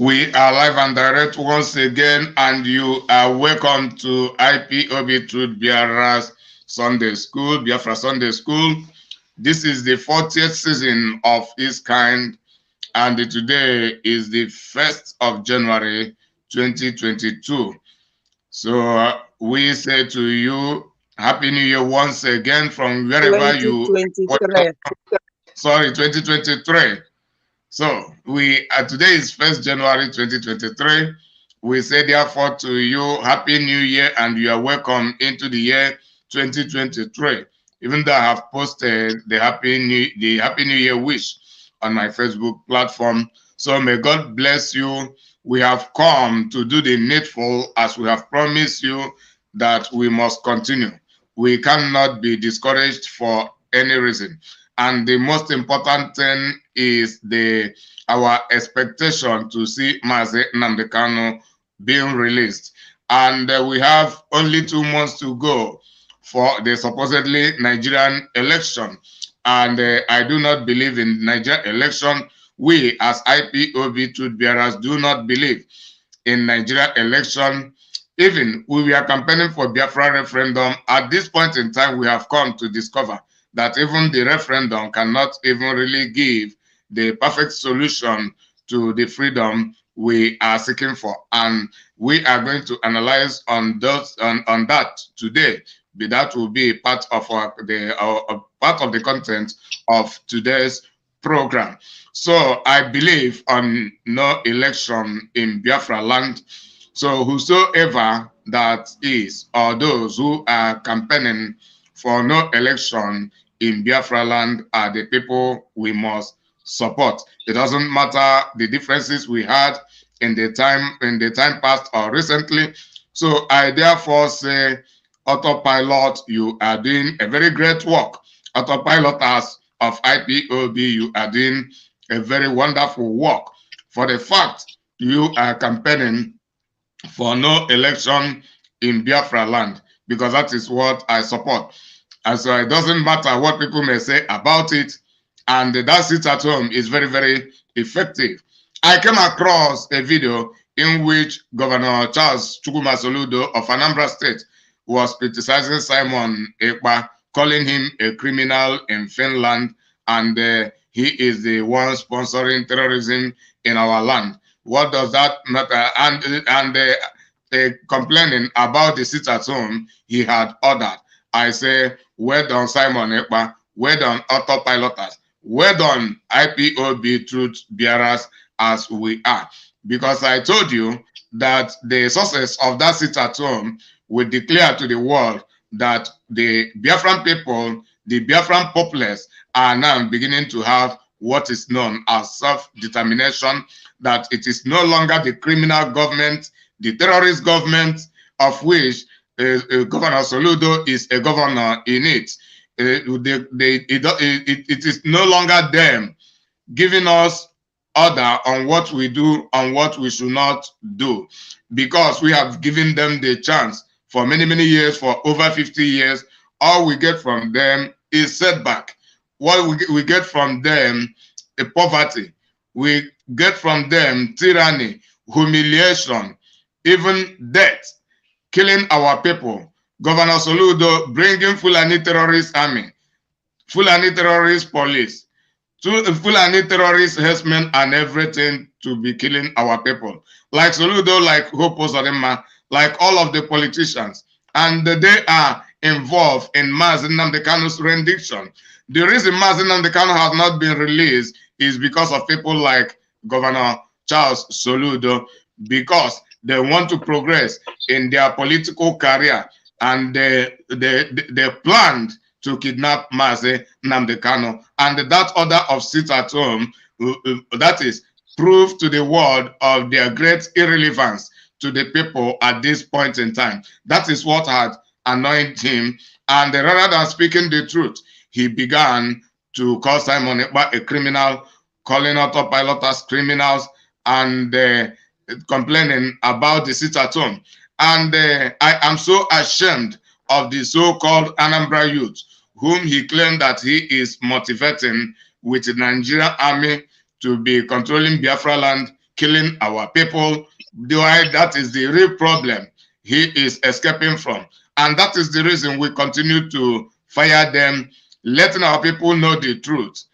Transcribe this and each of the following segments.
We are live and direct once again, and you are welcome to IPOB Truth Biafra's Sunday School, Biafra Sunday School. This is the 40th season of its kind, and today is the 1st of January 2022. So we say to you, Happy New Year once again from wherever you... 2023. So today is 1st January 2023. We say therefore to you, Happy New Year, and you are welcome into the year 2023. Even though I have posted the Happy New Year wish on my Facebook platform. So may God bless you. We have come to do the needful as we have promised you that we must continue. We cannot be discouraged for any reason. And the most important thing is our expectation to see Mazi Nnamdi Kanu being released. And we have only 2 months to go for the supposedly Nigerian election. And I do not believe in Nigerian election. We as IPOB Truth Bearers do not believe in Nigerian election. Even we were campaigning for Biafra referendum. At this point in time, we have come to discover that even the referendum cannot even really give the perfect solution to the freedom we are seeking for. And we are going to analyze on that today. That will be part of the content of today's program. So I believe on no election in Biafra land. So whosoever that is, or those who are campaigning for no election in Biafra land are the people we must support. It doesn't matter the differences we had in the time past or recently. So I therefore say, Autopilot, you are doing a very great work. Autopiloters of IPOB, you are doing a very wonderful work. For the fact you are campaigning for no election in Biafra land, because that is what I support. And so it doesn't matter what people may say about it. And that sit at home is very, very effective. I came across a video in which Governor Charles Chukwuma Soludo of Anambra State was criticizing Simon Ekpa, calling him a criminal in Finland, and he is the one sponsoring terrorism in our land. What does that matter? And complaining about the sit at home he had ordered. I say, well done, Simon Ekpa. Well done, Autopiloters. Well done, IPOB Truth Bearers as we are. Because I told you that the success of that sit at home will declare to the world that the Biafran people, the Biafran populace, are now beginning to have what is known as self-determination, that it is no longer the criminal government, the terrorist government, of which Governor Soludo is a governor in it. It is no longer them giving us order on what we do and what we should not do, because we have given them the chance for many, many years, for over 50 years. All we get from them is setback. What we get from them is poverty. We get from them tyranny, humiliation, even death, killing our people. Governor Soludo bringing Fulani terrorist army, Fulani terrorist police, Fulani terrorist herdsmen and everything to be killing our people. Like Soludo, like Hope Ozodinma, like all of the politicians. And they are involved in Mazi Nnamdi Kanu's rendition. The reason Mazi Nnamdi Kanu has not been released is because of people like Governor Charles Soludo, because they want to progress in their political career, and they planned to kidnap Mazi Nnamdi Kanu. And that order of sit at home, that is proof to the world of their great irrelevance to the people at this point in time. That is what had annoyed him. And rather than speaking the truth, he began to call Simon Ekpa a criminal, calling Autopiloters criminals, and complaining about the sit at home. And I am so ashamed of the so-called Anambra youth, whom he claimed that he is motivating with the Nigerian army to be controlling Biafra land, killing our people. That is the real problem he is escaping from. And that is the reason we continue to fire them, letting our people know the truth,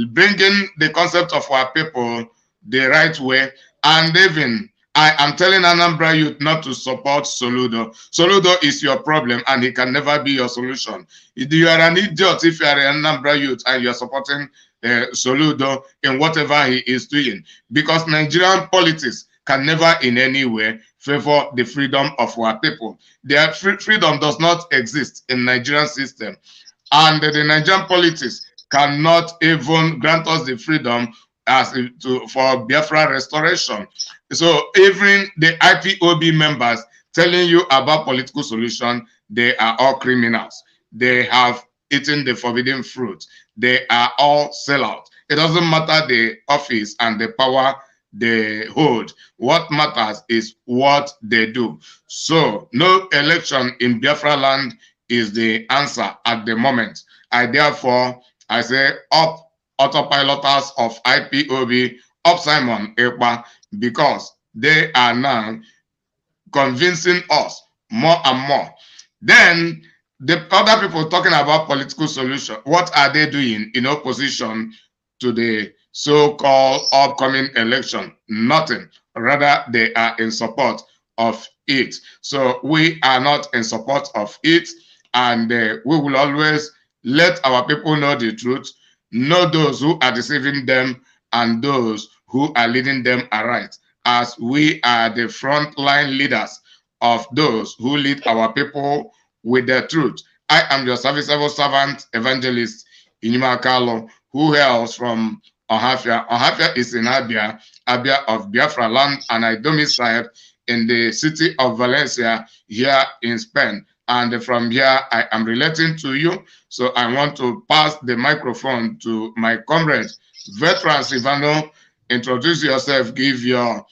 bringing the concept of our people the right way. And even I am telling Anambra youth not to support Soludo. Soludo is your problem and he can never be your solution. You are an idiot if you are an Anambra youth and you are supporting Soludo in whatever he is doing, because Nigerian politics can never in any way favor the freedom of our people. Their freedom does not exist in Nigerian system, and the Nigerian politics cannot even grant us the freedom for Biafra restoration. So even the IPOB members telling you about political solution, they are all criminals. They have eaten the forbidden fruit. They are all sellouts. It doesn't matter the office and the power they hold. What matters is what they do. So no election in Biafra land is the answer at the moment. I say up autopiloters of IPOB, up Simon Ekpa, because they are now convincing us more and more. Then the other people talking about political solution, what are they doing in opposition to the so-called upcoming election? Nothing. Rather, they are in support of it. So we are not in support of it, and we will always let our people know the truth, know those who are deceiving them and those who are leading them aright, as we are the frontline leaders of those who lead our people with the truth. I am your serviceable servant, evangelist Inyima Kalo, who hails from Ohafia. Ohafia is in Abia of Biafra land, and I domicile in the city of Valencia here in Spain. And from here, I am relating to you. So I want to pass the microphone to my comrade, Veteran Silvano. Introduce yourself, give your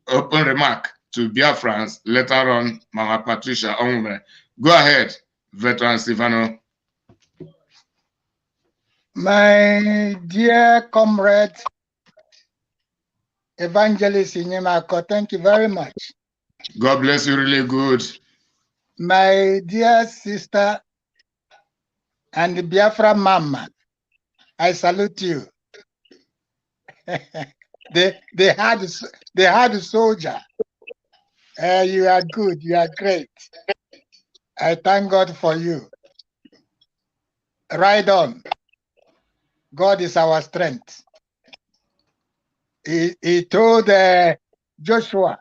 open remark to Biafrans. Later on, Mama Patricia Onwe. Go ahead, Veteran Silvano. My dear comrade, Evangelist Inyemako, thank you very much. God bless you, really good. My dear sister and the Biafra mama, I salute you. they had a soldier. You are good. You are great. I thank God for you. Ride on. God is our strength. He told Joshua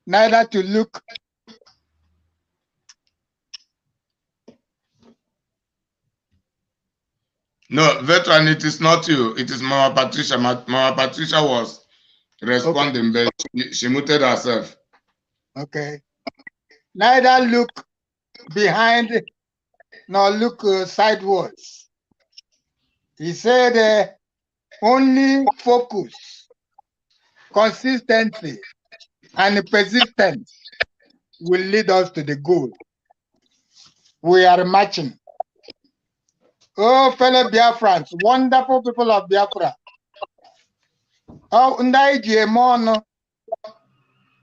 neither to look. No, Veteran, it is not you. It is Mama Patricia. Mama Patricia was responding, okay, but she muted herself. Okay. Neither look behind nor look sideways. He said only focus, consistency, and persistence will lead us to the goal. We are marching. Oh, fellow Biafrans, wonderful people of Biafra. Oh, ndai ji emono,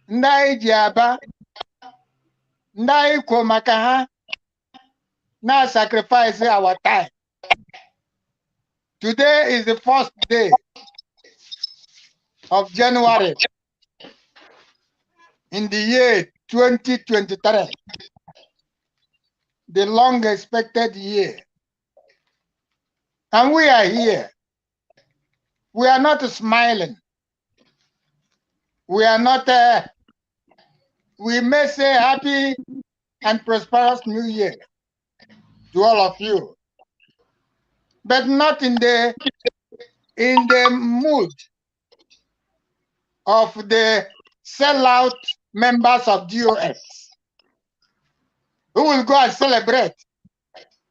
ndai ji aba, ndai ko maka ha, na sacrifice our time. Today is the first day of January in the year 2023, the long expected year. And we are here. We are not smiling. We are not, we may say happy and prosperous New Year to all of you, but not in the mood of the sellout members of DOS who will go and celebrate,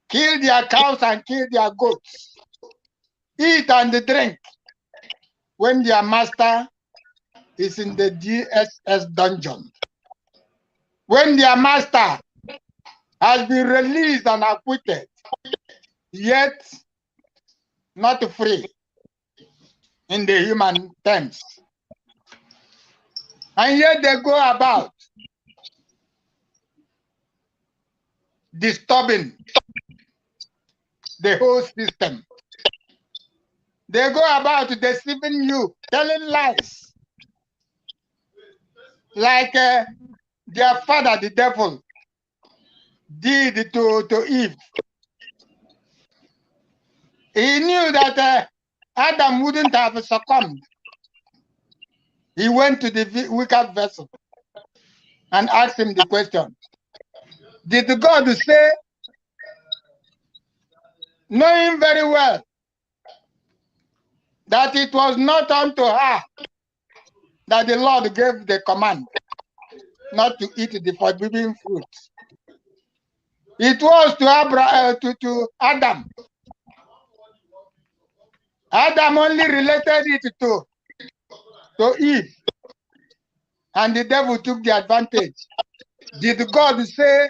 kill their cows and kill their goats, eat and drink when their master is in the DSS dungeon, when their master has been released and acquitted, yet not free in the human terms. And yet they go about disturbing the whole system. They go about deceiving you, telling lies. Like their father, the devil, did to Eve. He knew that Adam wouldn't have succumbed. He went to the wicked vessel and asked him the question, did God say, knowing very well that it was not unto her that the Lord gave the command not to eat the forbidden fruit? It was to Adam. Adam only related it to Eve, and the devil took the advantage. Did God say,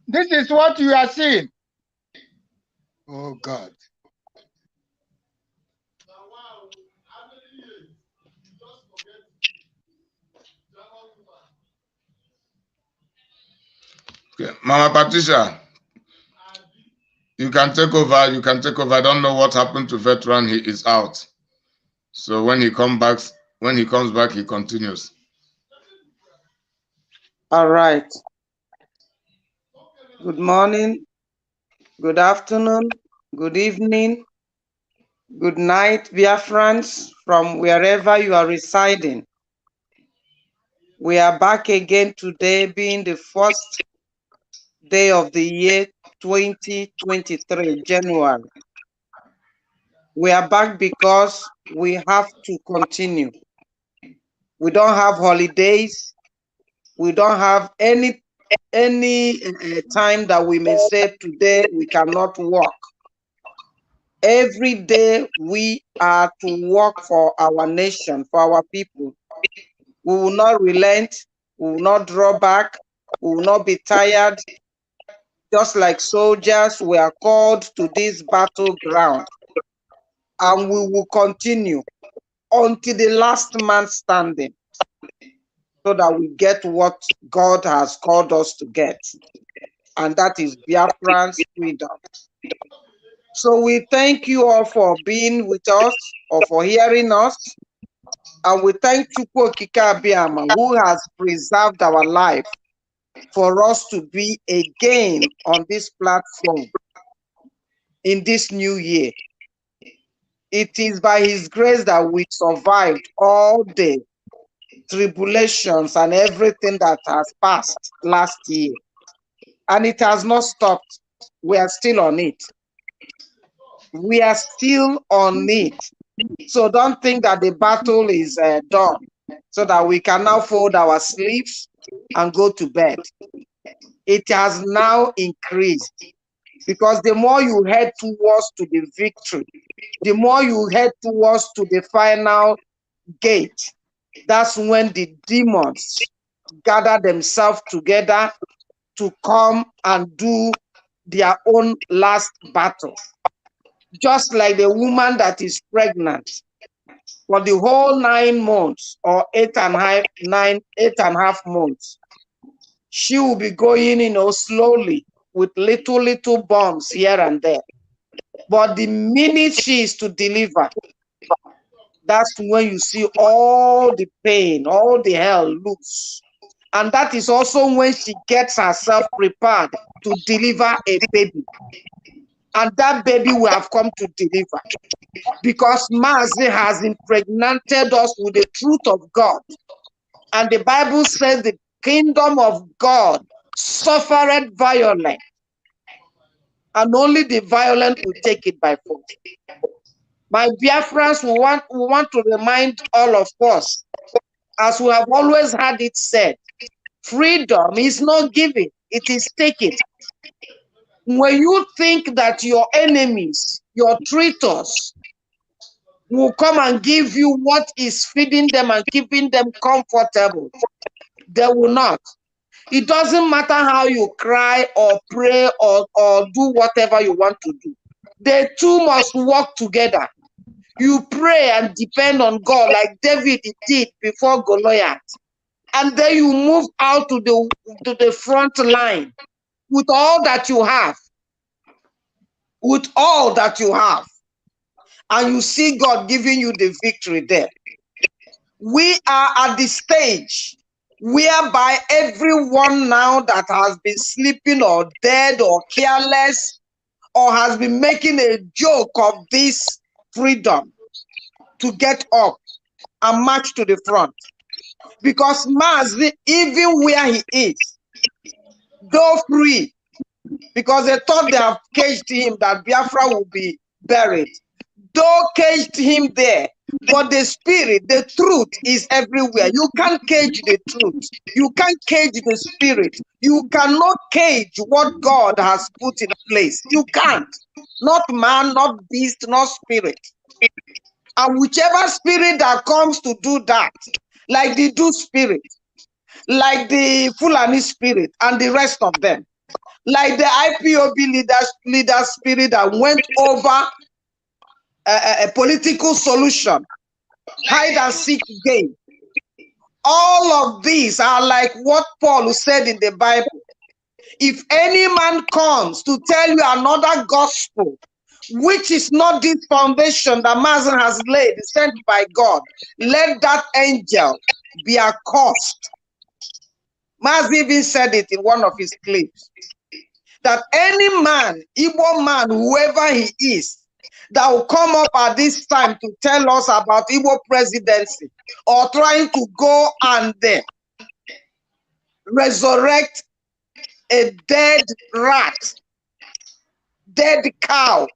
this is what you are seeing? Oh God. Okay. Mama Patricia, you can take over. You can take over. I don't know what happened to Veteran. He is out. So when he comes back, he continues. All right. Good morning, good afternoon, good evening, good night, Biafrans, from wherever you are residing. We are back again today, being the first day of the year 2023, January. We are back because we have to continue. We don't have holidays. We don't have any time that we may say today we cannot work. Every day we are to work for our nation, for our people. We will not relent. We will not draw back. We will not be tired. Just like soldiers, we are called to this battleground. And we will continue until the last man standing, so that we get what God has called us to get. And that is Biafran's freedom. So we thank you all for being with us or for hearing us. And we thank Chukwu Okike Abiama, who has preserved our life for us to be again on this platform in this new year. It is by his grace that we survived all the tribulations and everything that has passed last year. And it has not stopped. We are still on it. We are still on it. So don't think that the battle is done, so that we can now fold our sleeves and go to bed. It has now increased, because the more you head towards to the victory, the more you head towards to the final gate, that's when the demons gather themselves together to come and do their own last battle. Just like the woman that is pregnant for the whole 9 months or 8.5 months, she will be going, slowly with little bumps here and there. But the minute she is to deliver, that's when you see all the pain, all the hell loose. And that is also when she gets herself prepared to deliver a baby. And that baby will have come to deliver, because Mazi has impregnated us with the truth of God. And the Bible says the kingdom of God suffered violence, and only the violent will take it by force. My dear friends, we want to remind all of us, as we have always had it said, freedom is not giving, it is taking. When you think that your enemies, your traitors, will come and give you what is feeding them and keeping them comfortable, they will not. It doesn't matter how you cry or pray or do whatever you want to do. They two must work together. You pray and depend on God like David did before Goliath. And then you move out to the front line with all that you have. With all that you have. And you see God giving you the victory there. We are at the stage whereby everyone now that has been sleeping or dead or careless or has been making a joke of this freedom to get up and march to the front. Because Mazi, even where he is, though free, because they thought they have caged him, that Biafra will be buried. Though caged him there, but the spirit, the truth is everywhere. You can't cage the truth. You can't cage the spirit. You cannot cage what God has put in place. You can't. Not man, not beast, not spirit. And whichever spirit that comes to do that, like the Do spirit, like the Fulani spirit, and the rest of them, like the IPOB leader spirit that went over a political solution, hide and seek game. All of these are like what Paul said in the Bible. If any man comes to tell you another gospel, which is not this foundation that Mazen has laid, sent by God, let that angel be accursed. Mazen even said it in one of his clips, that any man, Igbo man, whoever he is, that will come up at this time to tell us about Igbo presidency or trying to go and resurrect a dead rat, dead cow,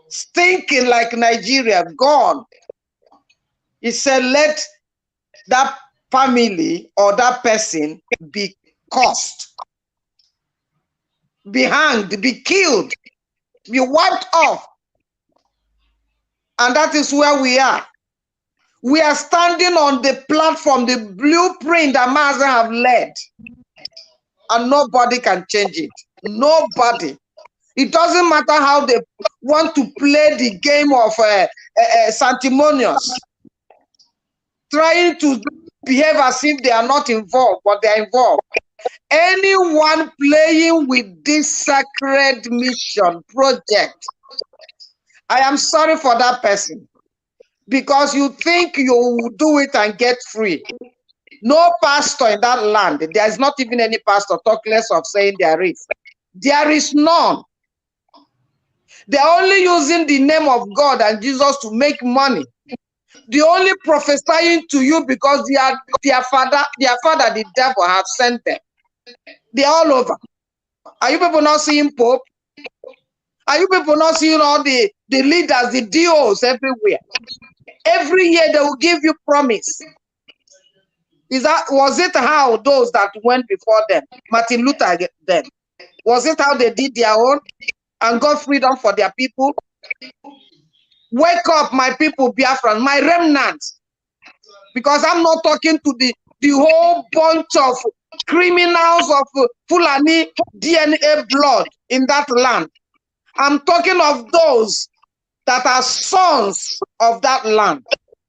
stinking like Nigeria, gone. He said, let that family or that person be cursed, be hanged, be killed, be wiped off. And that is where we are. We are standing on the platform, the blueprint that Mazen have led. And nobody can change it. Nobody. It doesn't matter how they want to play the game of sanctimonious, trying to behave as if they are not involved, but they are involved. Anyone playing with this sacred mission project, I am sorry for that person, because you think you will do it and get free. No pastor in that land, there is not even any pastor, talk less of saying there is. There is none. They're only using the name of God and Jesus to make money. They're only prophesying to you because their father, the devil, have sent them. They're all over. Are you people not seeing Pope? Are you people not seeing all the leaders, the DOs everywhere? Every year they will give you promise. Was it how those that went before them, Martin Luther then, was it how they did their own and got freedom for their people? Wake up, my people, Biafran, my remnants. Because I'm not talking to the whole bunch of criminals of Fulani DNA blood in that land. I'm talking of those that are sons of that land,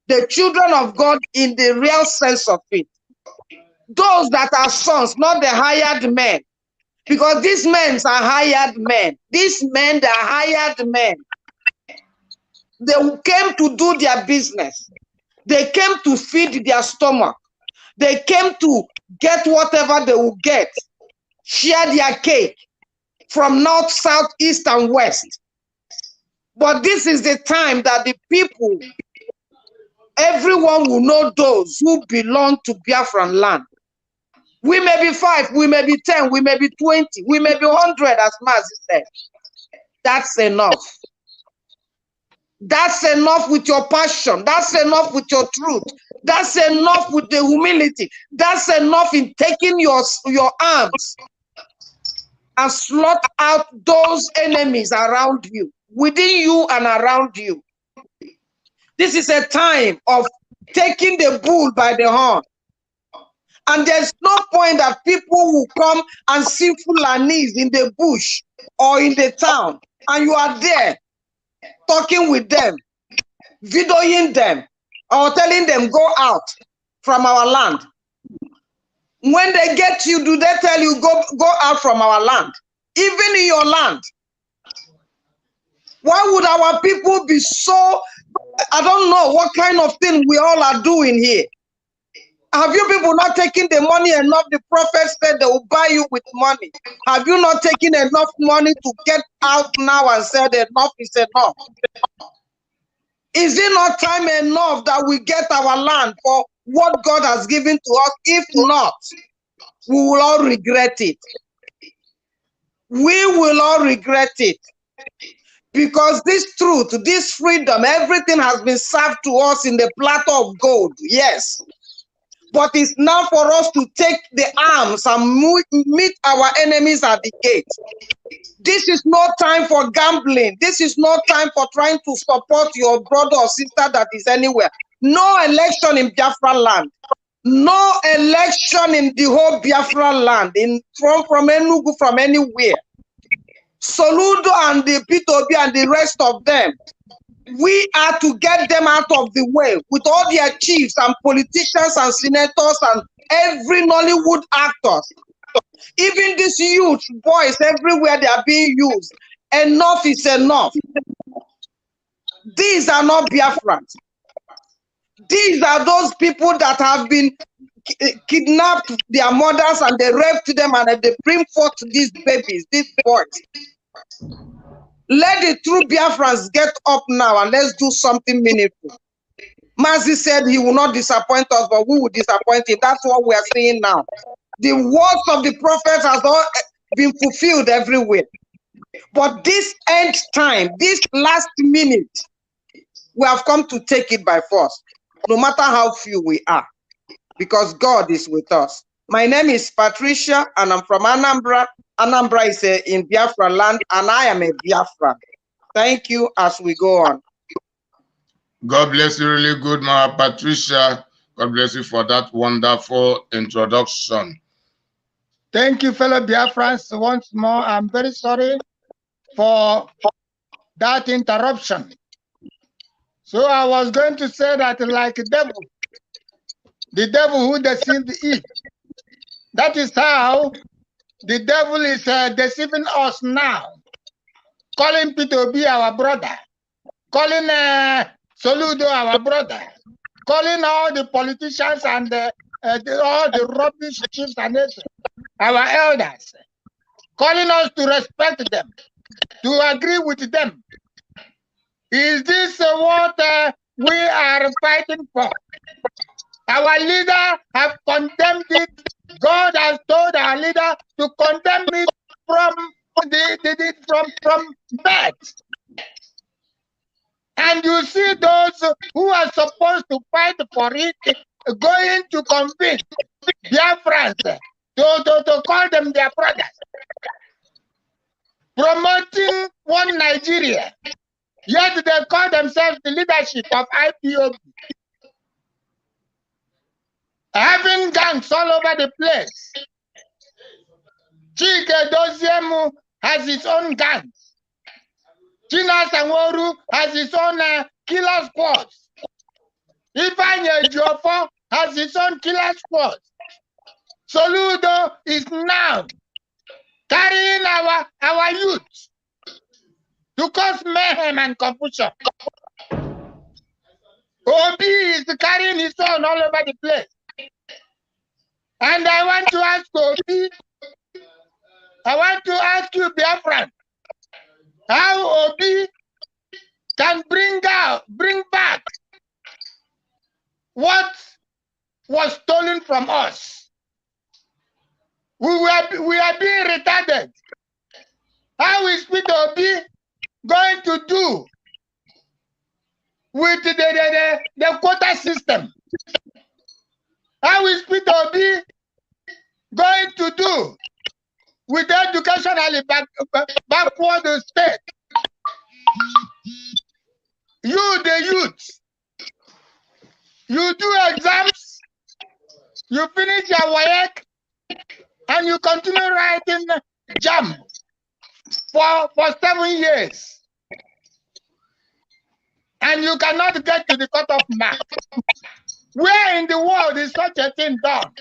the children of God in the real sense of it. Those that are sons, not the hired men, because these men are hired men. These men, they are hired men. They came to do their business. They came to feed their stomach. They came to get whatever they will get, share their cake from north, south, east, and west. But this is the time that the people, everyone will know those who belong to Biafran land. We may be 5, we may be 10, we may be 20, we may be 100, as Mazi said. That's enough. That's enough with your passion. That's enough with your truth. That's enough with the humility. That's enough in taking your arms and slot out those enemies around you, within you and around you. This is a time of taking the bull by the horn. And there's no point that people will come and see Fulanis in the bush or in the town, and you are there. talking with them, videoing them, or telling them go out from our land. When they get you, do they tell you go out from our land? Even in your land. Why would our people be so, I don't know what kind of thing we all are doing here. Have you people not taken the money enough? The prophet said they will buy you with money. Have you not taken enough money to get out now and said enough is enough? Is it not time enough that we get our land for what God has given to us? If not, we will all regret it. We will all regret it. Because this truth, this freedom, everything has been served to us in the platter of gold. Yes. But it's now for us to take the arms and meet our enemies at the gate. This is no time for gambling. This is no time for trying to support your brother or sister that is anywhere. No election in Biafra land. No election in the whole Biafra land. From Enugu, from anywhere. Soludo and the IPOB and the rest of them. We are to get them out of the way with all their chiefs and politicians and senators and every Nollywood actors. Even these youth boys everywhere, they are being used. Enough is enough. These are not Biafrans. These are those people that have been kidnapped their mothers and they raped them and they bring forth these babies, these boys. Let the true Biafrans get up now and let's do something meaningful. Mazi said he will not disappoint us, but we will disappoint him. That's what we are seeing now. The words of the prophets has all been fulfilled everywhere. But this end time, this last minute, we have come to take it by force, no matter how few we are, because God is with us. My name is Patricia, and I'm from Anambra. Anambra is in Biafra land, and I am a Biafran. Thank you as we go on. God bless you, really good, Mama Patricia. God bless you for that wonderful introduction. Thank you, fellow Biafrans, once more. I'm very sorry for that interruption. So I was going to say that like a devil, the devil who deceived Eve. That is how the devil is deceiving us now, calling IPOB our brother, calling Soludo our brother, calling all the politicians and all the rubbish chiefs and our elders, calling us to respect them, to agree with them. Is this what we are fighting for? Our leader have condemned it. God has told our leader to condemn it from birth. And you see those who are supposed to fight for it going to convince their friends to call them their brothers. Promoting one Nigeria. Yet they call themselves the leadership of IPOB. Having gangs all over the place. Chike Doziemu has his own gangs. China Sanworu has his own killer squads. Ifeanyi Ejiofor has his own killer squads. Soludo is now carrying our youth to cause mayhem and confusion. Obi is carrying his own all over the place. And I want to ask Obi, I want to ask you, Biafran, how Obi can bring back what was stolen from us. We are being retarded. How is Obi going to do with the quota system? How is Obi going to do with the educationally backward state? You, the youth, you do exams, you finish your work, and you continue writing JAM for 7 years. and you cannot get to the cutoff mark. Where in the world is such a thing done?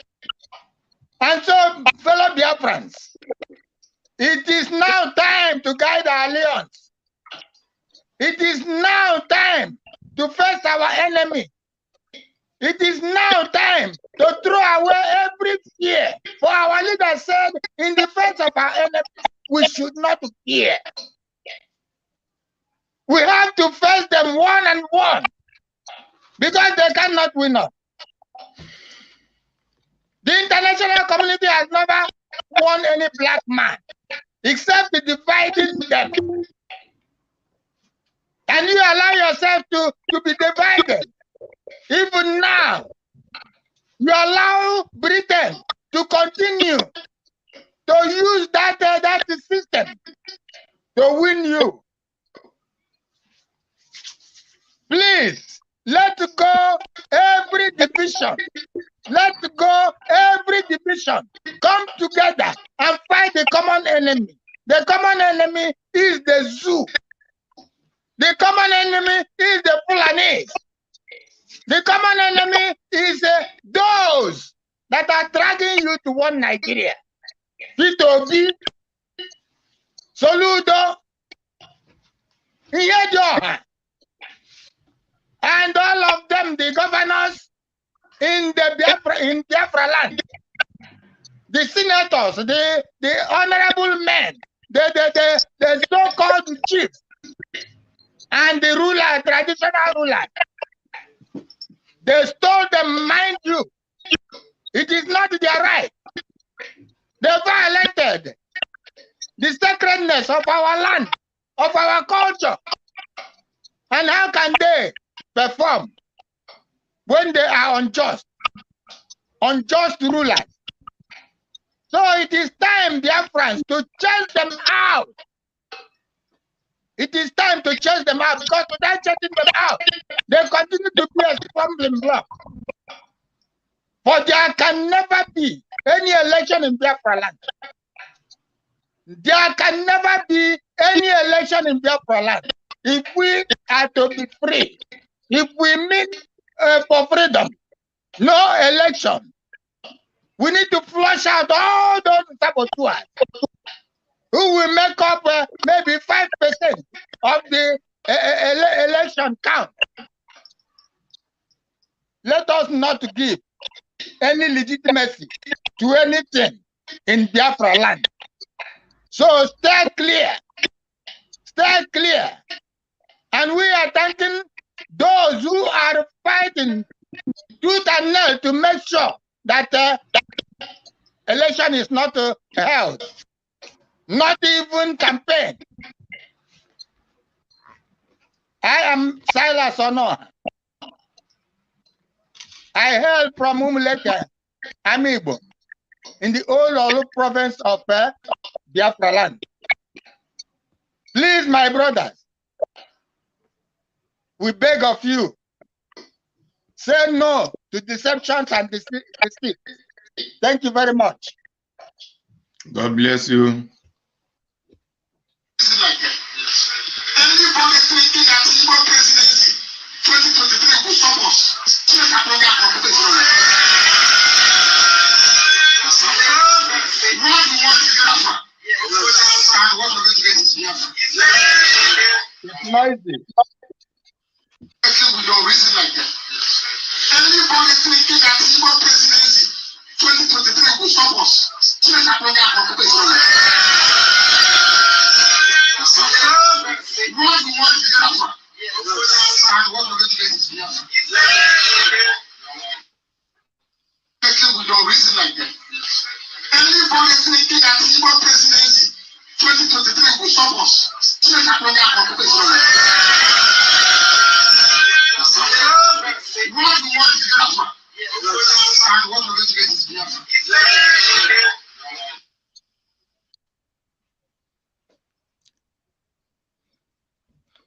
And so, fellow Biafrans, it is now time to guide our alliance. It is now time to face our enemy. It is now time to throw away every fear. For our leader said, in defense of our enemy, we should not fear. We have to face them one on one, because they cannot win us. The international community has never won any black man, except dividing them. And you allow yourself to be divided. Even now, you allow Britain to continue to use that system to win you. Please, let go every division. Let go every division. Come together and fight the common enemy. The common enemy is the zoo. The common enemy is the Fulanese. The common enemy is those that are dragging you to one Nigeria. IPOB, Soludo, Iyedoha, and all of them, the governors in Biafra land, the senators, the honorable men, the so-called chiefs, and the ruler, traditional ruler. They stole them, mind you. It is not their right. They violated the sacredness of our land, of our culture. And how can they perform when they are unjust rulers? So it is time, dear friends, to chase them out. It is time to chase them out, because without chasing them out, they continue to be a stumbling block. For there can never be any election in Biafra land. There can never be any election in Biafra land if we are to be free. If we meet for freedom, no election. We need to flush out all those saboteurs who will make up maybe 5% of the election count. Let us not give any legitimacy to anything in Biafra land. So stay clear. Stay clear. And we are thanking those who are fighting tooth and nail to make sure that election is not held. Not even campaign. I am Silas Ono. I hail from Umuleke, Amibo, in the old Olu province of Biafra land. Please, my brothers, we beg of you, say no to deceptions and deceit. Thank you very much. God bless you. Anybody thinking that Igbo presidency 2023 will stop us? Check our program for president. What we want is Biafra. And what we're going to get is Biafra. It's noisy. We don't reason like that. Anybody thinking that Igbo presidency 2023 will stop us? Check our program for president. What we want is Biafra. And what we're going to get is Biafra. We don't reason like that. Anybody thinking that Igbo presidency 2023 will stop us? Check our program for president. What we want is Biafra. And what we're going to get is Biafra.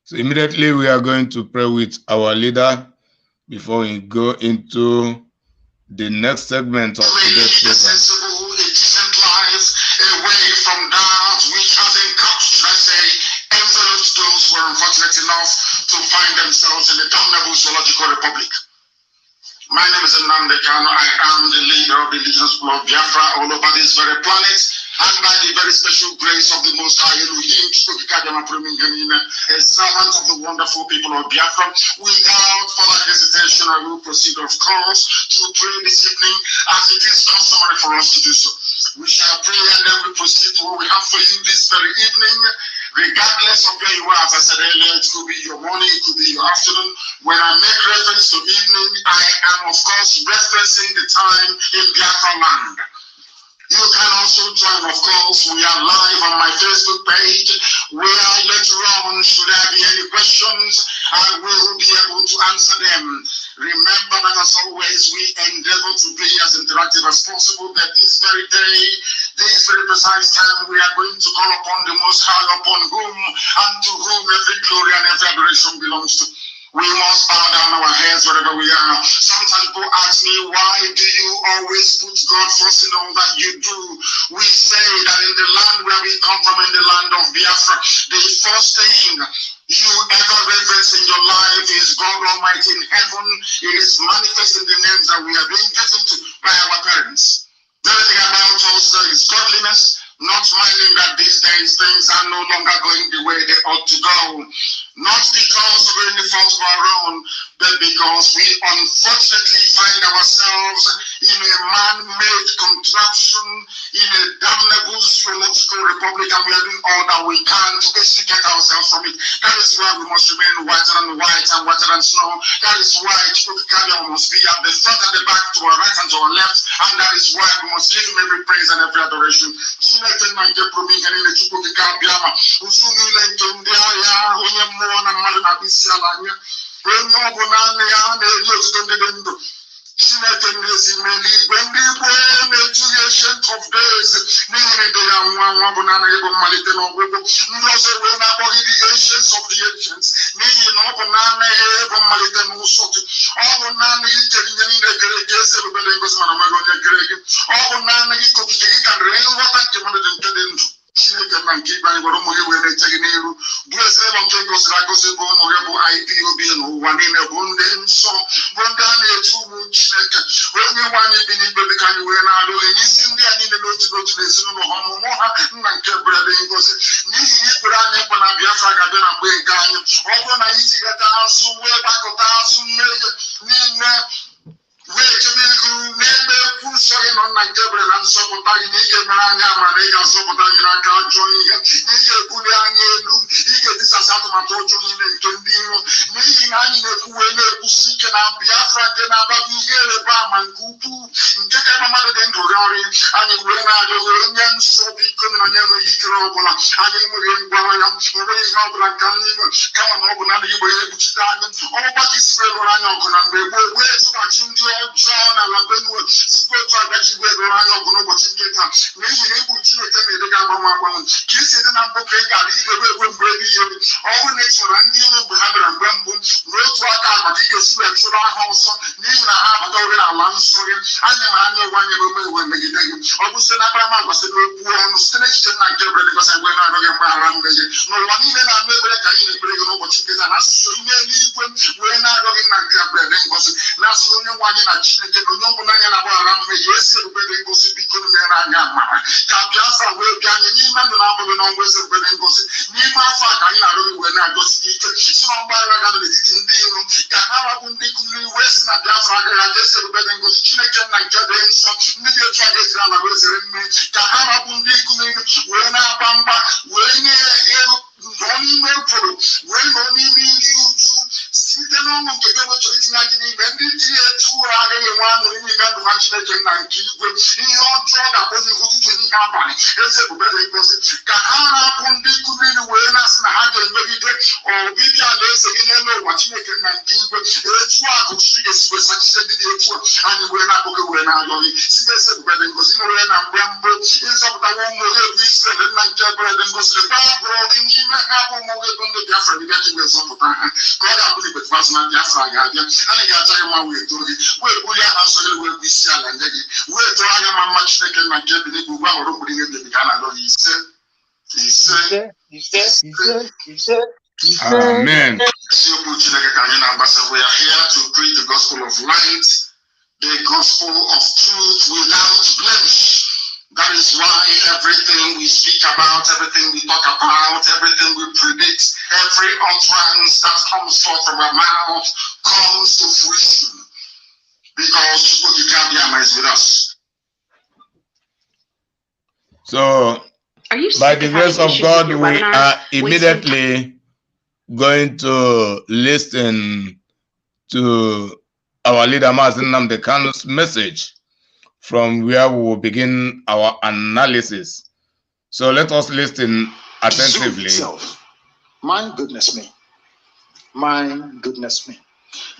So immediately we are going to pray with our leader before we go into the next segment of today's program. Sensible, decent lives away from that which has encouraged, I say, envelopes those who were unfortunate enough to find themselves in the damnable zoological republic. My name is Nnamdi Kanu. I am the leader of the indigenous people of Biafra all over this very planet, and by the very special grace of the Most High Elohim, a servant of the wonderful people of Biafra. Without further hesitation, I will proceed, of course, to pray this evening, as it is customary for us to do so. We shall pray and then we proceed to what we have for you this very evening. Regardless of where you are, as I said earlier, it could be your morning, it could be your afternoon. When I make reference to evening, I am, of course, referencing the time in Biafra land. You can also join, of course, we are live on my Facebook page, where later on, should there be any questions, I will be able to answer them. Remember that, as always, we endeavor to be as interactive as possible, that this very day, this very precise time, we are going to call upon the Most High, upon whom and to whom every glory and every adoration belongs to. We must bow down our heads wherever we are. Sometimes people ask me, why do you always put God first in all that you do? We say that in the land where we come from, in the land of Biafra, the first thing you ever reverence in your life is God Almighty in heaven. It is manifest in the names that we are being given to by our parents. The other thing about us is godliness, not minding that these days things are no longer going the way they ought to go. Not because of any fault of our own, but because we unfortunately find ourselves in a man-made contraption, in a damnable zoological republic, and we are doing all that we can to extricate ourselves from it. That is why we must remain whiter than white and whiter than snow. That is why Chukukabia must be at the front and the back, to our right and to our left, and that is why we must give him every praise and every adoration. Chineke n'ezi mmeli igwe ndị Igbo na-ejughị ancient of days n'ihi na ide ya nwa bụ na anaghị bụ mmalite n'ọgwụgwụ ndị ọzọ wee na-akpọghị the ancients of the ancients n'ihi na ọ bụ na anaghị bụ mmalite n'ụsọtụ ọ bụ na anaghị ichere ihe niile kere eke esi ebubere ngosi mana onweghị onye kere gị ọ bụ na anaghị ka okike gị karịrị nghọta nke mmadụ dị nke dị ndụ. Chineke na nke igwe anyị gwara ụmụ gị wee na-eche gị n'iru bụ ezinụlọ nke gosiri agosi bụ ụmụ gị bụ IPOB n'ụwa niile bụ ndị nsọ bụ ndị a na-etu ụmụ Chineke onye nwe anyị bi n'igwe dị ka anyị wee na-alụ enye isi ndị a niile n'otu n'otu na ezinụlọ ha ọmụmụ ha nna nke berede ngosi n'ihi ikpere anyị bụ na Biafra ga-abịa na mgbe nke anyị ọ bụrụ na anyị tighata azụ wee gbakọta azụ mmehie niile wee chebe ihu n'ebe ekwu nsọ gị nọ nna nke bere na nzọpụta gị na ị ga-emere anyị amara ị ga-azọpụta gị n'aka ajọ ihe na ị ga-ebuli anyị elu ị ga-edisasị atụmatụ ọjọọ niile nke ndị iro n'ihi na anyị na-ekwu wee na-ekwusi ike na Biafra nke na-abaghị ihe ịrịba ama nke ukwuu nke ka mmadụ dị ndụ gharị anyị wee na-arịọ onye nsọ bụ iko na anyị enweghị ikere ọbụla anyị enweghị ngwa anya enweghị ihe ọbụla nke anyị nwe kama na ọ bụ naanị igbe ihe ekpuchite anyị ọgbụgba ka isi wee lụrụ anyị ọgụ na mgbe gboo wee tụghachi ndị ọjọọ n'ala Benue sikwa otu agachi igwe lụrụ anyị ọgụ n'ụbọchị nke taa n'ihi na egwu Chineke na-ede ga-agbanwe agbanwe ka isi dị na mbụ ka ị ga-adịgide ruo mgbe ebighị ebi ọ bụrụ na ị chọrọ ndị ime mgbe ha bịara mgbe mbụ n'otu aka agba ka ị ga-esi wee chụrụ aha ọsọ n'ihi na ha abata ore n'ala nsọ gị anya ma anya ụgwọ anya ome iwe megide gị ọ bụ site na akparamagwa site n'okwu ọnụ site n'echiche nna nke ebere dịgosa egbe na-arịọ gị mgbaghara mmehie n'ụwa niile na-anụ ekpere ka anyị na-ekpere gị n'ụbọchị nke taa na asụsụ ime eluigwe wee na-arịọ gị nna nke ebere dị ngozi na asụsụ onye nwe anyị na Chineke na onye ọbụla anya na-agbaghara mmehie esi ebube dị ngozi biko mere anyị amara ka Biafra wee bịa anyị n'ime ndụ na-abụghị n'ọnwa ezi ebube dị ngozi n'ime afọ a ka anyị na-arịọ gị wee na-agosi gị ike si na ọgbaghara ga n'etiti ndị iro ka ha rabụ ndị kụziri wee si na Biafra agaghị aga esi ebube dị ngozi Chineke na nke dị nsọ ndị dị otu a ga-ejiri ala wee zere mmiri ka ha rabụ ndị kụziri wee na-agba mgba wee nye nọ n'ime ekworo wee nọ n'ime iri uju site n'ọṅụ nke gị wechọrọ itinye anyị n'ime ndị dị etu ụra agaghị enwe aṅụrị n'ime ndụ ha Chineke na nke igwe ihe ọjọọ ga-akpọzi ụtụtụ ihe abalị eze ebube dị ngozi ka ha rapụ ndị kụziri wee na-asị na ha ga-emegide ọbịbịa alaeze gị n'elu ụwa Chineke na nke igwe etu a ka ọchịchị ga-esi wee sachise ndị dị etu a anyị wee na-akpọ gị wee na-arịọ gị site eze ebube dị ngozi mere na mgbe mbụ ịzọpụtawa ụmụ gị bụ Israel nna nke ebere dị ngozi gbagụrụ gị n'ime ha bụ ụmụ gị bụ ndị Biafra gị bịa ji wee zọpụta ha ka ọ ga-abụ na ibetụmasị na Biafra ga-abịa anyị ga-aja gị mma wee too gị wee bulie aha nsọ gị wee bụ isi ala nye gị wee too anya ma mma Chineke na nke bi n'igwe ugbu ahụrụ mgbiri ihe bebi ka a na-arịọ gị ise Amen. We are here to preach the gospel of light, the gospel of truth without blemish. That is why everything we speak about, everything we talk about, everything we predict, every utterance that comes forth from our mouth comes to fruition. Because you can't be amazed with us. So, by the grace of God, we are immediately going to listen to our leader, Mazen Nnamdi Kanu's message, from where we will begin our analysis. So let us listen attentively. My goodness me. My goodness me.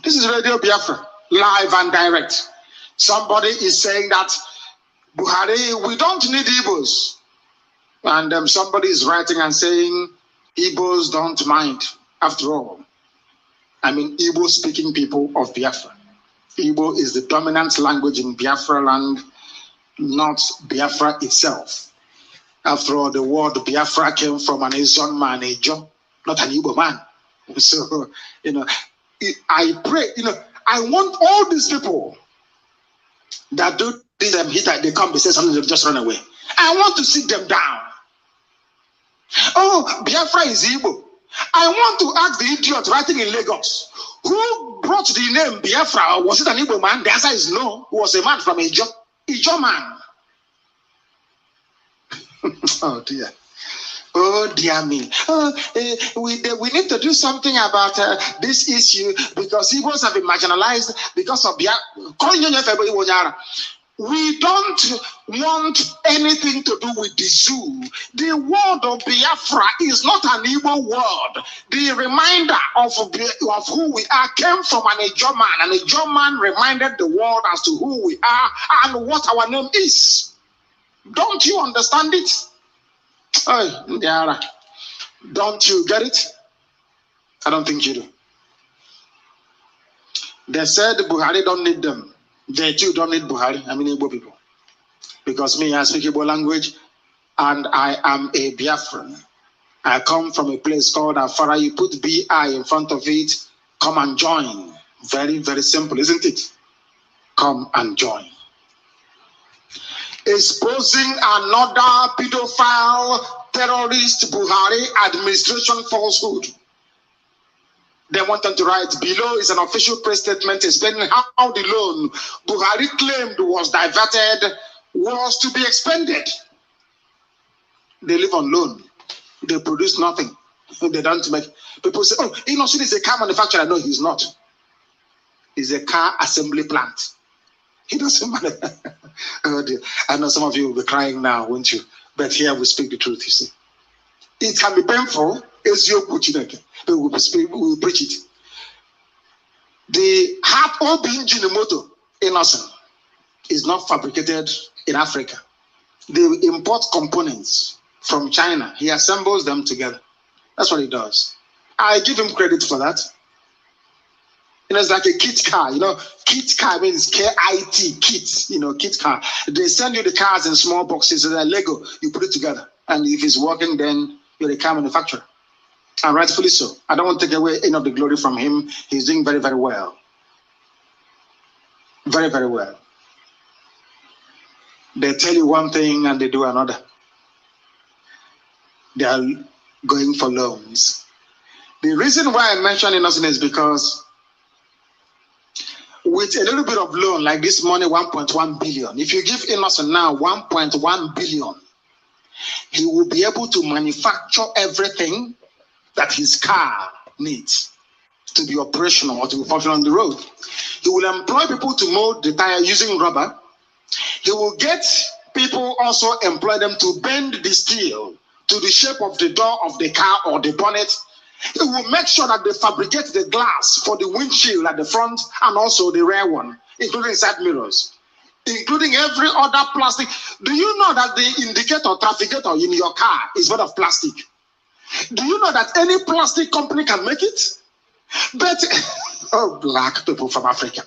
This is Radio Biafra, live and direct. Somebody is saying that Buhari, we don't need Igbos. And somebody is writing and saying Igbos don't mind. After all, I mean, Igbo-speaking people of Biafra. Igbo is the dominant language in Biafra land, not Biafra itself. After all, the word Biafra came from an Ezon man, Ejo, not an Igbo man. So, I pray, I want all these people that do them hit, they come, they say something, they just run away. I want to sit them down. Oh, Biafra is Igbo. I want to ask the idiot writing in Lagos, who brought the name Biafra? Was it an Igbo man? The answer is no. It was a man from Ijo. Ijo man. Oh dear. Oh dear me. We need to do something about this issue because Igbos have been marginalized because of Biafra. We don't want anything to do with the zoo. The word of Biafra is not an Igbo word. The reminder of who we are came from an Ejo man. And an Ejo man reminded the world as to who we are and what our name is. Don't you understand it? Oh, Ndiara. Don't you get it? I don't think you do. They said Buhari don't need them. They too don't need Buhari. I mean Igbo people. Because me, I speak Igbo language and I am a Biafran. I come from a place called Afara. You put B-I in front of it, come and join. Very, very simple, isn't it? Come and join. Exposing another pedophile terrorist Buhari administration falsehood. They want them to write below is an official press statement explaining how the loan Buhari claimed was diverted was to be expended. They live on loan. They produce nothing. They don't make. People say, oh, Innocent is a car manufacturer. No, he's not. He's a car assembly plant. He doesn't matter. Oh dear. I know some of you will be crying now, won't you? But here we speak the truth, you see. It can be painful. But we will preach it. The heart of engine motor, Innocent, is not fabricated in Africa. They import components from China. He assembles them together. That's what he does. I give him credit for that. It's like a kit car. Kit car means K-I-T, kit, kit car. They send you the cars in small boxes, so they're Lego. You put it together. And if it's working, then you're a car manufacturer. And rightfully so. I don't want to take away any of the glory from him. He's doing very, very well. Very, very well. They tell you one thing and they do another. They are going for loans. The reason why I mention Innocent is because with a little bit of loan, like this money, 1.1 billion, if you give Innocent now 1.1 billion, he will be able to manufacture everything that his car needs to be operational or to be functional on the road. He will employ people to mold the tire using rubber. He will get people also employ them to bend the steel to the shape of the door of the car or the bonnet. He will make sure that they fabricate the glass for the windshield at the front and also the rear one, including side mirrors, including every other plastic. Do you know that the indicator, trafficator in your car is made of plastic? Do you know that any plastic company can make it? But, oh, black people from Africa.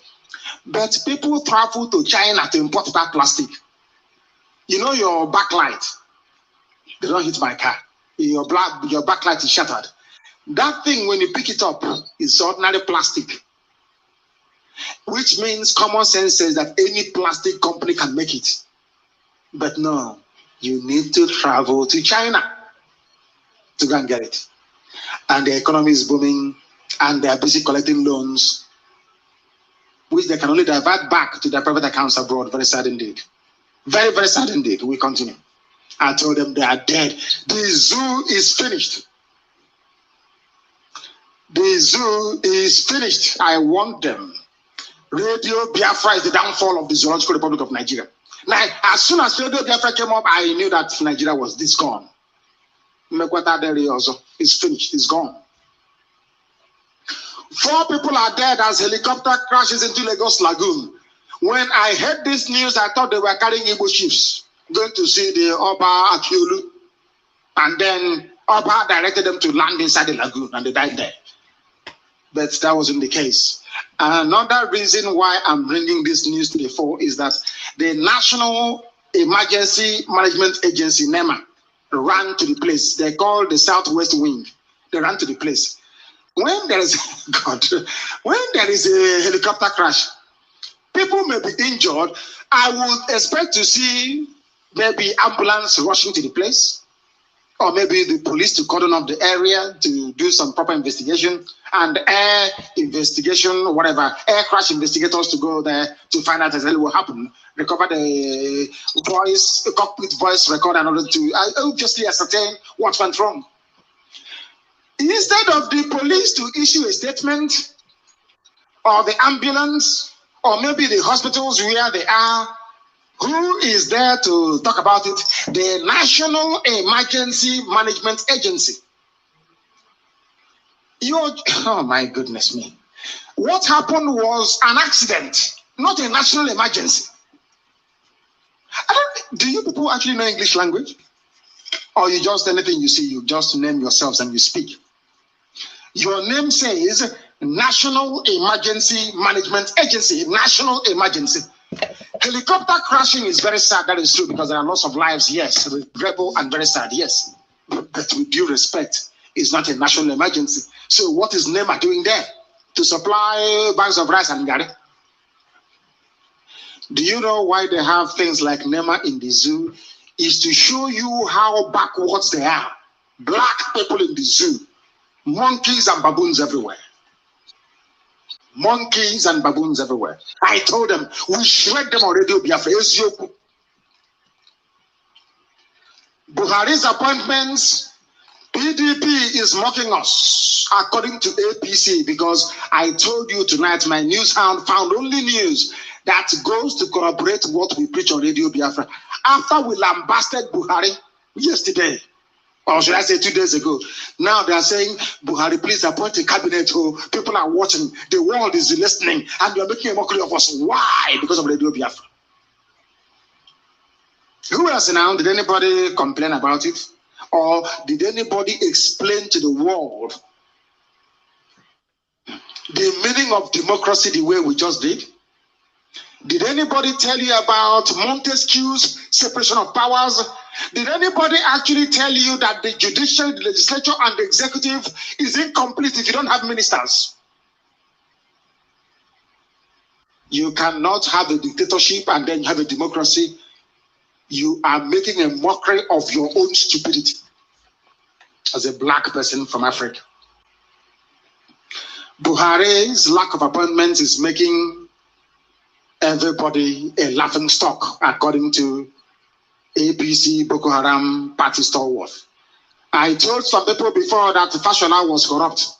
But people travel to China to import that plastic. Your backlight, they don't hit my car. Your backlight is shattered. That thing, when you pick it up, is ordinary plastic, which means common sense says that any plastic company can make it. But no, you need to travel to China to go and get it. And the economy is booming, and they are busy collecting loans, which they can only divert back to their private accounts abroad. Very sad indeed. Very, very sad indeed. We continue. I told them they are dead. The zoo is finished. The zoo is finished. I want them. Radio Biafra is the downfall of the Zoological Republic of Nigeria. Now, as soon as Radio Biafra came up, I knew that Nigeria was this gone. It's finished. It's gone. 4 people are dead as helicopter crashes into Lagos Lagoon. When I heard this news, I thought they were carrying Igbo chiefs going to see the Oba Akiolu. And then Oba directed them to land inside the lagoon, and they died there. But that wasn't the case. Another reason why I'm bringing this news to the fore is that the National Emergency Management Agency, NEMA, ran to the place. They call the Southwest Wing. They ran to the place. When there is when there is a helicopter crash, people may be injured. I would expect to see maybe ambulance rushing to the place, or maybe the police to cordon off the area to do some proper investigation, and air investigation, whatever, air crash investigators to go there to find out exactly what happened, recover the voice, cockpit voice recorder in order to obviously ascertain what went wrong. Instead of the police to issue a statement, or the ambulance, or maybe the hospitals where they are, who is there to talk about it? The National Emergency Management Agency. Oh my goodness me. What happened was an accident, not a national emergency. Do you people actually know English language? Or you just, anything you see, you just name yourselves and you speak? Your name says National Emergency Management Agency, National Emergency. Helicopter crashing is very sad, that is true, because there are lots of lives, yes, regrettable and very sad, yes. But with due respect, it's not a national emergency. So what is NEMA doing there? To supply bags of rice and gari? Do you know why they have things like NEMA in the zoo? Is to show you how backwards they are. Black people in the zoo, monkeys and baboons everywhere. Monkeys and baboons everywhere. I told them, we shred them on Radio Biafra. Buhari's appointments, PDP is mocking us, according to APC, because I told you tonight my news hound found only news that goes to corroborate what we preach on Radio Biafra. After we lambasted Buhari yesterday, or should I say 2 days ago, now they are saying, Buhari, please appoint a cabinet. Oh, people are watching, the world is listening, and you are making a mockery of us. Why? Because of Radio Biafra. Who else now? Did anybody complain about it? Or did anybody explain to the world the meaning of democracy the way we just did? Did anybody tell you about Montesquieu's separation of powers? Did anybody actually tell you that the judiciary, the legislature, and the executive is incomplete if you don't have ministers? You cannot have a dictatorship and then have a democracy. You are making a mockery of your own stupidity as a black person from Africa. Buhari's lack of appointments is making everybody a laughing stock, according to APC Boko Haram party stalwart. I told some people before that Fashola was corrupt.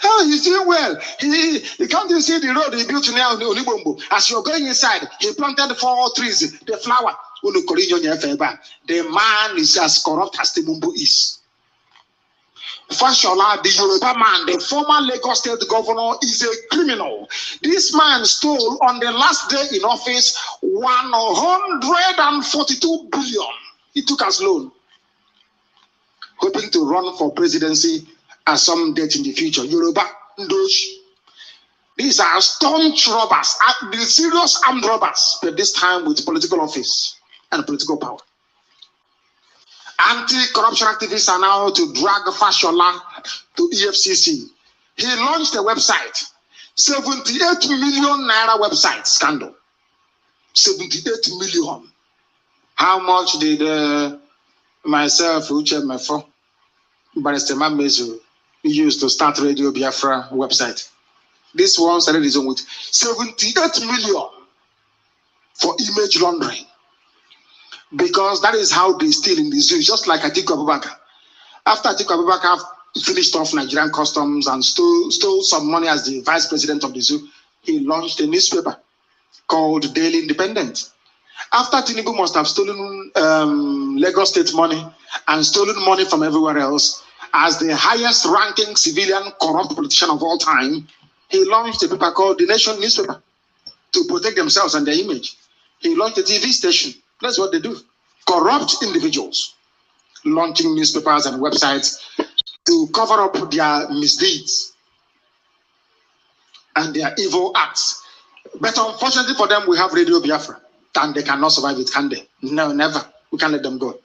Oh, he's doing well. He can't even see the road he built now in Olibombo. As you're going inside, he planted 4 trees, the flower. The man is as corrupt as the Mumbo is. Fashola, the Yoruba man, the former Lagos State governor, is a criminal. This man stole on the last day in office 142 billion. He took as loan, hoping to run for presidency at some date in the future. Yoruba, Ndosh. These are staunch robbers, the serious armed robbers, but this time with political office and political power. Anti-corruption activists are now to drag Fashola to EFCC. He launched a website, 78 million naira website scandal. 78 million. How much did myself, Uche Mefo, Barrister Mamezu, used to start Radio Biafra website? This one started his own with 78 million for image laundering. Because that is how they steal in the zoo, just like Atiku Abubakar. After Atiku Abubakar finished off Nigerian customs and stole some money as the vice president of the zoo, he launched a newspaper called Daily Independent. After Tinubu must have stolen Lagos State money and stolen money from everywhere else, as the highest ranking civilian corrupt politician of all time, he launched a paper called The Nation newspaper to protect themselves and their image. He launched a TV station. That's what they do. Corrupt individuals launching newspapers and websites to cover up their misdeeds and their evil acts. But unfortunately for them, we have Radio Biafra, and they cannot survive it, can they? No, never. We can't let them go.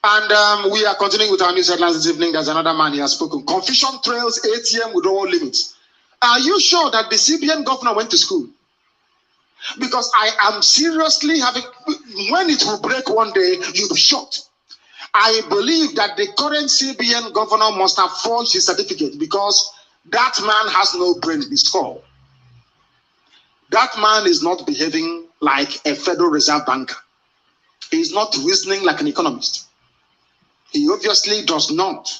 And we are continuing with our news headlines this evening. There's another man, he has spoken. Confusion trails ATM withdrawal limits. Are you sure that the CBN governor went to school? Because I am seriously having, when it will break one day, you'll be shocked. I believe that the current CBN governor must have forged his certificate because that man has no brain in his skull. That man is not behaving like a Federal Reserve banker. He is not reasoning like an economist. He obviously does not,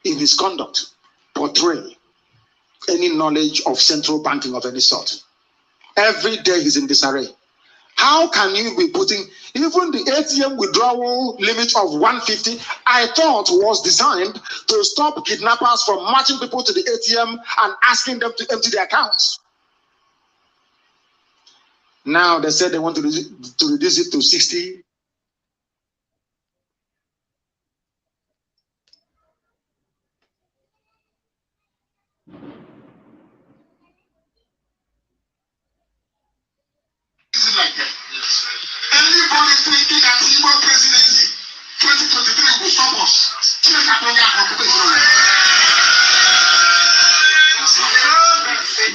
in his conduct, portray any knowledge of central banking of any sort. Every day he's in disarray. How can you be putting, even the ATM withdrawal limit of 150, I thought was designed to stop kidnappers from marching people to the ATM and asking them to empty their accounts. Now they said they want to reduce it to 60. Like that. Anybody thinking that IPOB presidency 2023 will stop us? Check out on your occupation.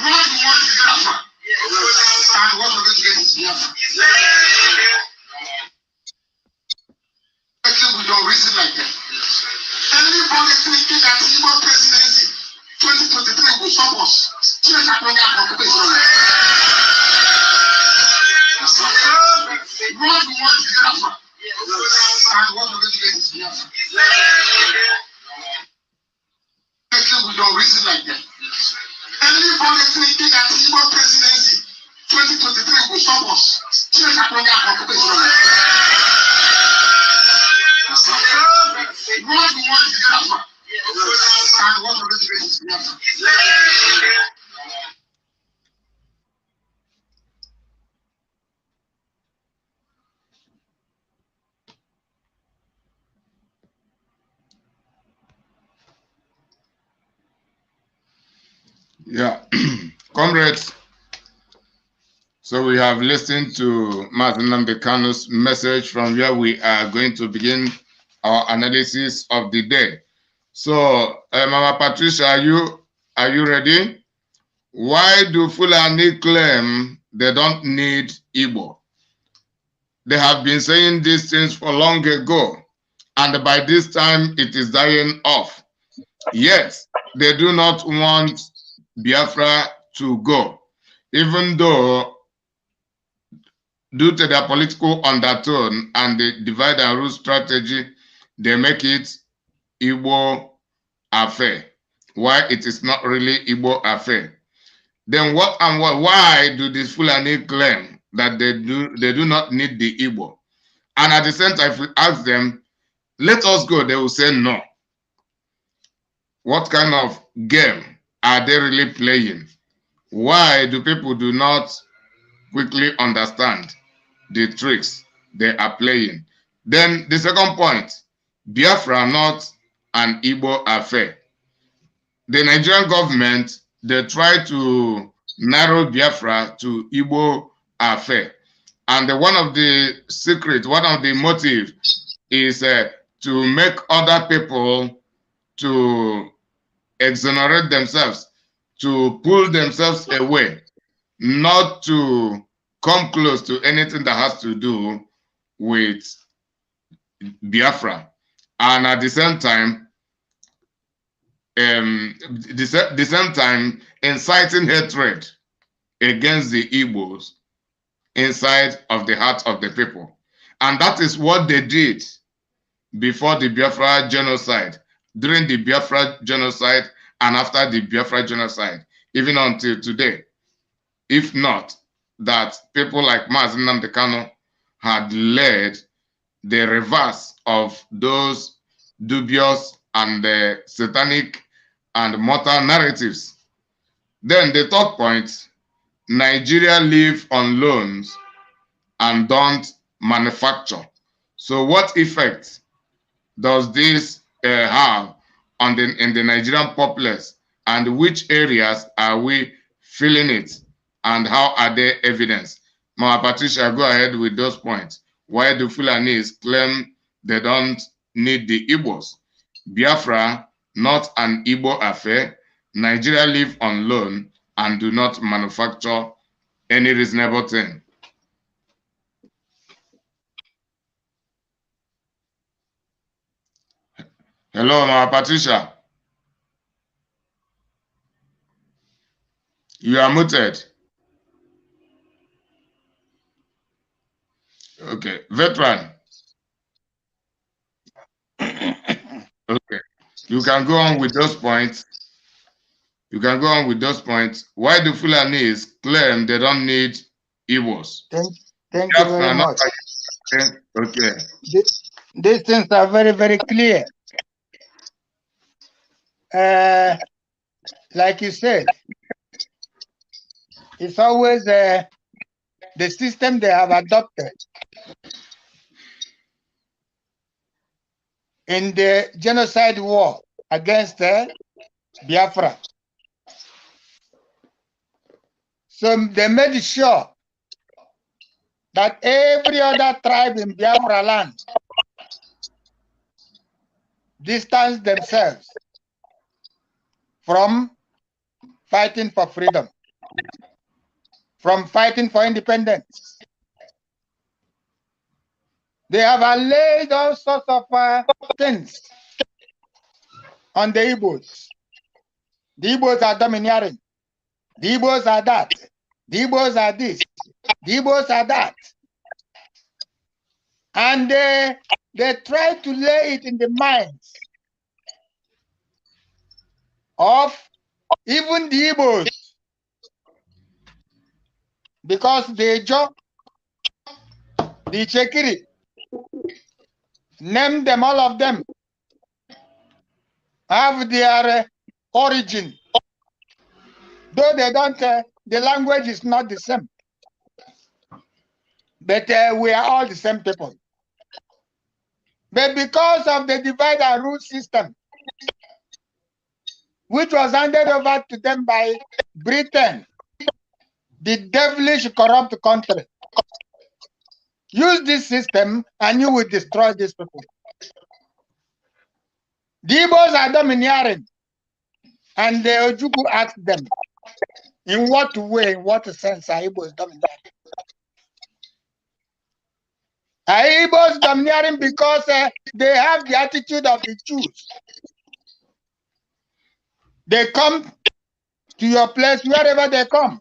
What we want is Biafra. And what we're going to get is Biafra. We don't reason like that. Anybody thinking that IPOB presidency 2023 will stop us? Check out on your occupation. What we want is Biafra. And what we're going to get is Biafra. We don't reason like that. Anybody thinking that IPOB presidency 2023 will stop us? Check out on your occupation. What we want is Biafra. And what we're going to get is Biafra. Yeah, comrades. So we have listened to Martin Nnamdi Kanu's message from where we are going to begin our analysis of the day. So, Mama Patricia, are you ready? Why do Fulani claim they don't need Igbo? They have been saying these things for long ago, and by this time it is dying off. Yes, they do not want Biafra to go, even though due to their political undertone and the divide and rule strategy, they make it Igbo affair. Why it is not really Igbo affair? Then what and what? Why do these Fulani claim that they do not need the Igbo? And at the same time, if we ask them, let us go, they will say no. What kind of game are they really playing? Why do people do not quickly understand the tricks they are playing? Then the second point, Biafra not an Igbo affair. The Nigerian government, they try to narrow Biafra to Igbo affair. And one of the secrets, one of the motives is to make other people to exonerate themselves, to pull themselves away, not to come close to anything that has to do with Biafra. And at the same time, the same time inciting hatred against the Igbos inside of the heart of the people. And that is what they did before the Biafra genocide, during the Biafra genocide, and after the Biafra genocide, even until today. If not that people like Mazi Nnamdi Kanu had led the reverse of those dubious and satanic and mortal narratives. Then the third point, Nigeria live on loans and don't manufacture. So what effect does this have on in the Nigerian populace, and which areas are we feeling it, and how are they evidence? Mama Patricia, go ahead with those points. Why do Fulanis claim they don't need the Igbos? Biafra, not an Igbo affair. Nigeria live on loan and do not manufacture any reasonable thing. Hello, Mama Patricia. You are muted. Okay, veteran. Okay, you can go on with those points. You can go on with those points. Why do Fulanis claim they don't need Igbos? Thank you very much. Okay. These things are very, very clear. Like you said, it's always the system they have adopted in the genocide war against Biafra. So they made sure that every other tribe in Biafra land distance themselves from fighting for freedom, from fighting for independence. They have allayed all sorts of things on the Igbos. The Igbos are domineering. The Igbos are that. The Igbos are this. The Igbos are that. And they try to lay it in the minds of even the Igbos, because the Ijo, the Chekiri, name them, all of them have their origin, though they don't, the language is not the same, but we are all the same people. But because of the divide and rule system, which was handed over to them by Britain, the devilish corrupt country, use this system and you will destroy these people. The Igbos are domineering, and the Ojukwu asked them, in what way, in what sense are Igbos domineering? Are Igbos domineering because they have the attitude of the Jews? They come to your place, wherever they come,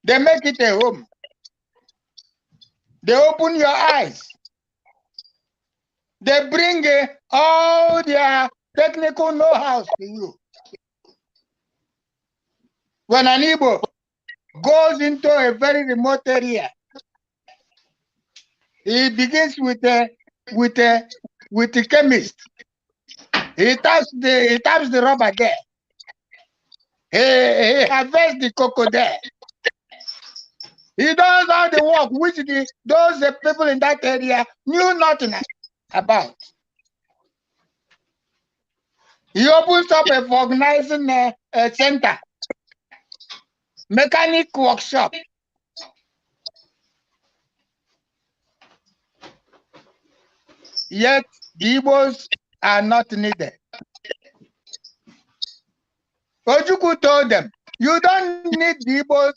they make it a home. They open your eyes. They bring all their technical know-how to you. When an Igbo goes into a very remote area, he begins with a chemist. He taps the rubber there. He harvests the cocoa there. He does all the work which those people in that area knew nothing about. He opens up a vulcanizing center, mechanic workshop. Yet the Igbos are not needed. Ojukwu told them, you don't need the Igbos,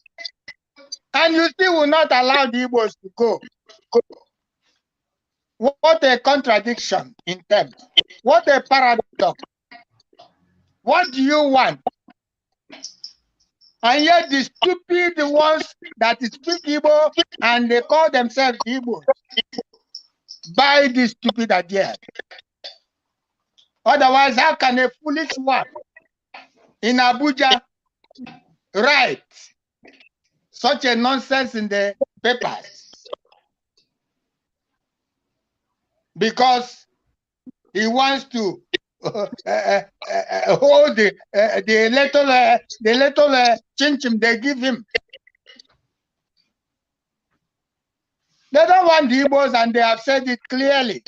and you still will not allow the Igbos to go. What a contradiction in terms. What a paradox. What do you want? And yet the stupid ones that speak Igbo and they call themselves Igbo buy this stupid idea. Otherwise, how can a foolish one in Abuja write such a nonsense in the papers? Because he wants to hold the little chin-chin they give him. They don't want the Igbos, and they have said it clearly.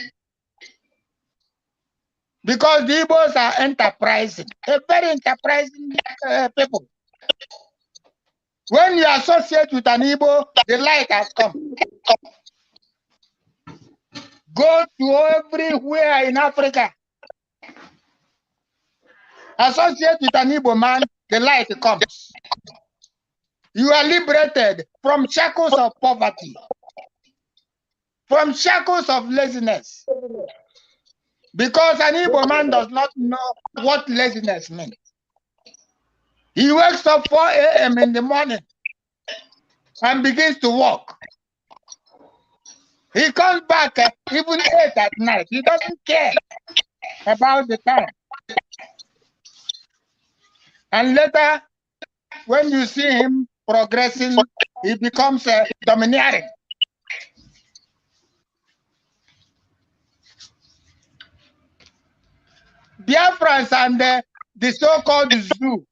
Because the Igbos are enterprising, a very enterprising people. When you associate with an Igbo, the light has come. Go to everywhere in Africa. Associate with an Igbo man, the light comes. You are liberated from shackles of poverty, from shackles of laziness. Because an Igbo man does not know what laziness means. He wakes up 4 a.m. in the morning and begins to walk. He comes back even 8 at night. He doesn't care about the time. And later, when you see him progressing, he becomes domineering. Biafrans and the so-called zoo.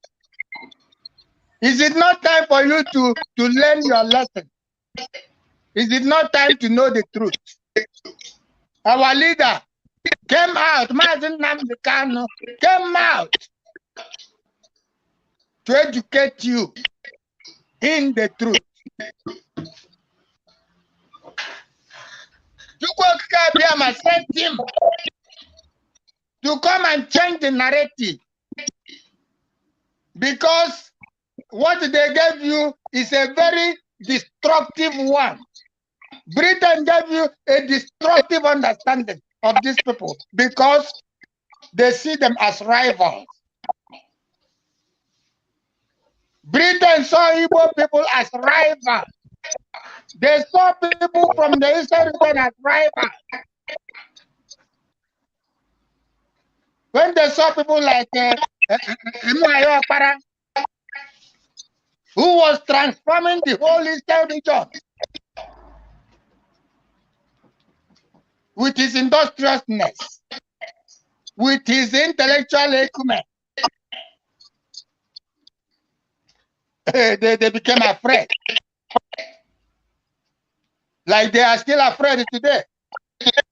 Is it not time for you to learn your lesson? Is it not time to know the truth? Our leader came out, Mazen Nnamdi Kanu came out to educate you in the truth. Chukwuka Abiyama sent him to come and change the narrative, because what they gave you is a very destructive one. Britain gave you a destructive understanding of these people because they see them as rivals. Britain saw Igbo people as rivals. They saw people from the Eastern region as rivals. When they saw people like Emuayo Akpara, who was transforming the whole Eastern region with his industriousness, with his intellectual acumen, they became afraid. Like they are still afraid today.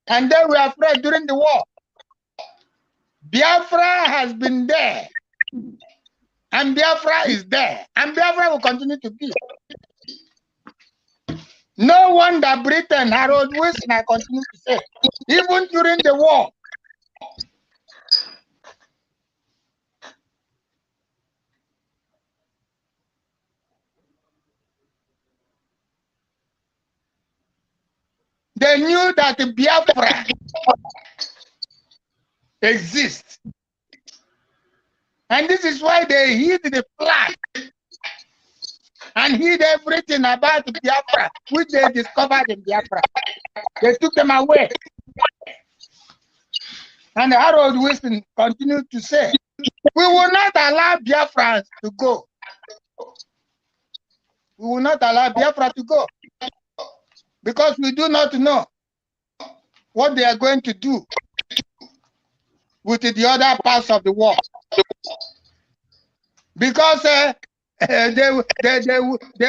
And they were afraid during the war. Biafra has been there. And Biafra is there. And Biafra will continue to be. No wonder Britain, Harold Wilson, I continue to say, even during the war, they knew that Biafra exists. And this is why they hid the flag and hid everything about Biafra, which they discovered in Biafra. They took them away. And Harold Wilson continued to say, we will not allow Biafrans to go. We will not allow Biafra to go. Because we do not know what they are going to do with the other parts of the world. Because they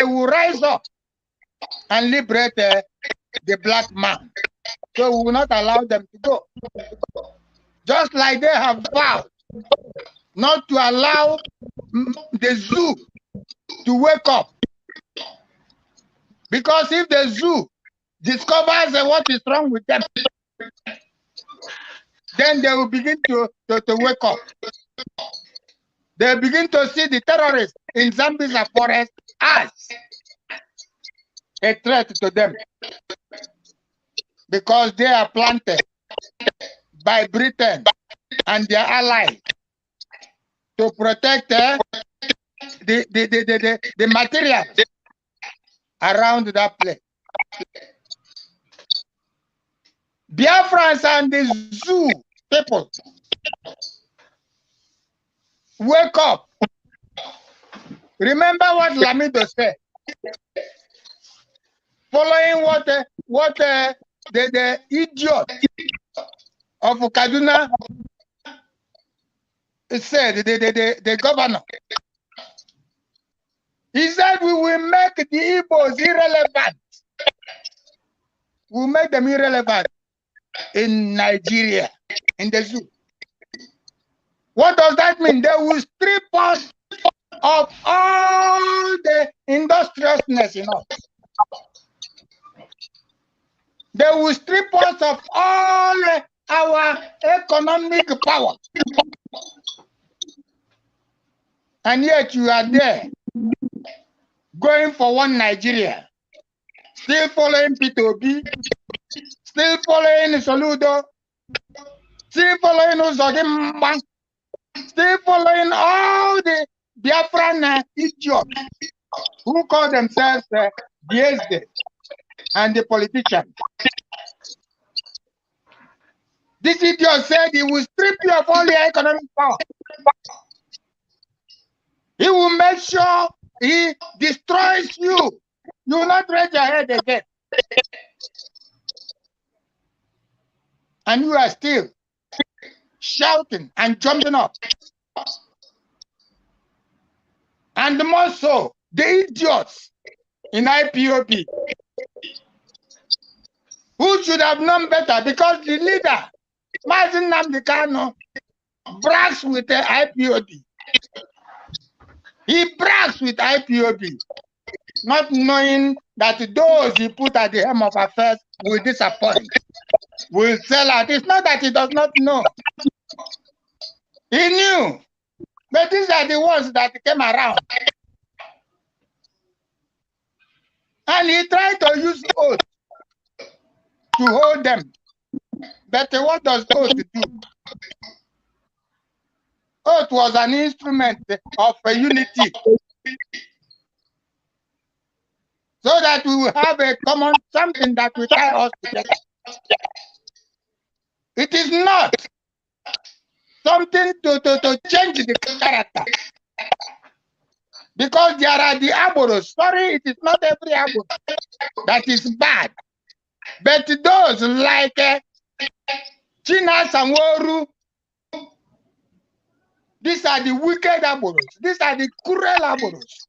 will rise up and liberate the black man. So we will not allow them to go. Just like they have vowed not to allow the zoo to wake up. Because if the zoo discovers what is wrong with them, then they will begin to wake up. They begin to see the terrorists in Zambia forest as a threat to them because they are planted by Britain and their allies to protect the materials around that place. Biafrans and the zoo people wake up. Remember what Lamido said. Following what the idiot of Kaduna said, the governor. He said we will make the Igbos irrelevant. We'll make them irrelevant in Nigeria, in the zoo. What does that mean? They will strip us of all the industriousness in us. They will strip us of all our economic power. And yet you are there, going for one Nigeria, still following P2B, still following Soludo, still following Uzodimba, still following all the Biafran idiots who call themselves the SD and the politicians. This idiot said he will strip you of all your economic power. He will make sure he destroys you. You will not raise your head again. And you are still shouting and jumping up. And more so, the idiots in IPOB, who should have known better, because the leader, Mazin Namdekano, brags with the IPOB. He brags with IPOB, not knowing that those he put at the helm of affairs will disappoint, will sell out. It's not that he does not know. He knew. But these are the ones that came around. And he tried to use oath to hold them. But what does oath do? Oath was an instrument of unity, so that we will have a common something that will tie us together. It is not something to change the character. Because there are the aboros. Sorry, it is not every aboro that is bad. But those like China Sanworu, these are the wicked aboros. These are the cruel aboros.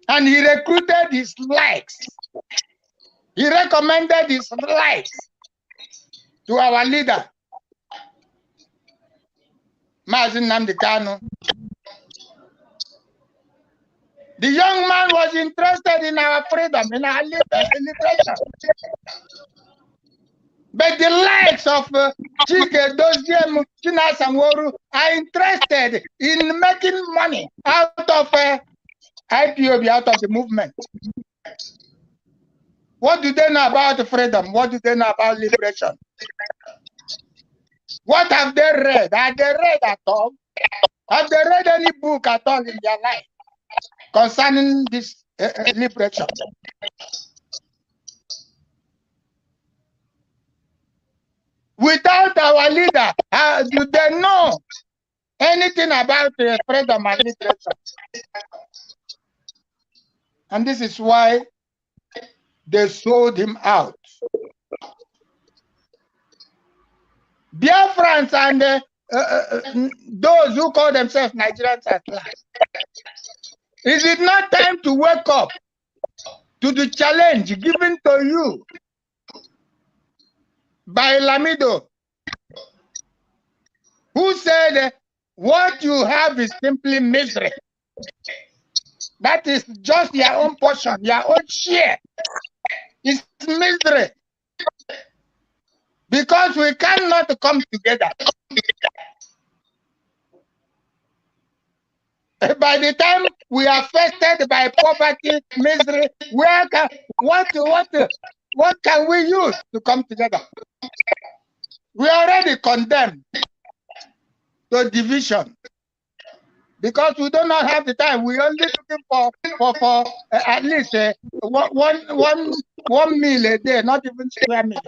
And he recruited his likes. He recommended his likes to our leader, Mazin Namdekano. The young man was interested in our freedom, in our liberation. But the likes of Chike, Doziem, China Sanworu are interested in making money out of IPOB, out of the movement. What do they know about freedom? What do they know about liberation? What have they read? Have they read at all? Have they read any book at all in their life concerning this liberation? Without our leader, do they know anything about freedom and liberation? And this is why they sold him out. Biafrans and those who call themselves Nigerians at last. Is it not time to wake up to the challenge given to you by Lamido, who said what you have is simply misery? That is just your own portion, your own share. It's misery. Because we cannot come together By the time we are affected by poverty, misery, what can we use to come together? We are already condemned to division because we do not have the time. We only looking for at least one meal a day, not even square meal.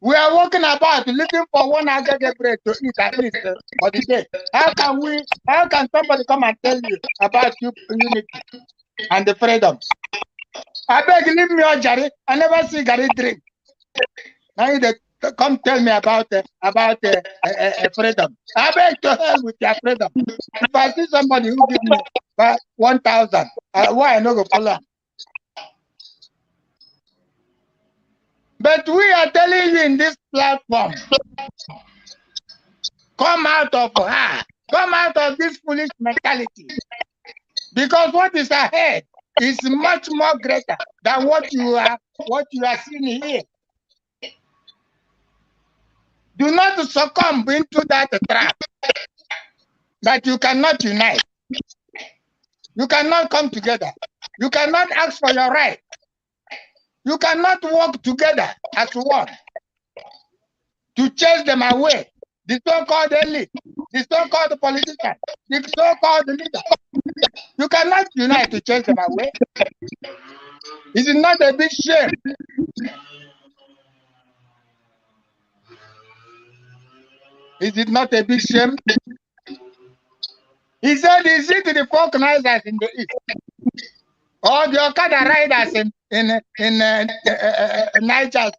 We are walking about looking for one aggregate bread to eat at least for the day. How can somebody come and tell you about unity and the freedom? I beg, leave me on Jerry. I never see Gary drink. Now you come tell me about freedom. I beg to hell with your freedom. If I see somebody who give me 1,000, why I not go follow? But we are telling you in this platform, come out of this foolish mentality. Because what is ahead is much more greater than what you are seeing here. Do not succumb into that trap that you cannot unite. You cannot come together. You cannot ask for your right. You cannot work together as one to chase them away. The so-called elite, the so-called politicians, the so-called leaders. You cannot unite to chase them away. Is it not a big shame? Is it not a big shame? He said, is it the falconizers in the east? Or the Okada riders in Niger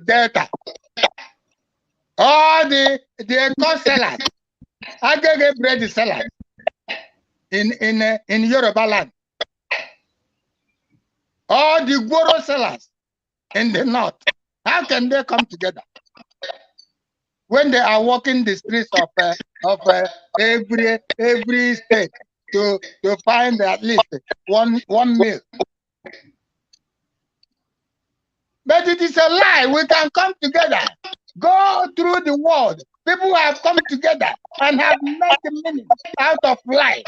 Delta? Or the corn sellers, aggregate bread sellers in Yoruba land? Or the Goro sellers in the north? How can they come together when they are walking the streets of every state to find at least one meal? But it is a lie. We can come together. Go through the world. People have come together and have made the meaning out of life.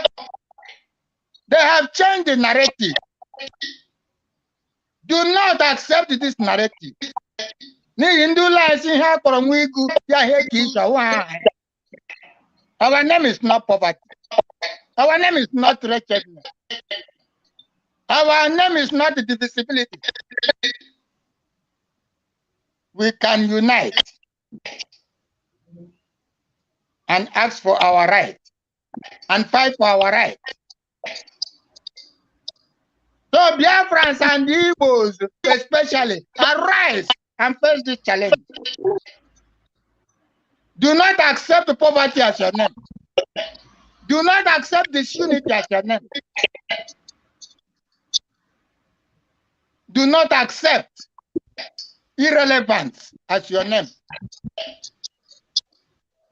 They have changed the narrative. Do not accept this narrative. Our name is not poverty. Our name is not wretchedness. Our name is not divisibility. We can unite and ask for our right and fight for our right. So Biafrans and Igbos especially arise and face this challenge. Do not accept poverty as your name. Do not accept disunity as your name. Do not accept irrelevance as your name.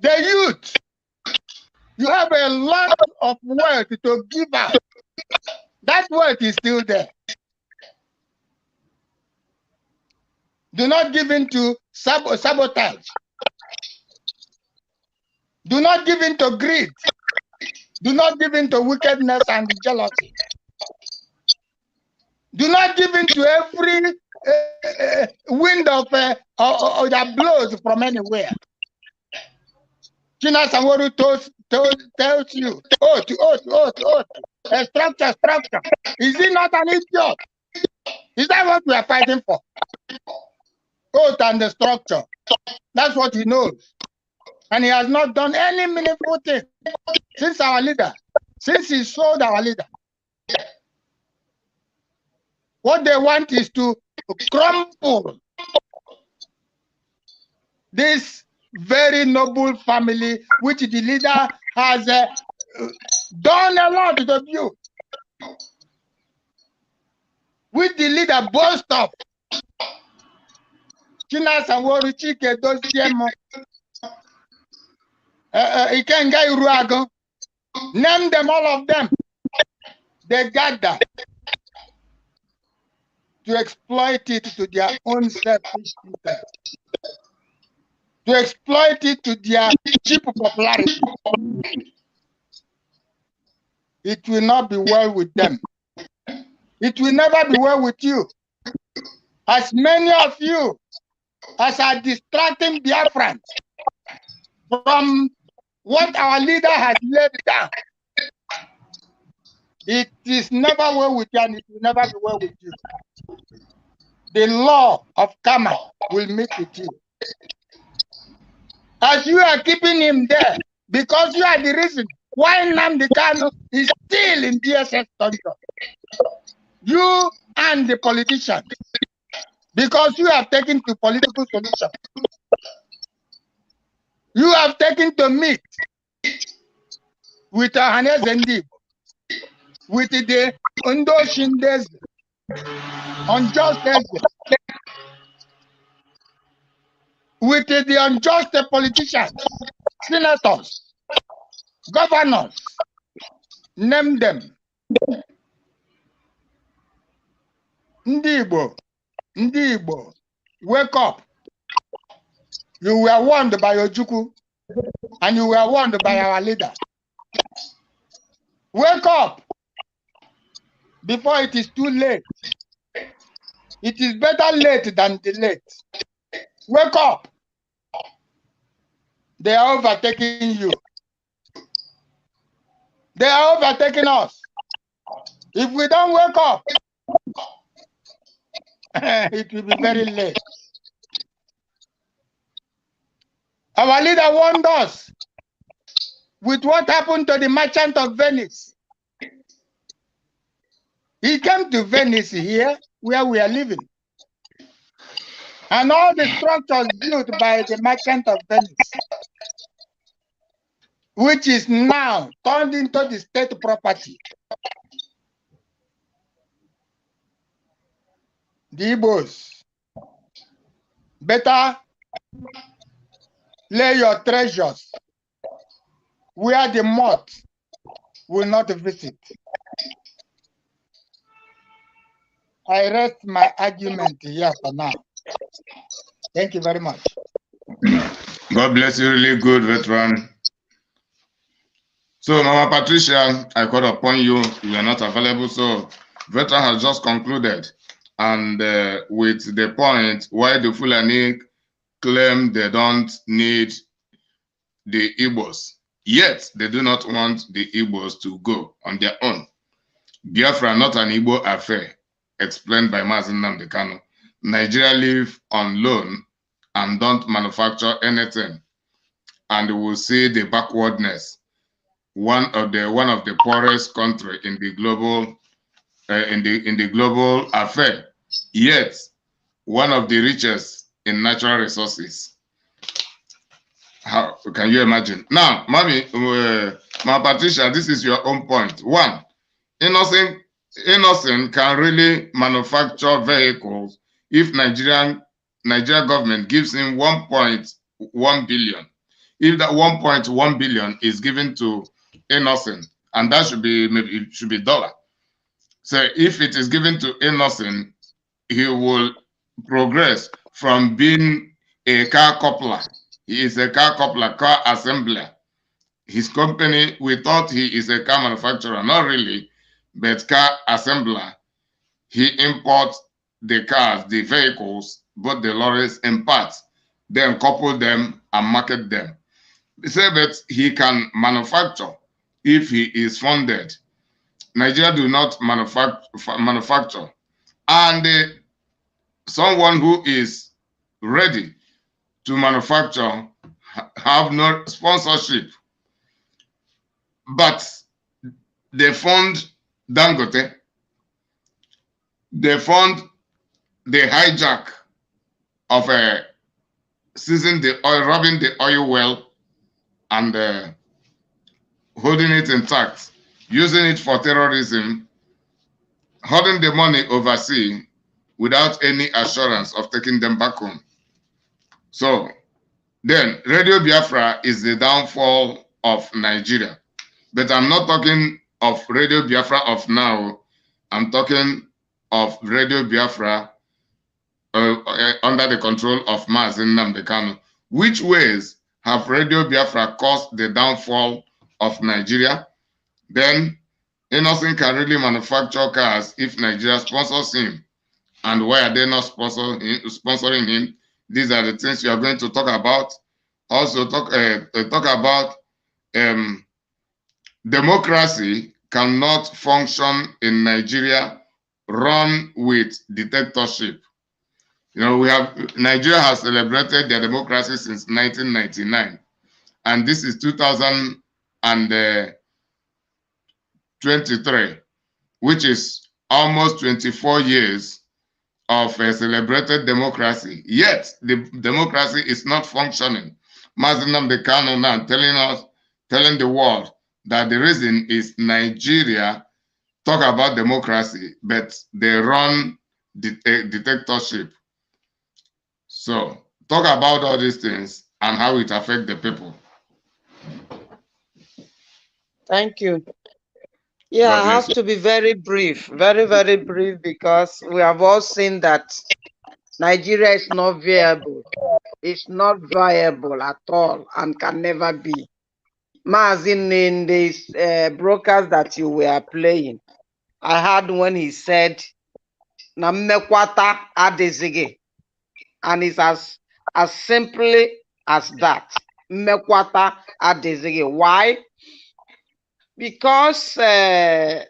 The youth, you have a lot of wealth to give out. That wealth is still there. Do not give in to sabotage. Do not give in to greed. Do not give in to wickedness and jealousy. Do not give in to every wind of that blows from anywhere. China Sanworu tells you, oath. Structure. Is he not an idiot? Is that what we are fighting for? Oath and the structure. That's what he knows. And he has not done any meaningful thing since he sold our leader. What they want is to crumble this very noble family, which the leader has done a lot to build, which the leader boasts of. China Sanworu Chike Dosiemo, Ikenga Iruago, name them, all of them. They gather to exploit it to their own selfish interest. to exploit it to their cheap popularity. It will not be well with them. It will never be well with you. As many of you as are distracting Biafrans from what our leader has laid down, it is never well with you and it will never be well with you. The law of karma will meet with you. As you are keeping him there, because you are the reason why Nnamdi Kanu is still in DSS dungeon. You and the politicians, because you have taken to political solution. You have taken to meet with Ahane Zendi, with the Undo Shindes, unjust, with the unjust politicians, senators, governors, name them. Ndi Igbo, wake up. You were warned by Ojukwu, and you were warned by our leader. Wake up before it is too late. It is better late than delayed. Wake up. They are overtaking you. They are overtaking us. If we don't wake up, it will be very late. Our leader warned us with what happened to the merchant of Venice. He came to Venice here, where we are living. And all the structures built by the merchant of Venice, which is now turned into the state property. The Igbos, better lay your treasures where the moth will not visit. I rest my argument here for now. Thank you very much. God bless you, really good veteran. So, Mama Patricia, I called upon you. You are not available, so veteran has just concluded. And with the point why the Fulani claim they don't need the Igbos, yet they do not want the Igbos to go on their own. Biafra not an Igbo affair, explained by Mazi Nnamdi Kanu. Nigeria live on loan and don't manufacture anything, and we will see the backwardness. One of the poorest country in the global in the global affair, yet one of the richest in natural resources. How can you imagine? Now, Mommy, Ma Patricia, this is your own point. One, innocent can really manufacture vehicles if Nigeria government gives him 1.1 billion. If that 1.1 billion is given to Innocent, and that should be, maybe it should be dollar. So if it is given to Innocent, he will progress from being a car coupler. He is a car coupler, car assembler. His company, we thought he is a car manufacturer, not really, but car assembler. He imports the cars, the vehicles, both the lorries in parts, then couple them and market them. They say that he can manufacture if he is funded. Nigeria do not manufacture. And someone who is ready to manufacture have no sponsorship. But they fund Dangote. They fund the hijack of seizing the oil, robbing the oil well, and holding it intact, using it for terrorism, holding the money overseas without any assurance of taking them back home. So then Radio Biafra is the downfall of Nigeria. But I'm not talking of Radio Biafra of now. I'm talking of Radio Biafra under the control of Mazi Nnamdi Kanu, Which ways have Radio Biafra caused the downfall of Nigeria? Then, Innocent can really manufacture cars if Nigeria sponsors him. And why are they not sponsoring him? These are the things we are going to talk about. Also, talk about democracy cannot function in Nigeria run with dictatorship. You know, Nigeria has celebrated their democracy since 1999, and this is 2023, which is almost 24 years of celebrated democracy. Yet the democracy is not functioning. Mazi Nnamdi Kanu now telling the world that the reason is Nigeria talk about democracy, but they run dictatorship. So talk about all these things and how it affects the people. Thank you. Yeah, I have to be very brief, very, very brief, because we have all seen that Nigeria is not viable. It's not viable at all and can never be. Mas in these brokers that you were playing, I heard when he said, "Na mmekwata adezige," and it's as simply as that. Mmekwata adezige. Why? Because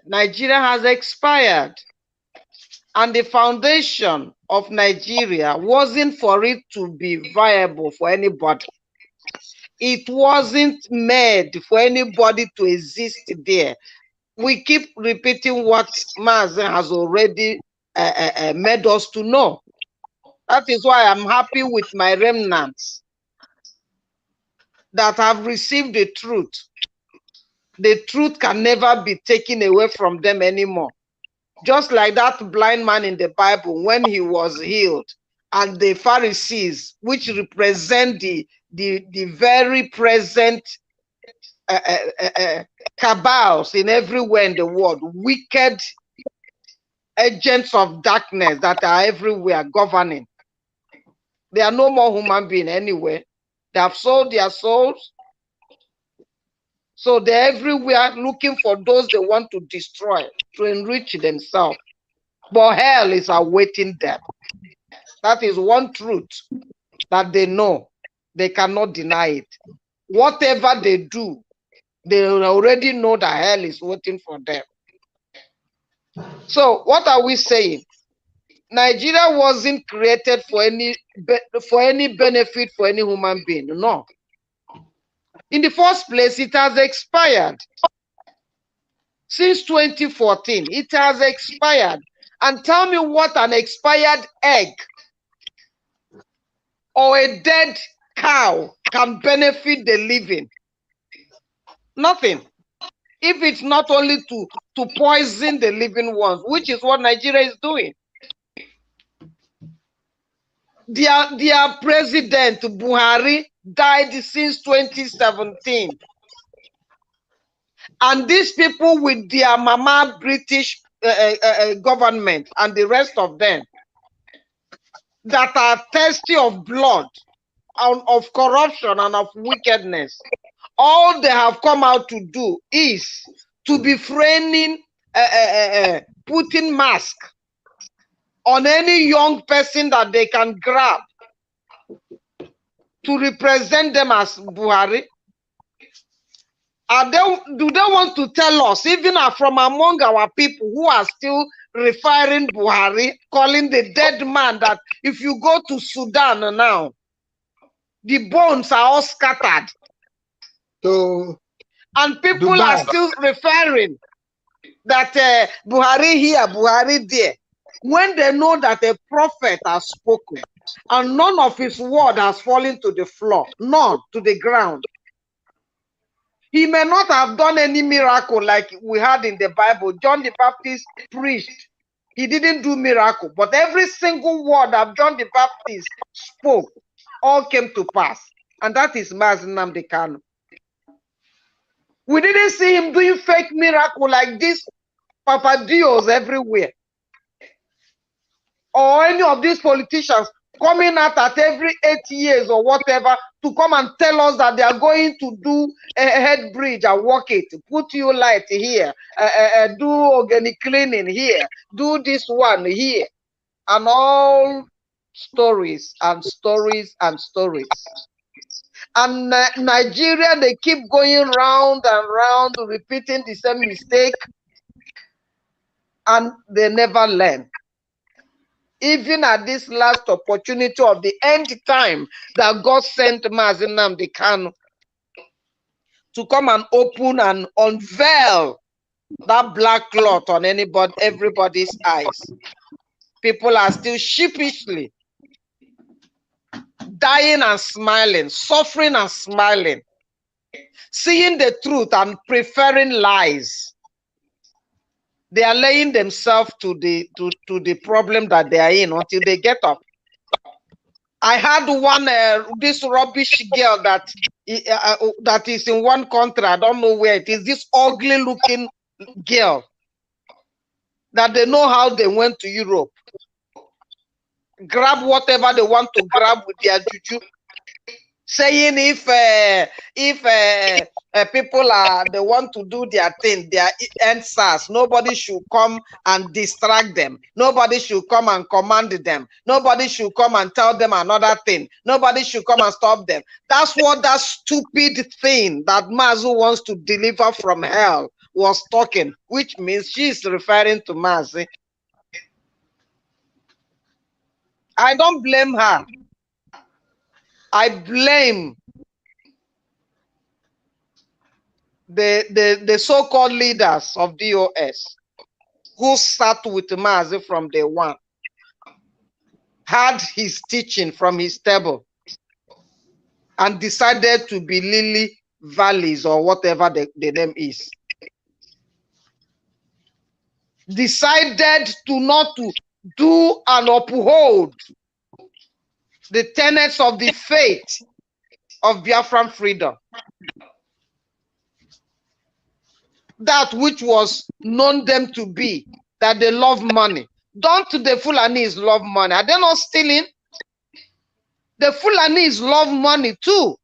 Nigeria has expired, and the foundation of Nigeria wasn't for it to be viable for anybody. It wasn't made for anybody to exist there. We keep repeating what Mazen has already made us to know. That is why I'm happy with my remnants that have received the truth. The truth can never be taken away from them anymore. Just like that blind man in the Bible, when he was healed, and the Pharisees, which represent the very present cabals in everywhere in the world, wicked agents of darkness that are everywhere governing. They are no more human beings anyway. They have sold their souls. So they're everywhere looking for those they want to destroy, to enrich themselves. But hell is awaiting them. That is one truth that they know. They cannot deny it. Whatever they do, they already know that hell is waiting for them. So what are we saying? Nigeria wasn't created for any benefit for any human being. No. In the first place, it has expired. Since 2014, it has expired. And tell me what an expired egg or a dead cow can benefit the living. Nothing. If it's not only to poison the living ones, which is what Nigeria is doing. Their president, Buhari, died since 2017. And these people with their mama British government and the rest of them that are thirsty of blood, of corruption and of wickedness, all they have come out to do is to be framing, putting mask on any young person that they can grab to represent them as Buhari. Do they want to tell us, even from among our people who are still referring Buhari, calling the dead man, that if you go to Sudan now, the bones are all scattered. So, and people Dubai are still referring that Buhari here, Buhari there, when they know that a prophet has spoken and none of his word has fallen to the floor, none to the ground. He may not have done any miracle like we had in the Bible. John the Baptist preached. He didn't do miracle, but every single word that John the Baptist spoke all came to pass. And that is Mazi Nnamdi Kanu. We didn't see him doing fake miracle like this Papa Dios everywhere. Or any of these politicians coming out at every 8 years or whatever to come and tell us that they are going to do a head bridge and work it, put you light here, do organic cleaning here, do this one here, and all stories and stories and stories. And Nigeria, they keep going round and round, repeating the same mistake, and they never learn. Even at this last opportunity of the end time that God sent Mazi Nnamdi Kanu to come and open and unveil that black cloth on everybody's eyes, people are still sheepishly dying and smiling, suffering and smiling, seeing the truth and preferring lies. They are laying themselves to the problem that they are in until they get up. I had one this rubbish girl that is in one country. I don't know where it is. This ugly looking girl that they know how they went to Europe, grab whatever they want to grab with their juju, saying if people they want to do their thing, their answers, nobody should come and distract them. Nobody should come and command them. Nobody should come and tell them another thing. Nobody should come and stop them. That's what that stupid thing that Mazi wants to deliver from hell was talking, which means she's referring to Mazi. I don't blame her. I blame the so-called leaders of DOS who sat with Mazi from day one, had his teaching from his table, and decided to be Lily Valleys or whatever the name is. Decided to not to do and uphold the tenets of the faith of Biafran freedom. That which was known them to be, that they love money. Don't the Fulanis love money? Are they not stealing? The Fulanis love money too.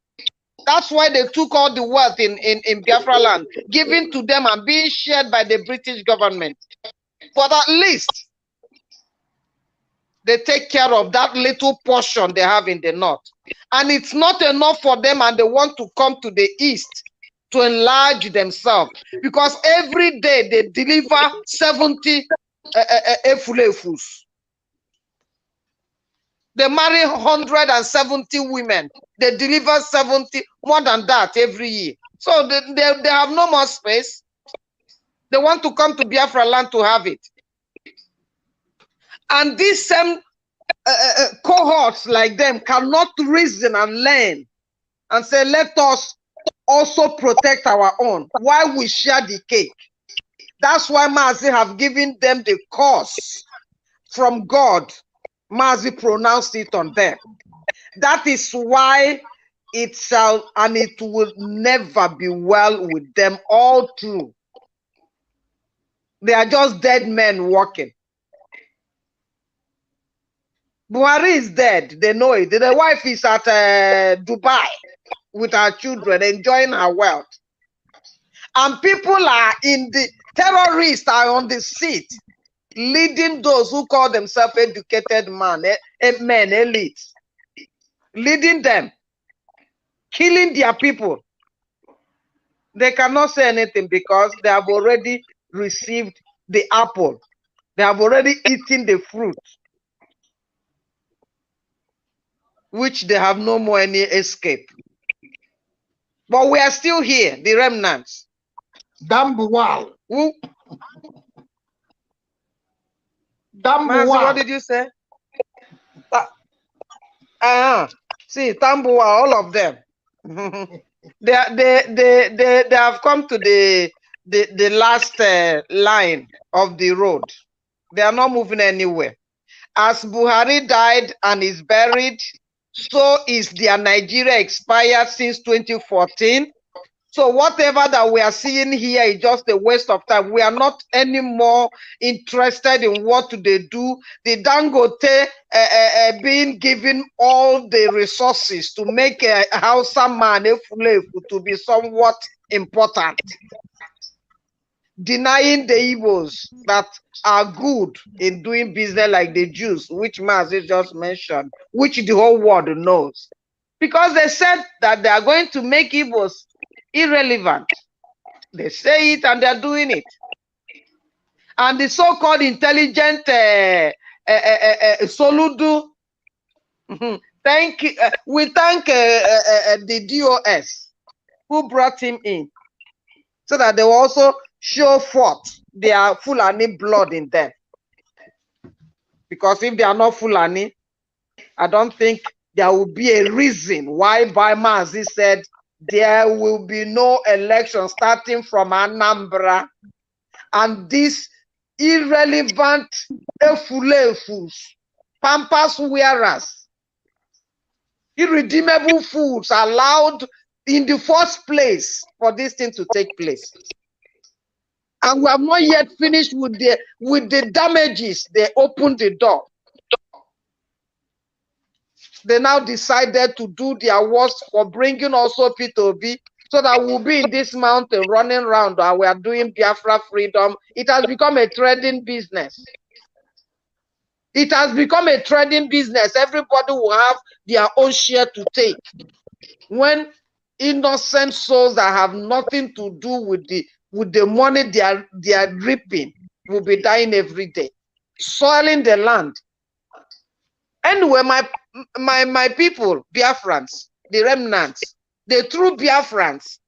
That's why they took all the wealth in Biafra land, given to them and being shared by the British government. But at least they take care of that little portion they have in the north. And it's not enough for them, and they want to come to the east to enlarge themselves, because every day they deliver 70 efulefus. They marry 170 women. They deliver 70, more than that every year. So they have no more space. They want to come to Biafra land to have it. And these same cohorts like them cannot reason and learn and say, let us also protect our own while we share the cake. That's why Mazi have given them the curse from God. Mazi pronounced it on them. That is why it shall and it will never be well with them all through. They are just dead men walking. Buhari is dead. They know it. The wife is at Dubai with her children, enjoying her wealth. And people are in the terrorists are on the seat, leading those who call themselves educated men, elites, leading them, killing their people. They cannot say anything because they have already received the apple. They have already eaten the fruit, which they have no more any escape. But we are still here, the remnants. Dambuwal. Who? Dambuwal. What did you say? See, Tambuwal, all of them. they have come to the last line of the road. They are not moving anywhere. As Buhari died and is buried, so is their Nigeria expired since 2014. So whatever that we are seeing here is just a waste of time. We are not anymore interested in what they do. The Dangote being given all the resources to make a Hausa man to be somewhat important, denying the Igbos that are good in doing business like the Jews, which Mazi just mentioned, which the whole world knows. Because they said that they are going to make Igbos irrelevant. They say it and they're doing it. And the so-called intelligent Soludo, thank you. We thank the DOS who brought him in, so that they will also show forth their Fulani blood in them. Because if they are not Fulani, I don't think there will be a reason why Mazi said there will be no election starting from Anambra, and these irrelevant efulefus, pampas wearers, irredeemable fools allowed in the first place for this thing to take place. And we have not yet finished with the damages. They opened the door. They now decided to do their worst for bringing also P2B, so that we'll be in this mountain running around and we are doing Biafra freedom. It has become a trading business. It has become a trading business. Everybody will have their own share to take. When innocent souls that have nothing to do with the money they are reaping will be dying every day, soiling the land. Anyway, my people, Biafrans, the remnants, the true Biafrans,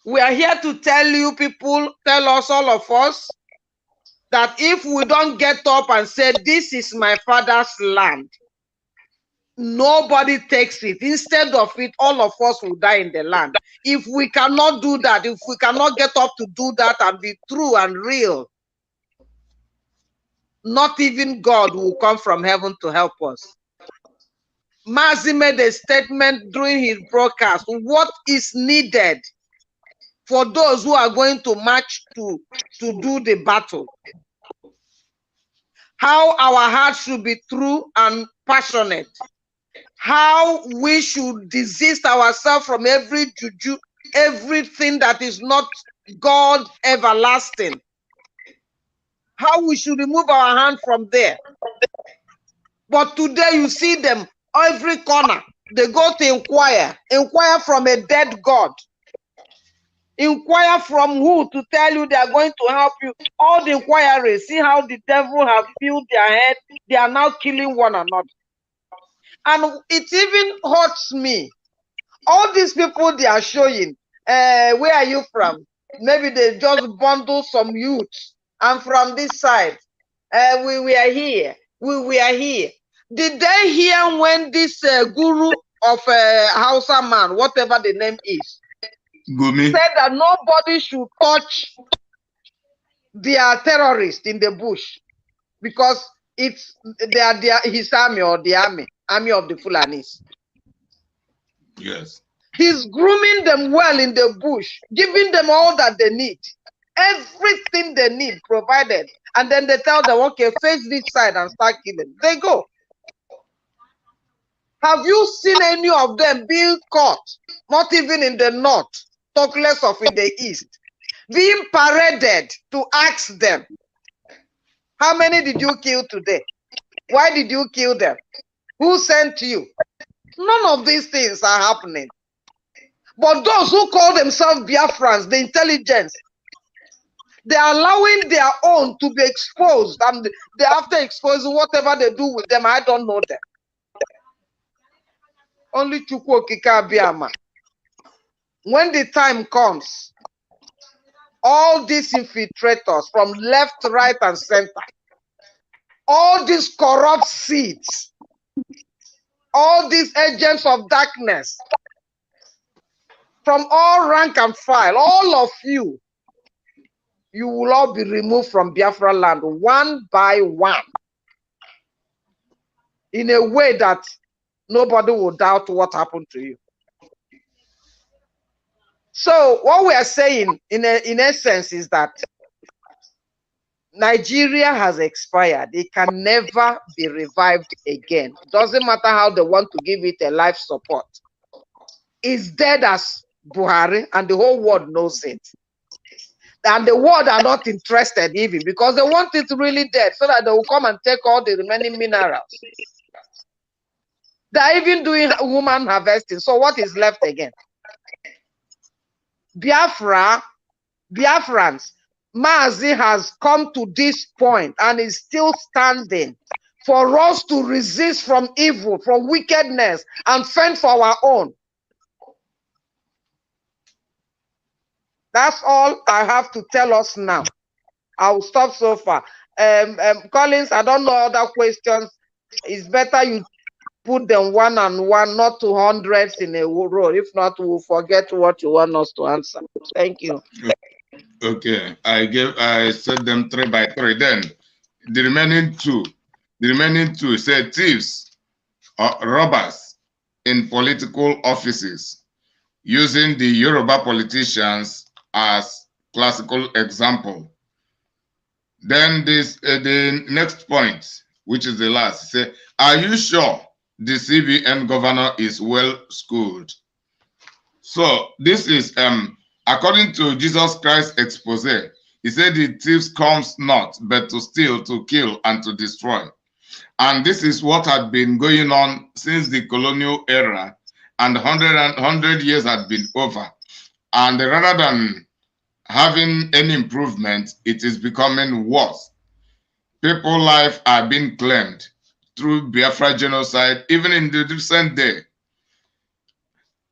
we are here to tell you people, tell us, all of us, that if we don't get up and say, this is my father's land, nobody takes it. Instead of it, all of us will die in the land. If we cannot do that, if we cannot get up to do that and be true and real, not even God will come from heaven to help us. Mazi made a statement during his broadcast. What is needed for those who are going to march to do the battle? How our hearts should be true and passionate. How we should desist ourselves from every juju, everything that is not God everlasting. How we should remove our hand from there. But today you see them every corner. They go to inquire from a dead God. Inquire from who to tell you they are going to help you. All the inquiries, see how the devil have filled their head. They are now killing one another. And it even hurts me. All these people they are showing, where are you from? Maybe they just bundle some youth. And from this side, we are here. We are here. Did they hear when this guru of Hausa man, whatever the name is, Gumi, said that nobody should touch their terrorists in the bush because they are his army or the army of the Fulanis. yes. He's grooming them well in the bush, giving them all that they need, everything they need provided, and then they tell them, okay, face this side and start killing. They go. Have you seen any of them being caught? Not even in the north, talk less of in the east, being paraded to ask them, how many did you kill today? Why did you kill them? Who sent you? None of these things are happening. But those who call themselves Biafrans, the intelligence, they are allowing their own to be exposed, and they after exposing whatever they do with them, I don't know them. Only Chukwu Okike Abiyama. When the time comes, all these infiltrators from left, right, and center, all these corrupt seeds, all these agents of darkness, from all rank and file, all of you, you will all be removed from Biafra land one by one, in a way that nobody will doubt what happened to you. So what we are saying in essence is that Nigeria has expired. It can never be revived again. Doesn't matter how they want to give it a life support. It's dead as Buhari, and the whole world knows it. And the world are not interested even because they want it really dead so that they will come and take all the remaining minerals. They're even doing human harvesting. So what is left again? Biafrans, Mazi has come to this point and is still standing for us to resist from evil, from wickedness, and fend for our own. That's all I have to tell us now. I'll stop so far. Collins, I don't know other questions. It's better you put them one on one, not 200s in a row. If not, we'll forget what you want us to answer. Thank you. Okay, I said them 3 by 3. Then the remaining two said thieves or robbers in political offices, using the Yoruba politicians as classical example. Then the next point, which is the last, say, are you sure the CBN governor is well schooled? So this is according to Jesus Christ's expose. He said the thieves comes not but to steal, to kill, and to destroy. And this is what had been going on since the colonial era, and 100 years had been over. And rather than having any improvement, it is becoming worse. People's lives are being claimed through Biafra genocide, even in the recent day.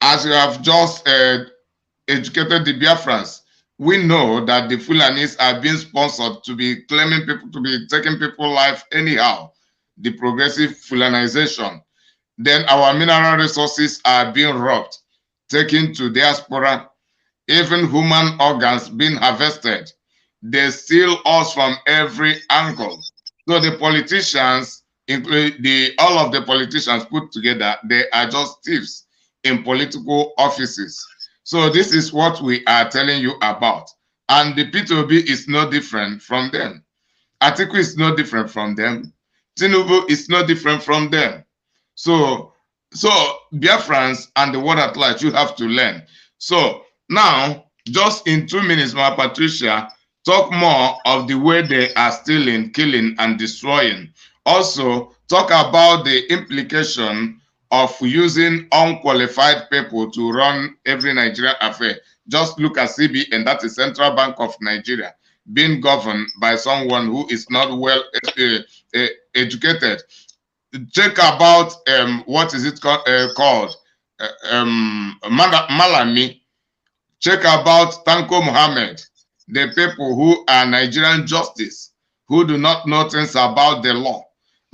As you have just educated the Biafrans, we know that the Fulanis are being sponsored to be claiming people, to be taking people's life anyhow. The progressive Fulanization. Then our mineral resources are being robbed, taken to diaspora, even human organs being harvested. They steal us from every angle. So the politicians, including all of the politicians put together, they are just thieves in political offices. So this is what we are telling you about. And the P2B is no different from them. Atiku is no different from them. Tinubu is no different from them. So Biafrans and the world at large, you have to learn. So now, just in 2 minutes, Ma Patricia, talk more of the way they are stealing, killing, and destroying. Also, talk about the implication of using unqualified people to run every Nigerian affair. Just look at CBN, that is Central Bank of Nigeria, being governed by someone who is not well educated. Check about what is it called? Malami. Check about Tanko Muhammad, the people who are Nigerian justice, who do not know things about the law.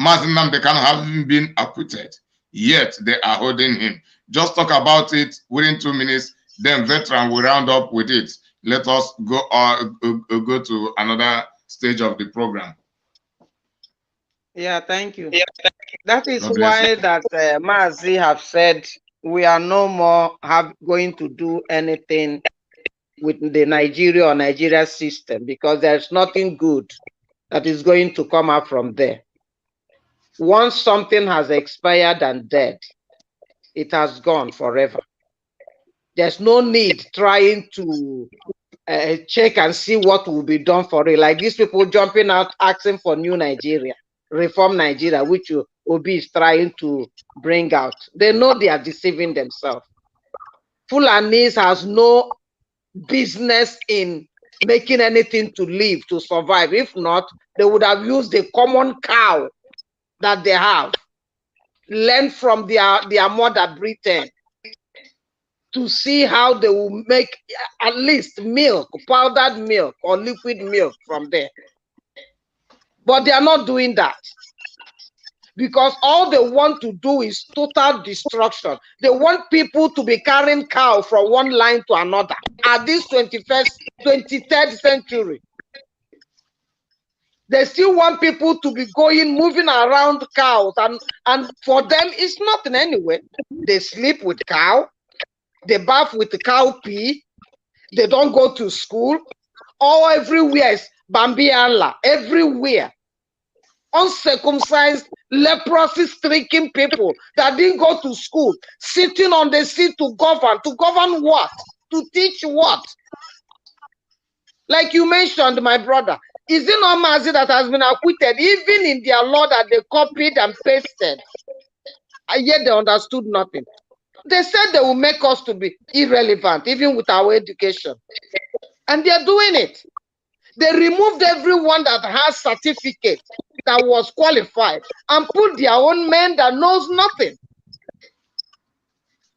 Mazinam, they cannot have been acquitted, yet they are holding him. Just talk about it within 2 minutes, then veteran will round up with it. Let us go to another stage of the program. Yeah, thank you. That is why that Mazi have said we are no more going to do anything with the Nigeria or Nigeria system, because there's nothing good that is going to come out from there. Once something has expired and dead, it has gone forever. There's no need trying to check and see what will be done for it. Like these people jumping out asking for new Nigeria, reform Nigeria, which Obi is trying to bring out. They know they are deceiving themselves. Fulanis has no business in making anything to live, to survive. If not, they would have used the common cow that they have, learn from their mother Britain, to see how they will make at least milk, powdered milk or liquid milk from there. But they are not doing that, because all they want to do is total destruction. They want people to be carrying cow from one line to another at this 23rd century. They still want people to be moving around cows, and for them it's nothing anyway. They sleep with cow, they bath with the cow pee, They don't go to school. All everywhere is Bambiala, everywhere. Uncircumcised, leprosy-stricken people that didn't go to school, sitting on the seat to govern. To govern what? To teach what? Like you mentioned, my brother, is it not Mazi that has been acquitted, even in their law that they copied and pasted? And yet they understood nothing. They said they will make us to be irrelevant, even with our education. And they're doing it. They removed everyone that has certificate that was qualified and put their own men that knows nothing.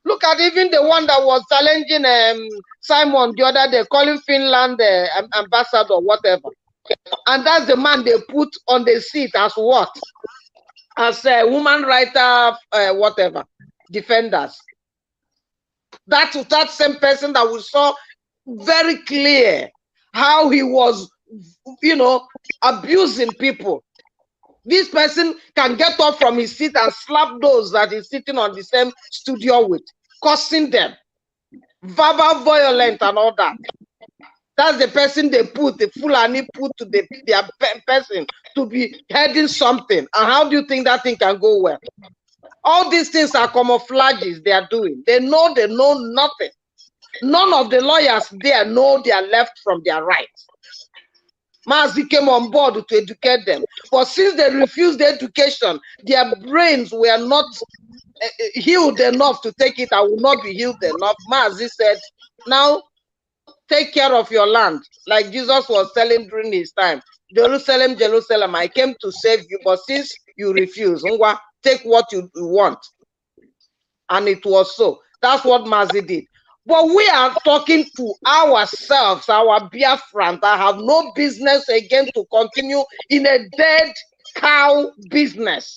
Look at even the one that was challenging Simon the other day, calling Finland ambassador, whatever. And that's the man they put on the seat as what? As a woman writer, whatever, defenders. That same person that we saw very clear how he was, you know, abusing people. This person can get up from his seat and slap those that he's sitting on the same studio with, cursing them, verbal violence and all that. That's the person they put, the Fulani put to their person to be heading something. And how do you think that thing can go well? All these things are camouflages they are doing. They know nothing. None of the lawyers there know their left from their right. Mazi came on board to educate them. But since they refused the education, their brains were not healed enough to take it. I will not be healed enough. Mazi said, now take care of your land. Like Jesus was telling during his time, Jerusalem, Jerusalem, I came to save you, but since you refuse, take what you want. And it was so. That's what Mazi did. But we are talking to ourselves, our Biafrans that have no business again to continue in a dead cow business.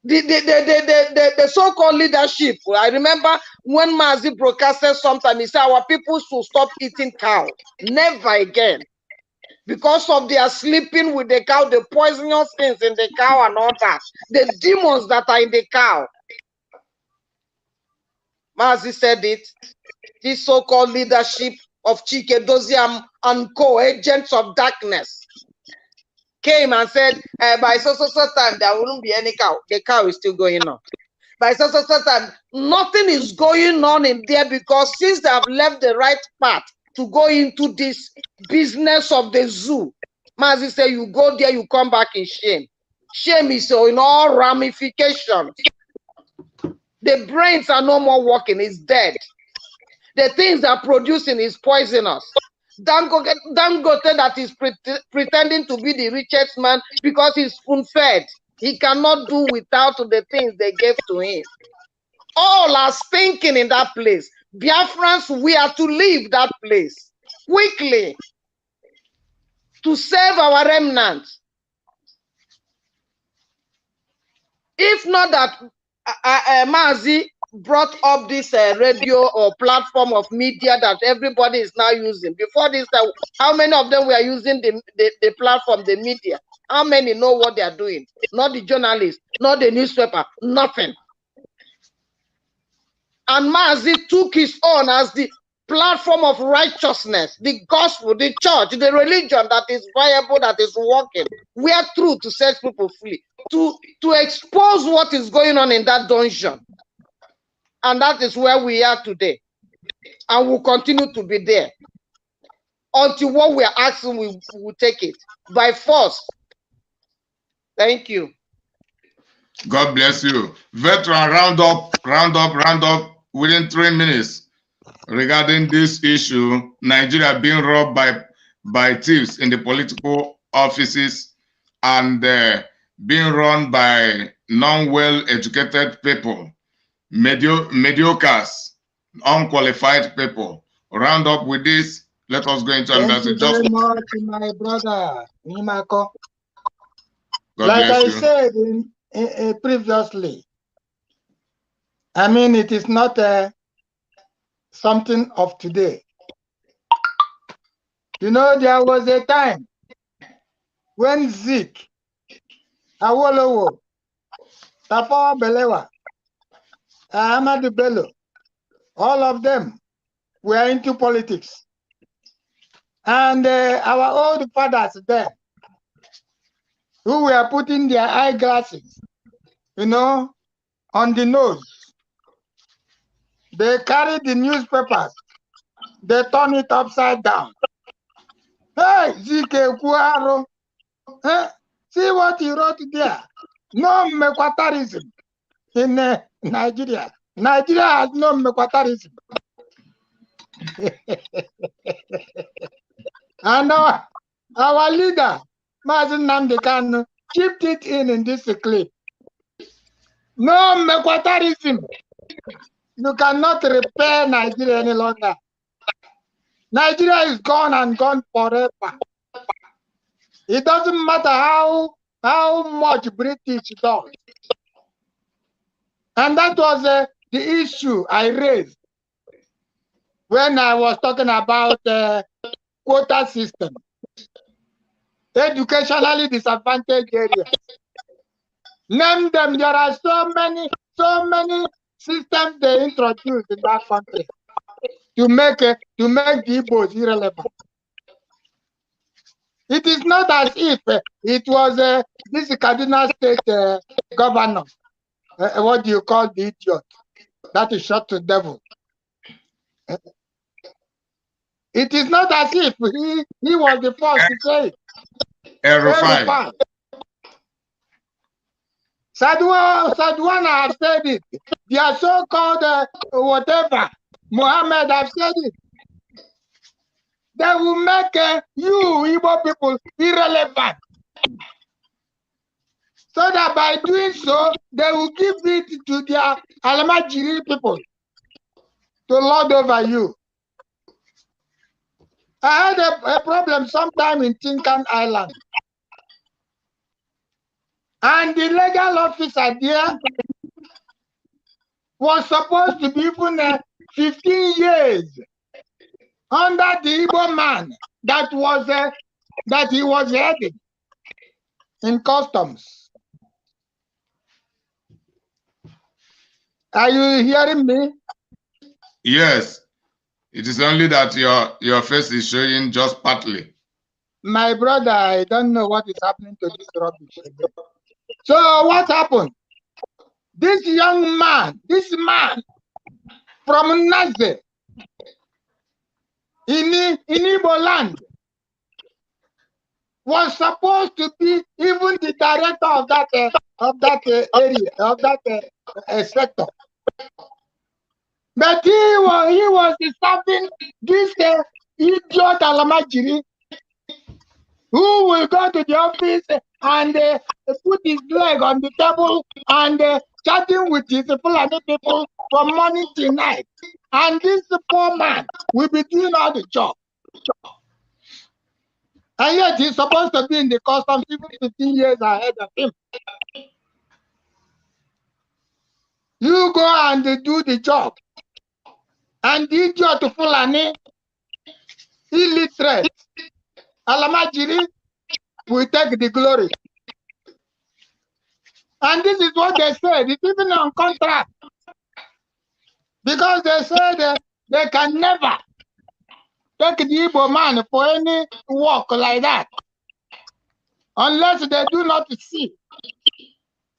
The so-called leadership, I remember when Mazi broadcasted sometime, he said our people should stop eating cow. Never again. Because of their sleeping with the cow, the poisonous things in the cow and all that. The demons that are in the cow. Mazi said it. This so-called leadership of Chike Doziam and co-agents of darkness came and said, by so time, there wouldn't be any cow. The cow is still going on. By so time, nothing is going on in there because since they have left the right path to go into this business of the zoo, Mazi said, you go there, you come back in shame. Shame is in all ramifications. The brains are no more working, it's dead. The things they're producing is poisonous. Dangote that is pretending to be the richest man because he's spoon-fed. He cannot do without the things they gave to him. All are stinking in that place. Biafrans, we are to leave that place quickly to save our remnants. If not that Mazi brought up this radio or platform of media that everybody is now using. Before this time, how many of them were using the platform, the media? How many know what they are doing? Not the journalists, not the newspaper, nothing. And Mazi took his own as the platform of righteousness, the gospel, the church, the religion that is viable, that is working. We are through to set people free, to expose what is going on in that dungeon. And that is where we are today. And we'll continue to be there until what we are asking, we will take it by force. Thank you. God bless you. Veteran, round up within 3 minutes regarding this issue, Nigeria being robbed by thieves in the political offices and being run by non-well-educated people, mediocres, unqualified people. Round up with this. Let us go into Thank you very much, my brother Nimako. Like I said previously, I mean, it is not something of today. You know, there was a time when Zik, Awolowo, Tafawa Balewa, Ahmadu Bello, all of them, were into politics. And our old fathers there, who were putting their eyeglasses, you know, on the nose. They carried the newspapers. They turn it upside down. Hey, Zike Kuaro. Hey, see what he wrote there. No Mekwatarism in Nigeria. Nigeria has no Mekwatarism. And our leader, Mazen Namdekan, chipped it in this clip. No Mekwatarism. You cannot repair Nigeria any longer. Nigeria is gone and gone forever. It doesn't matter how much British does. And that was the issue I raised when I was talking about the quota system. Educationally disadvantaged areas. Name them. There are so many systems they introduced in that country to make the Igbos irrelevant. It is not as if it was this Kaduna State governor, what do you call the idiot, that is shot to devil. It is not as if he was the first to say it. Erufai. Sadwana have said it. Their so-called whatever, Mohammed have said it. They will make you Igbo people irrelevant. So that by doing so, they will give it to their Alamajiri people to lord over you. I had a problem sometime in Tinkan Island. And the legal officer there was supposed to be even 15 years under the Igbo man that he was heading in customs. Are you hearing me? Yes. It is only that your face is showing just partly. My brother, I don't know what is happening to this rubbish. So what happened? This young man, this man from Naze in Igbo land was supposed to be even the director of that area, of that sector. But he was serving this idiot Alamajiri who will go to the office and put his leg on the table and chatting with his Fulani people from morning till night. And this poor man will be doing all the job. And yet he's supposed to be in the customs even 15 years ahead of him. You go and do the job. And the idiot Fulani, illiterate, Alamajiri will take the glory. And this is what they said. It's even on contract. Because they said they can never take the Igbo man for any work like that. Unless they do not see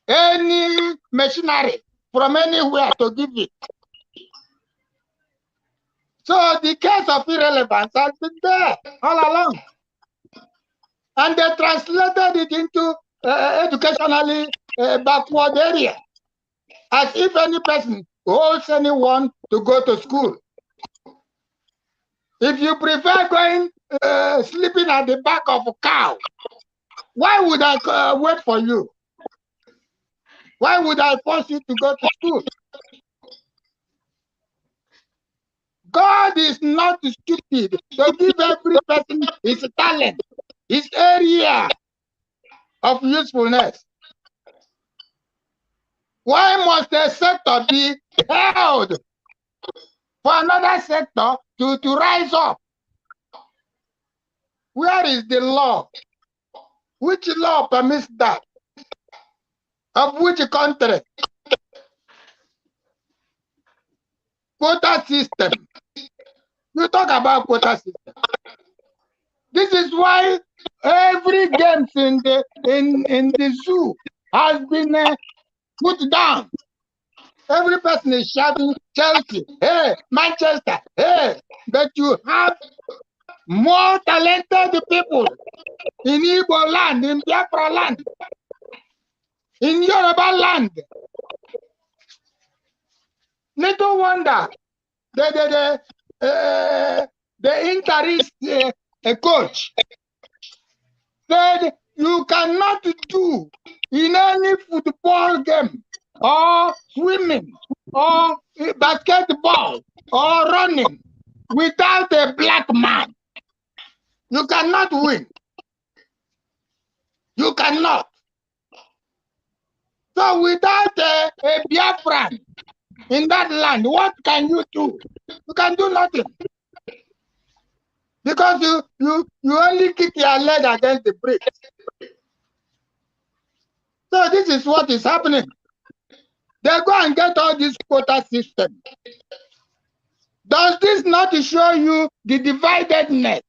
any machinery from anywhere to give it. So the case of irrelevance has been there all along. And they translated it into educationally backward area. As if any person holds anyone to go to school. If you prefer going sleeping at the back of a cow, why would I wait for you? Why would I force you to go to school? God is not stupid to give every person his talent, his area of usefulness. Why must a sector be held for another sector to rise up? Where is the law? Which law permits that? Of which country? Quota system. You talk about quota system. This is why every game in the zoo has been put down. Every person is shouting Chelsea, hey, Manchester, hey, but you have more talented people in Igbo land, in Biafra land, in Yoruba land. Little wonder the interest coach said you cannot do in any football game or swimming or basketball or running without a black man. You cannot win. You cannot. So without a Biafran in that land, what can you do? You can do nothing. Because you only kick your leg against the bricks. So this is what is happening. They go and get all this quota system. Does this not show you the dividedness?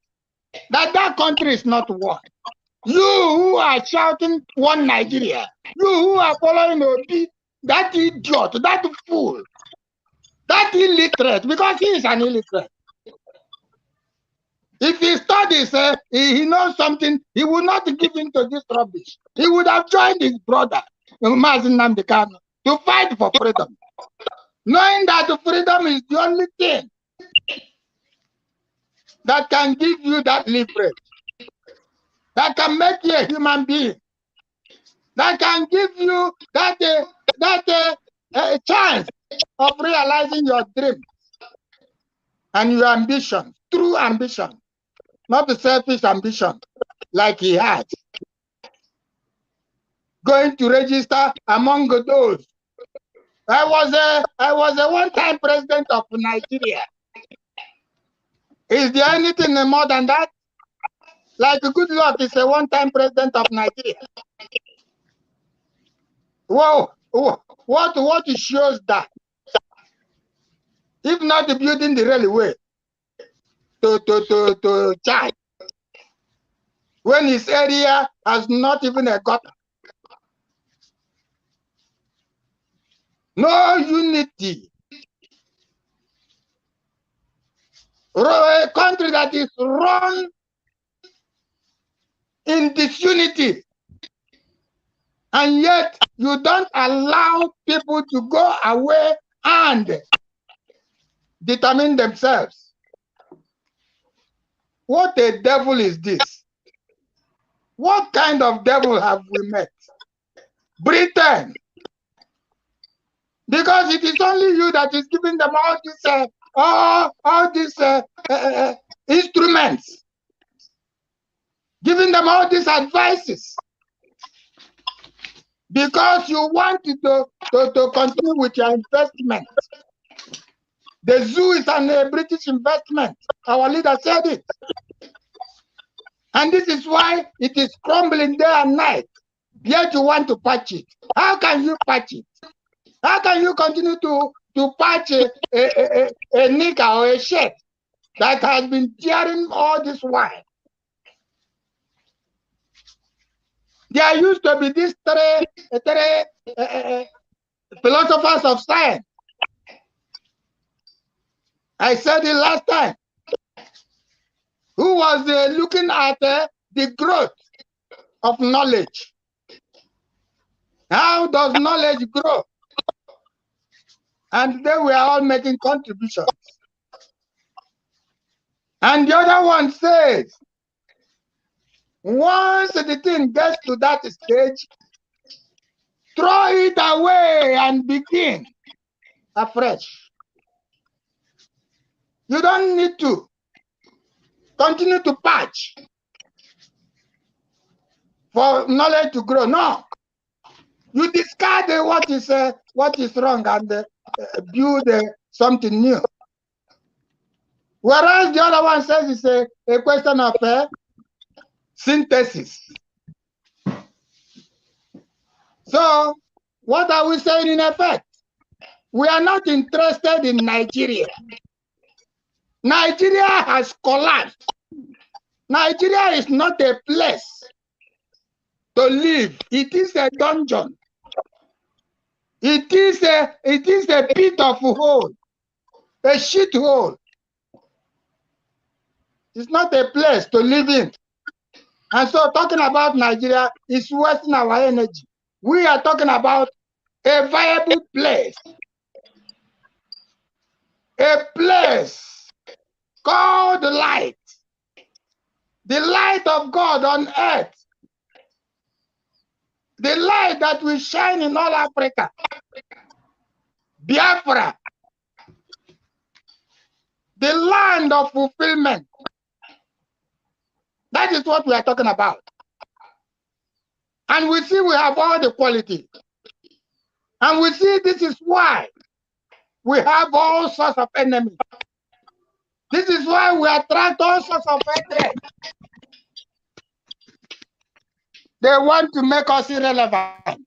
That country is not one. You who are shouting one Nigeria, you who are following Obi, that idiot, that fool, that illiterate, because he is an illiterate. If he studies, he knows something, he would not give in to this rubbish. He would have joined his brother, Mazen Nnamdi Kanu, to fight for freedom. Knowing that freedom is the only thing that can give you that leverage, that can make you a human being, that can give you that chance of realizing your dreams and your ambition, true ambition, not the selfish ambition like he had. Going to register among those. I was a one-time president of Nigeria. Is there anything more than that? Like Goodluck is a one-time president of Nigeria. Whoa, what shows that? If not building the railway to Chad, when his area has not even a gutter. No unity. A country that is run in disunity, and yet you don't allow people to go away and determine themselves. What a devil is this? What kind of devil have we met? Britain. Because it is only you that is giving them all these instruments, giving them all these advices, because you want to continue with your investment. The zoo is a British investment. Our leader said it. And this is why it is crumbling day and night. Yet you want to patch it. How can you patch it? How can you continue to patch a knicker or a shirt that has been tearing all this while? There used to be these three philosophers of science. I said it last time. Who was looking at the growth of knowledge? How does knowledge grow? And they were all making contributions. And the other one says, once the thing gets to that stage, throw it away and begin afresh. You don't need to continue to patch for knowledge to grow. No. You discard what is wrong and build something new. Whereas the other one says it's a question of synthesis. So, what are we saying in effect? We are not interested in Nigeria. Nigeria has collapsed. Nigeria is not a place to live. It is a dungeon. It is a pit of hole, a shit hole. It's not a place to live in. And so talking about Nigeria is wasting our energy. We are talking about a viable place. A place called light. The light of God on earth. The light that will shine in all Africa. Biafra. The land of fulfillment. That is what we are talking about. And we see we have all the quality. And we see this is why we have all sorts of enemies. This is why we attract all sorts of hatred. They want to make us irrelevant.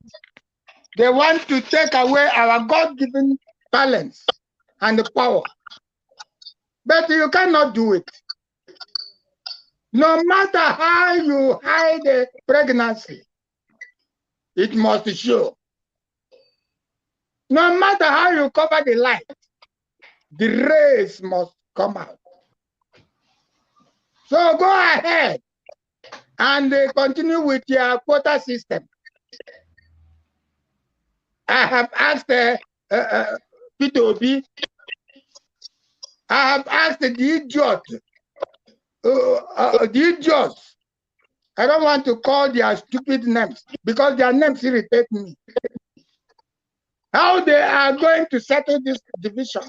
They want to take away our God-given talents and the power. But you cannot do it. No matter how you hide a pregnancy, it must show. No matter how you cover the light, the rays must come out. So go ahead and continue with your quota system. I have asked IPOB. I have asked the idiot. The idiots. I don't want to call their stupid names because their names irritate me. How they are going to settle this division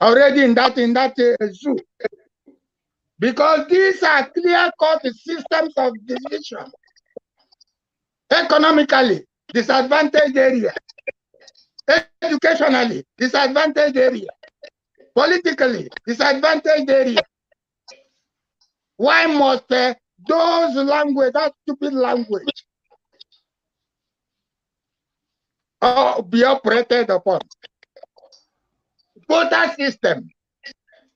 already in that zoo? Because these are clear-cut systems of division. Economically, disadvantaged area. Educationally, disadvantaged area. Politically, disadvantaged area. Why must those language, that stupid language, be operated upon? Quota system.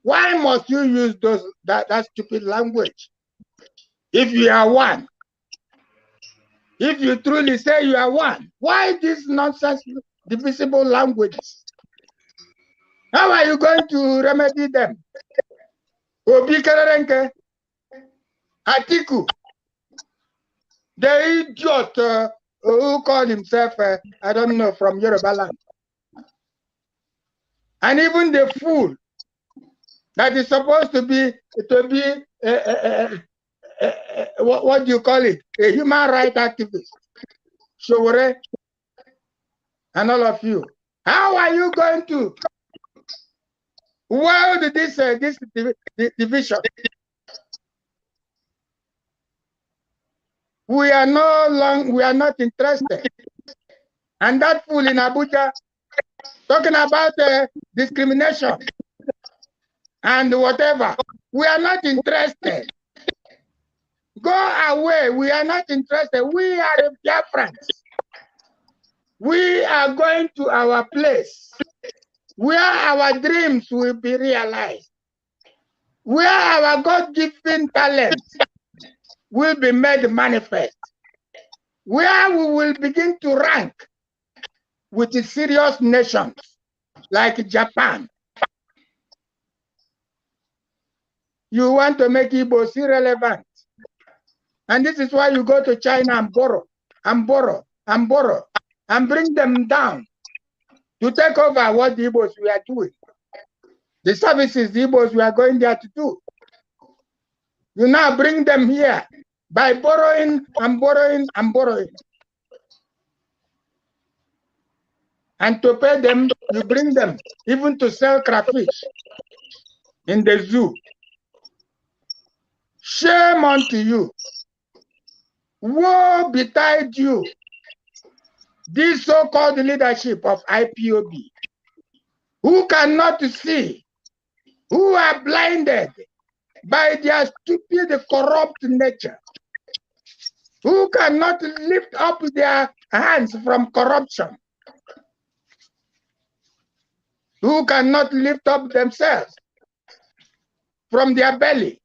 Why must you use that stupid language? If you are one, if you truly say you are one, why these nonsense divisible languages? How are you going to remedy them? Obi Kerenke, Atiku, the idiot who called himself, I don't know, from Yoruba land. And even the fool that is supposed to be what do you call it? A human rights activist. Showore, and all of you. How are you going to weld this division? We are not interested. And that fool in Abuja talking about discrimination and whatever. We are not interested. Go away. We are not interested. We are Biafrans. We are going to our place where our dreams will be realized, where our God-given talents will be made manifest, where we will begin to rank with the serious nations like Japan. You want to make Igbos irrelevant. And this is why you go to China and borrow, and borrow, and borrow, and bring them down to take over what the Igbos we are doing. The services the Igbos we are going there to do. You now bring them here by borrowing and borrowing and borrowing. And to pay them, you bring them even to sell crayfish in the zoo. Shame unto you. Woe betide you. This so-called leadership of IPOB, who cannot see, who are blinded by their stupid, corrupt nature, who cannot lift up their hands from corruption. who cannot lift up themselves from their belly.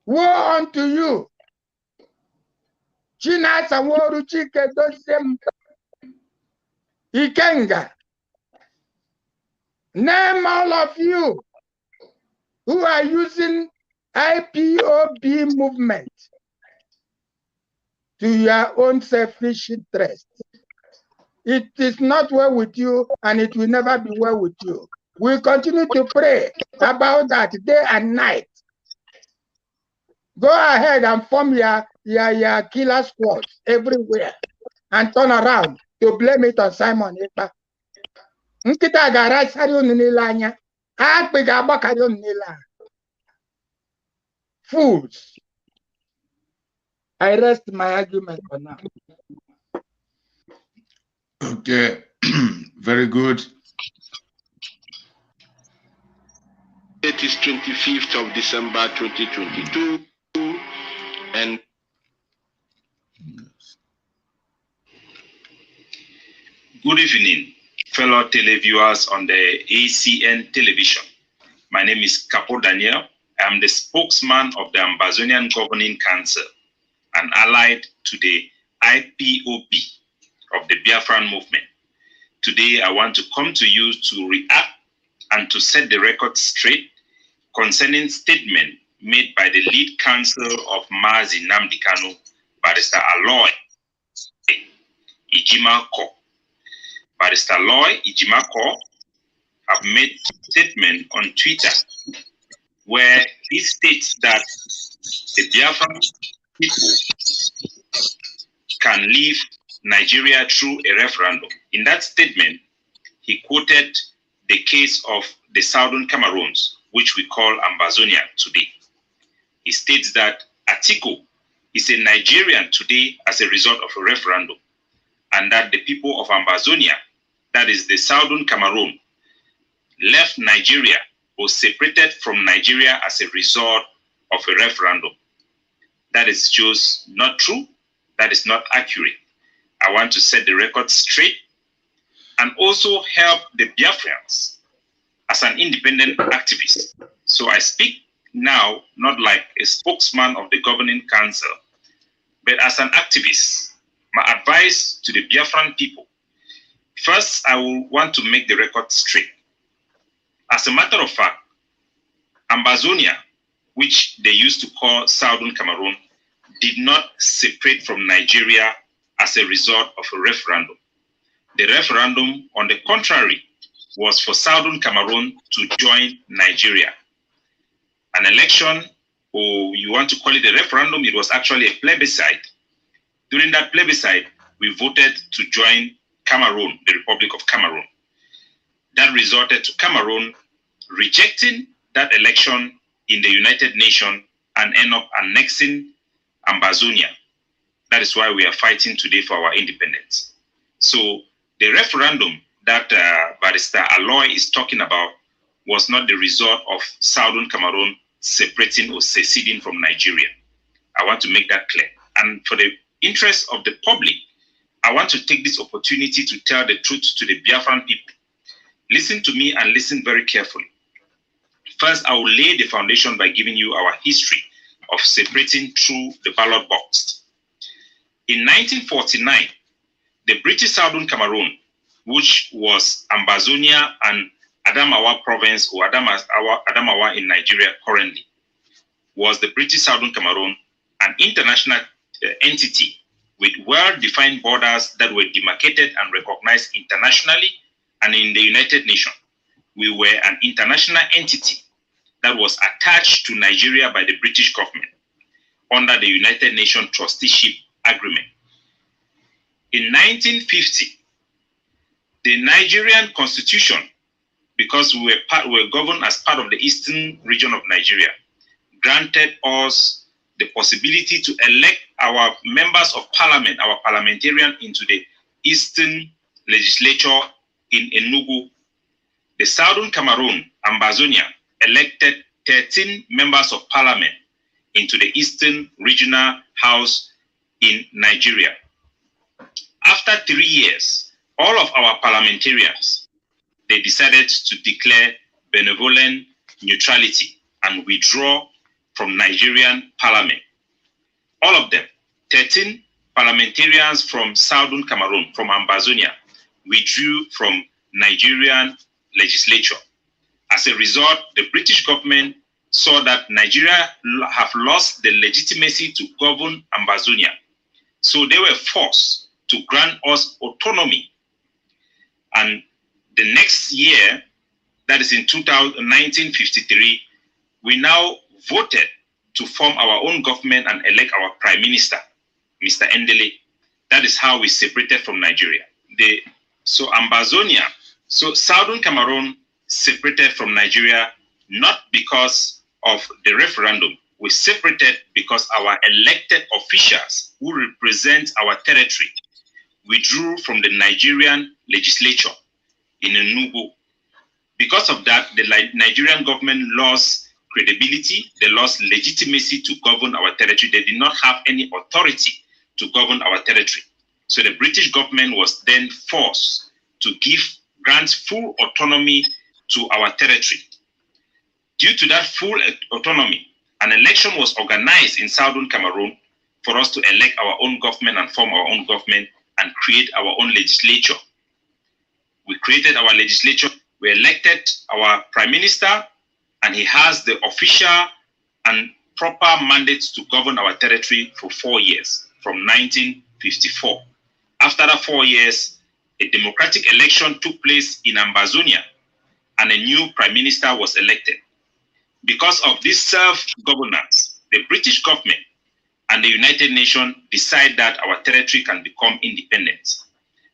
Woe unto you. Chinasa woru chike dosem Ikenga. Name all of you who are using IPOB movement to your own selfish interest. It is not well with you, and it will never be well with you. We continue to pray about that day and night. Go ahead and form your killer squads everywhere and turn around to blame it on Simon Ekpa. Nkita gara sari onile anya, akpe ga-agbakari onile. Fools. I rest my argument for now. Okay, very good. It is 25th of December 2022, and good evening, fellow televiewers on the ACN television. My name is Capo Daniel. I am the spokesman of the Ambazonian Governing Council and allied to the IPOB of the BIAFRA movement. Today, I want to come to you to react and to set the record straight concerning statement made by the lead counsel of Mazi Nnamdi Kanu, Barrister Aloy Ejimako. Barrister Aloy Ejimako have made a statement on Twitter where he states that the Biafran people can leave Nigeria through a referendum. In that statement, he quoted the case of the Southern Cameroons, which we call Ambazonia today. He states that Atiku is a Nigerian today as a result of a referendum, and that the people of Ambazonia, that is the Southern Cameroon, left Nigeria or separated from Nigeria as a result of a referendum. That is just not true. That is not accurate. I want to set the record straight and also help the Biafrans as an independent activist. So I speak now not like a spokesman of the governing council, but as an activist. My advice to the Biafran people: first, I will want to make the record straight. As a matter of fact, Ambazonia, which they used to call Southern Cameroon, did not separate from Nigeria as a result of a referendum. The referendum, on the contrary, was for Southern Cameroon to join Nigeria. An election, or you want to call it a referendum, it was actually a plebiscite. During that plebiscite, we voted to join Cameroon, the Republic of Cameroon. That resulted to Cameroon rejecting that election in the United Nations and end up annexing Ambazonia. That is why we are fighting today for our independence. So the referendum that Barrister Aloy is talking about was not the result of Southern Cameroon separating or seceding from Nigeria. I want to make that clear. And for the interest of the public, I want to take this opportunity to tell the truth to the Biafran people. Listen to me and listen very carefully. First, I will lay the foundation by giving you our history of separating through the ballot box. In 1949, the British Southern Cameroon, which was Ambazonia and Adamawa province, or Adamawa in Nigeria currently, was the British Southern Cameroon, an international entity with well-defined borders that were demarcated and recognized internationally and in the United Nations. We were an international entity that was attached to Nigeria by the British government under the United Nations Trusteeship Agreement. In 1950, the Nigerian Constitution, because we were governed as part of the eastern region of Nigeria, granted us the possibility to elect our members of parliament, our parliamentarian, into the eastern legislature in Enugu. The Southern Cameroon, Ambazonia, elected 13 members of parliament into the Eastern Regional House in Nigeria. After 3 years, all of our parliamentarians they decided to declare benevolent neutrality and withdraw from Nigerian parliament. All of them, 13 parliamentarians from Southern Cameroon, from Ambazonia, withdrew from Nigerian legislature. As a result, the British government saw that Nigeria have lost the legitimacy to govern Ambazonia. So they were forced to grant us autonomy. And the next year, that is in 1953, we now voted to form our own government and elect our prime minister, Mr. Endele. That is how we separated from Nigeria. So Ambazonia, so Southern Cameroon separated from Nigeria not because of the referendum. We separated because our elected officials who represent our territory withdrew from the Nigerian legislature in Enugu. Because of that, the Nigerian government lost credibility, they lost legitimacy to govern our territory. They did not have any authority to govern our territory. So the British government was then forced to grant full autonomy to our territory. Due to that full autonomy, an election was organized in Southern Cameroon for us to elect our own government and form our own government and create our own legislature. We created our legislature, we elected our prime minister, and he has the official and proper mandates to govern our territory for 4 years, from 1954. After that 4 years, a democratic election took place in Ambazonia, and a new prime minister was elected. Because of this self-governance, the British government and the United Nations decide that our territory can become independent.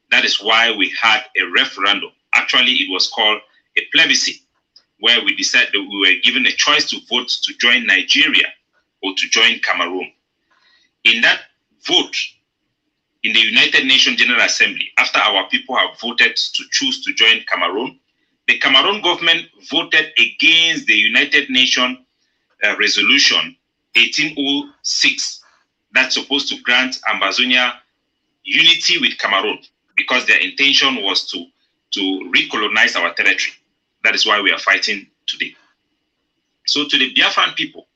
That is why we had a referendum. Actually, it was called a plebiscite, where we decided that we were given a choice to vote to join Nigeria or to join Cameroon. In that vote, in the United Nations General Assembly, after our people have voted to choose to join Cameroon, the Cameroon government voted against the United Nations resolution 1806 that's supposed to grant Ambazonia unity with Cameroon, because their intention was to recolonize our territory. That is why we are fighting today. So to the Biafran people,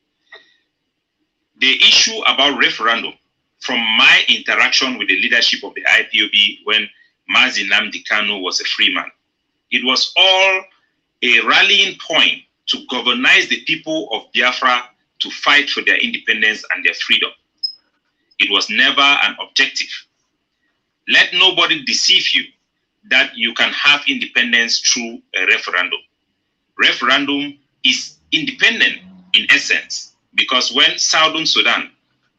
the issue about referendum, from my interaction with the leadership of the IPOB when Mazi Nnamdi Kanu was a free man, it was all a rallying point to governize the people of Biafra to fight for their independence and their freedom. It was never an objective. Let nobody deceive you that you can have independence through a referendum. Referendum is independent in essence, because when Southern Sudan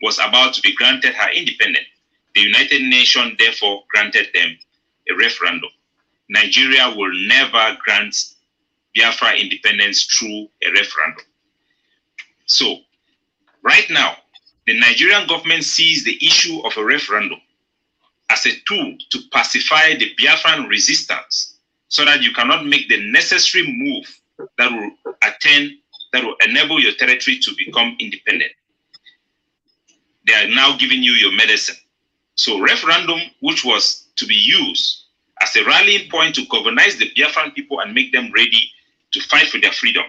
was about to be granted her independence, the United Nations therefore granted them a referendum. Nigeria will never grant Biafra independence through a referendum. So, right now, the Nigerian government sees the issue of a referendum as a tool to pacify the Biafran resistance, so that you cannot make the necessary move that will enable your territory to become independent. They are now giving you your medicine. So referendum, which was to be used as a rallying point to governize the Biafran people and make them ready to fight for their freedom,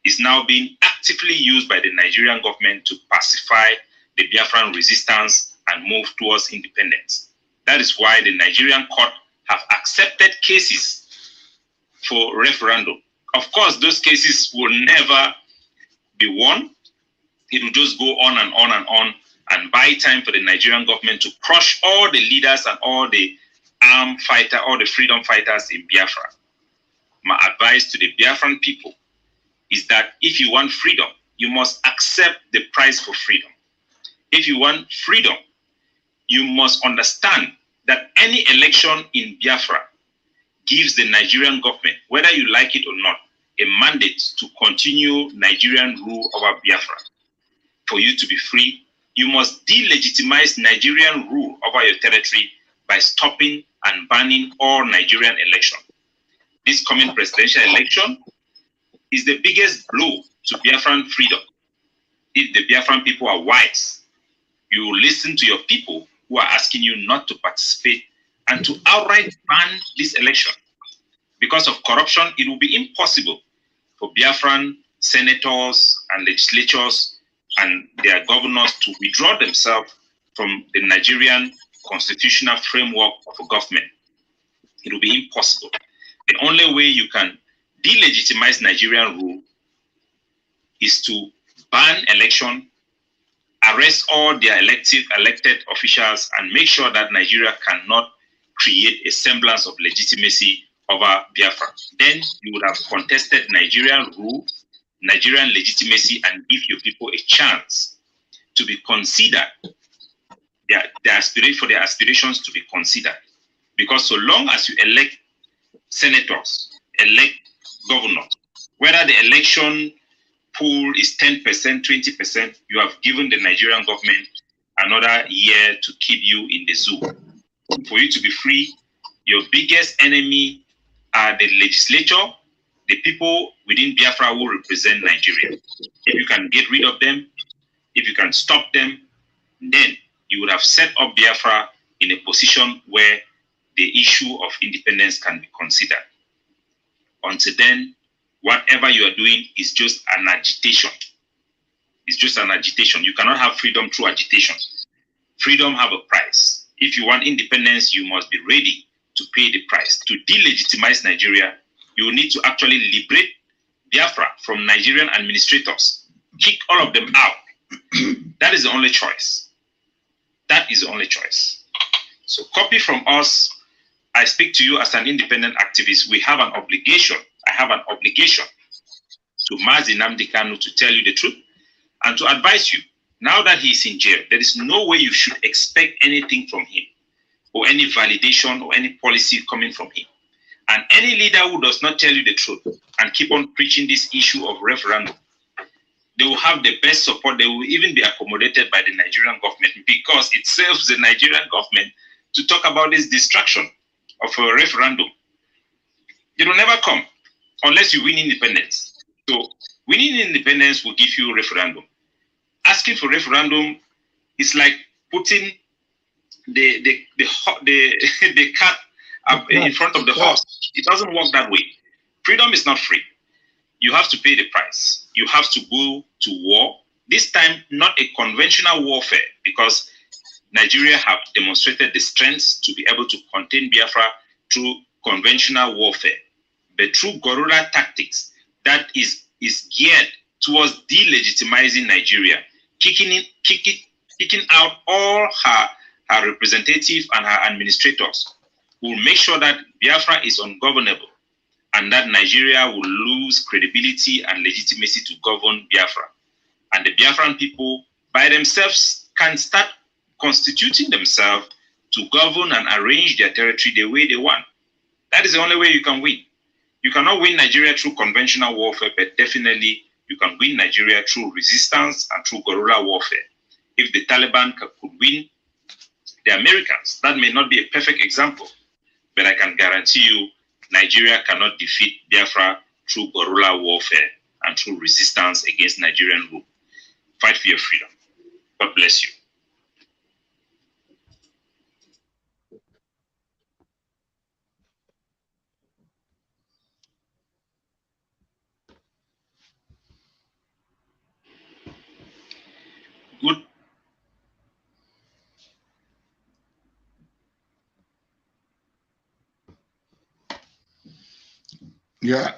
is now being actively used by the Nigerian government to pacify the Biafran resistance and move towards independence. That is why the Nigerian court have accepted cases for referendum. Of course, those cases will never be won. It will just go on and on and on, and buy time for the Nigerian government to crush all the leaders and all the armed fighters, all the freedom fighters in Biafra. My advice to the Biafran people is that if you want freedom, you must accept the price for freedom. If you want freedom, you must understand that any election in Biafra gives the Nigerian government, whether you like it or not, a mandate to continue Nigerian rule over Biafra. For you to be free, you must delegitimize Nigerian rule over your territory by stopping and banning all Nigerian elections. This coming presidential election is the biggest blow to Biafran freedom. If the Biafran people are wise, you will listen to your people who are asking you not to participate and to outright ban this election. Because of corruption, it will be impossible for Biafran senators and legislatures and their governors to withdraw themselves from the Nigerian constitutional framework of government. It will be impossible. The only way you can delegitimize Nigerian rule is to ban election, arrest all their elected officials, and make sure that Nigeria cannot create a semblance of legitimacy over Biafra. Then you would have contested Nigerian rule, Nigerian legitimacy, and give your people a chance to be considered, for their aspirations to be considered. Because so long as you elect senators, elect governors, whether the election pool is 10%, 20%, you have given the Nigerian government another year to keep you in the zoo. For you to be free, your biggest enemy are the legislature, the people within Biafra who represent Nigeria. If you can get rid of them, if you can stop them, then you would have set up Biafra in a position where the issue of independence can be considered. Until then, whatever you are doing is just an agitation. It's just an agitation. You cannot have freedom through agitation. Freedom have a price. If you want independence, you must be ready to pay the price. To delegitimize Nigeria, you need to actually liberate Biafra from Nigerian administrators. Kick all of them out. That is the only choice. That is the only choice. So copy from us. I speak to you as an independent activist. We have an obligation. I have an obligation to Mazi Nnamdi Kanu to tell you the truth and to advise you. Now that he's in jail, there is no way you should expect anything from him, or any validation or any policy coming from him. And any leader who does not tell you the truth and keep on preaching this issue of referendum, they will have the best support. They will even be accommodated by the Nigerian government, because it serves the Nigerian government to talk about this distraction of a referendum. It will never come unless you win independence. So winning independence will give you a referendum. Asking for referendum is like putting the cat up in front of the horse. It doesn't work that way. Freedom is not free. You have to pay the price. You have to go to war. This time, not a conventional warfare, because Nigeria have demonstrated the strength to be able to contain Biafra through conventional warfare, but through guerrilla tactics that is geared towards delegitimizing Nigeria, kicking out all her representatives and her administrators, will make sure that Biafra is ungovernable and that Nigeria will lose credibility and legitimacy to govern Biafra. And the Biafran people by themselves can start constituting themselves to govern and arrange their territory the way they want. That is the only way you can win. You cannot win Nigeria through conventional warfare, but definitely you can win Nigeria through resistance and through guerrilla warfare. If the Taliban could win the Americans, that may not be a perfect example, but I can guarantee you Nigeria cannot defeat Biafra through guerrilla warfare and through resistance against Nigerian rule. Fight for your freedom. God bless you. Good. Yeah.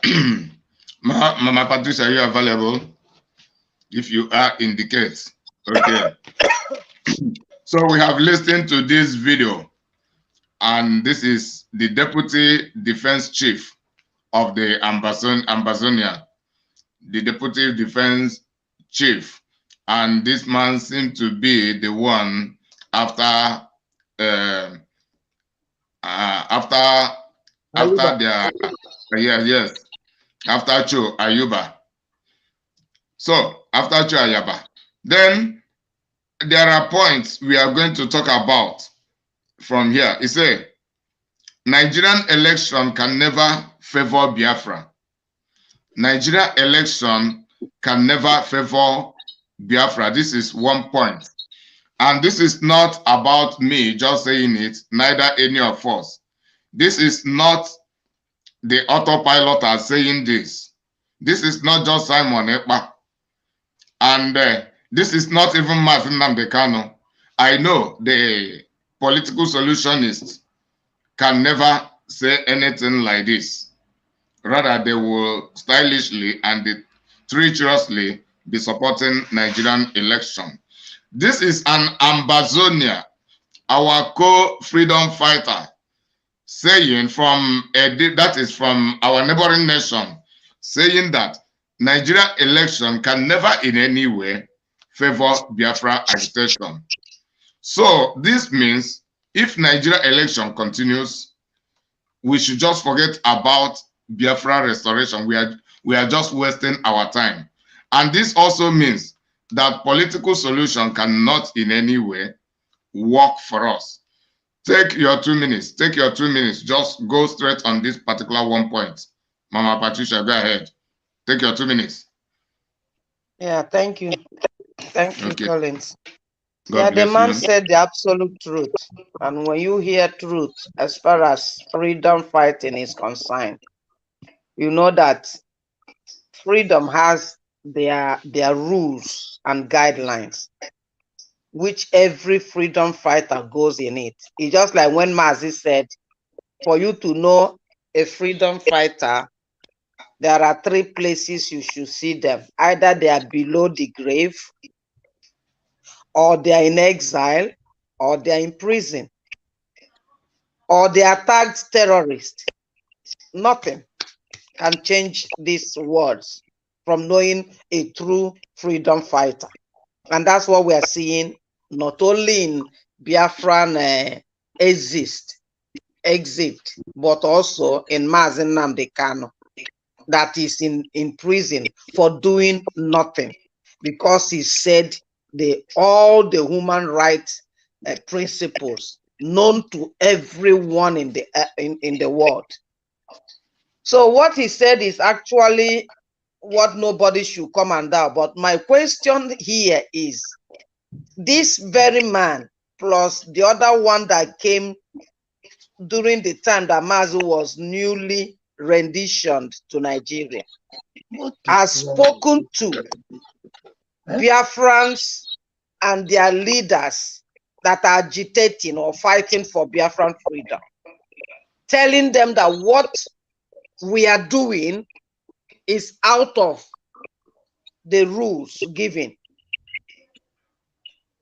Mama Patricia, are you available? If you are, indicate. Okay. So we have listened to this video, and this is the Deputy Defense Chief of the Ambazonia, the Deputy Defense Chief. And this man seemed to be the one after their after Cho Ayuba. So after Cho Ayuba, then there are points we are going to talk about from here. It says Nigerian election can never favor Biafra. Nigerian election can never favor Biafra. This is one point. And this is not about me just saying it, neither any of us. This is not the autopilot are saying this. This is not just Simon Ekpa. And this is not even Mazi Nnamdi Kanu. I know the political solutionists can never say anything like this. Rather, they will stylishly and treacherously be supporting Nigerian election. This is an Ambazonia, our co-freedom fighter, saying that is from our neighboring nation, saying that Nigeria election can never in any way favor Biafra agitation. So this means if Nigeria election continues, we should just forget about Biafra restoration. We are just wasting our time. And this also means that political solution cannot in any way work for us. Take your 2 minutes. Take your 2 minutes. Just go straight on this particular one point. Mama Patricia, go ahead. Take your 2 minutes. Yeah, thank you. Thank you, Okay. Collins. God Yeah, the man you. said the absolute truth. And when you hear truth, as far as freedom fighting is concerned, you know that freedom has their rules and guidelines, which every freedom fighter goes in it. It's just like when Mazi said, for you to know a freedom fighter, there are 3 places you should see them. Either they are below the grave, or they are in exile, or they are in prison, or they are tagged terrorists. Nothing can change these words from knowing a true freedom fighter. And that's what we are seeing, not only in Biafran exit, but also in Mazi Nnamdi Kanu, that is in prison for doing nothing, because he said all the human rights principles known to everyone in the world. So what he said is actually what nobody should come and doubt. But my question here is, this very man plus the other one that came during the time that Mazi was newly renditioned to Nigeria, has spoken to Biafrans and their leaders that are agitating or fighting for Biafran freedom, telling them that what we are doing is out of the rules given.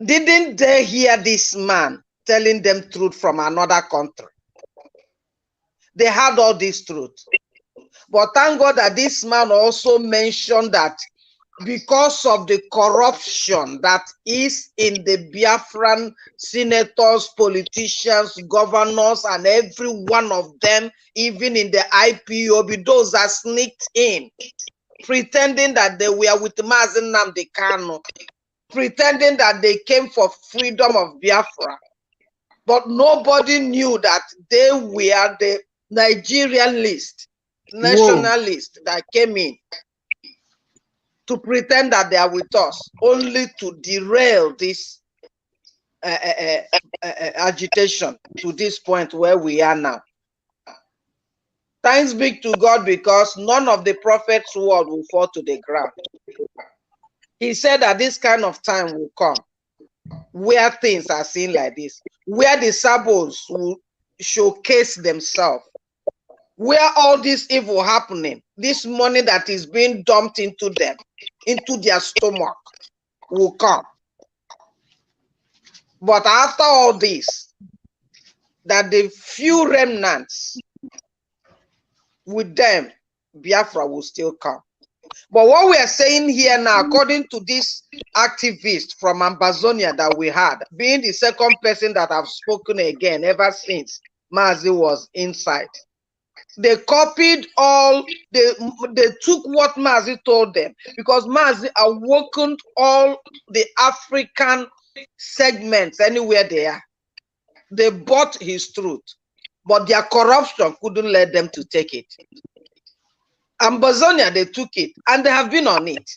Didn't they hear this man telling them truth from another country? They had all this truth. But thank God that this man also mentioned that because of the corruption that is in the Biafran senators, politicians, governors, and every one of them, even in the IPOB, those that sneaked in, pretending that they were with Mazi Nnamdi Kanu, pretending that they came for freedom of Biafra. But nobody knew that they were the Nigerian list, national list that came in to pretend that they are with us, only to derail this agitation to this point where we are now. Thanks be to God, because none of the prophet's word will fall to the ground. He said that this kind of time will come where things are seen like this, where the Sabos will showcase themselves, where all this evil happening, this money that is being dumped into them, into their stomach, will come. But after all this, that the few remnants with them, Biafra will still come. But what we are saying here now, according to this activist from Ambazonia that we had, being the second person that have spoken again ever since Mazi was inside, they copied all, they took what Mazi told them, because Mazi awakened all the African segments anywhere they are. They bought his truth, but their corruption couldn't let them to take it. Ambazonia, they took it, and they have been on it.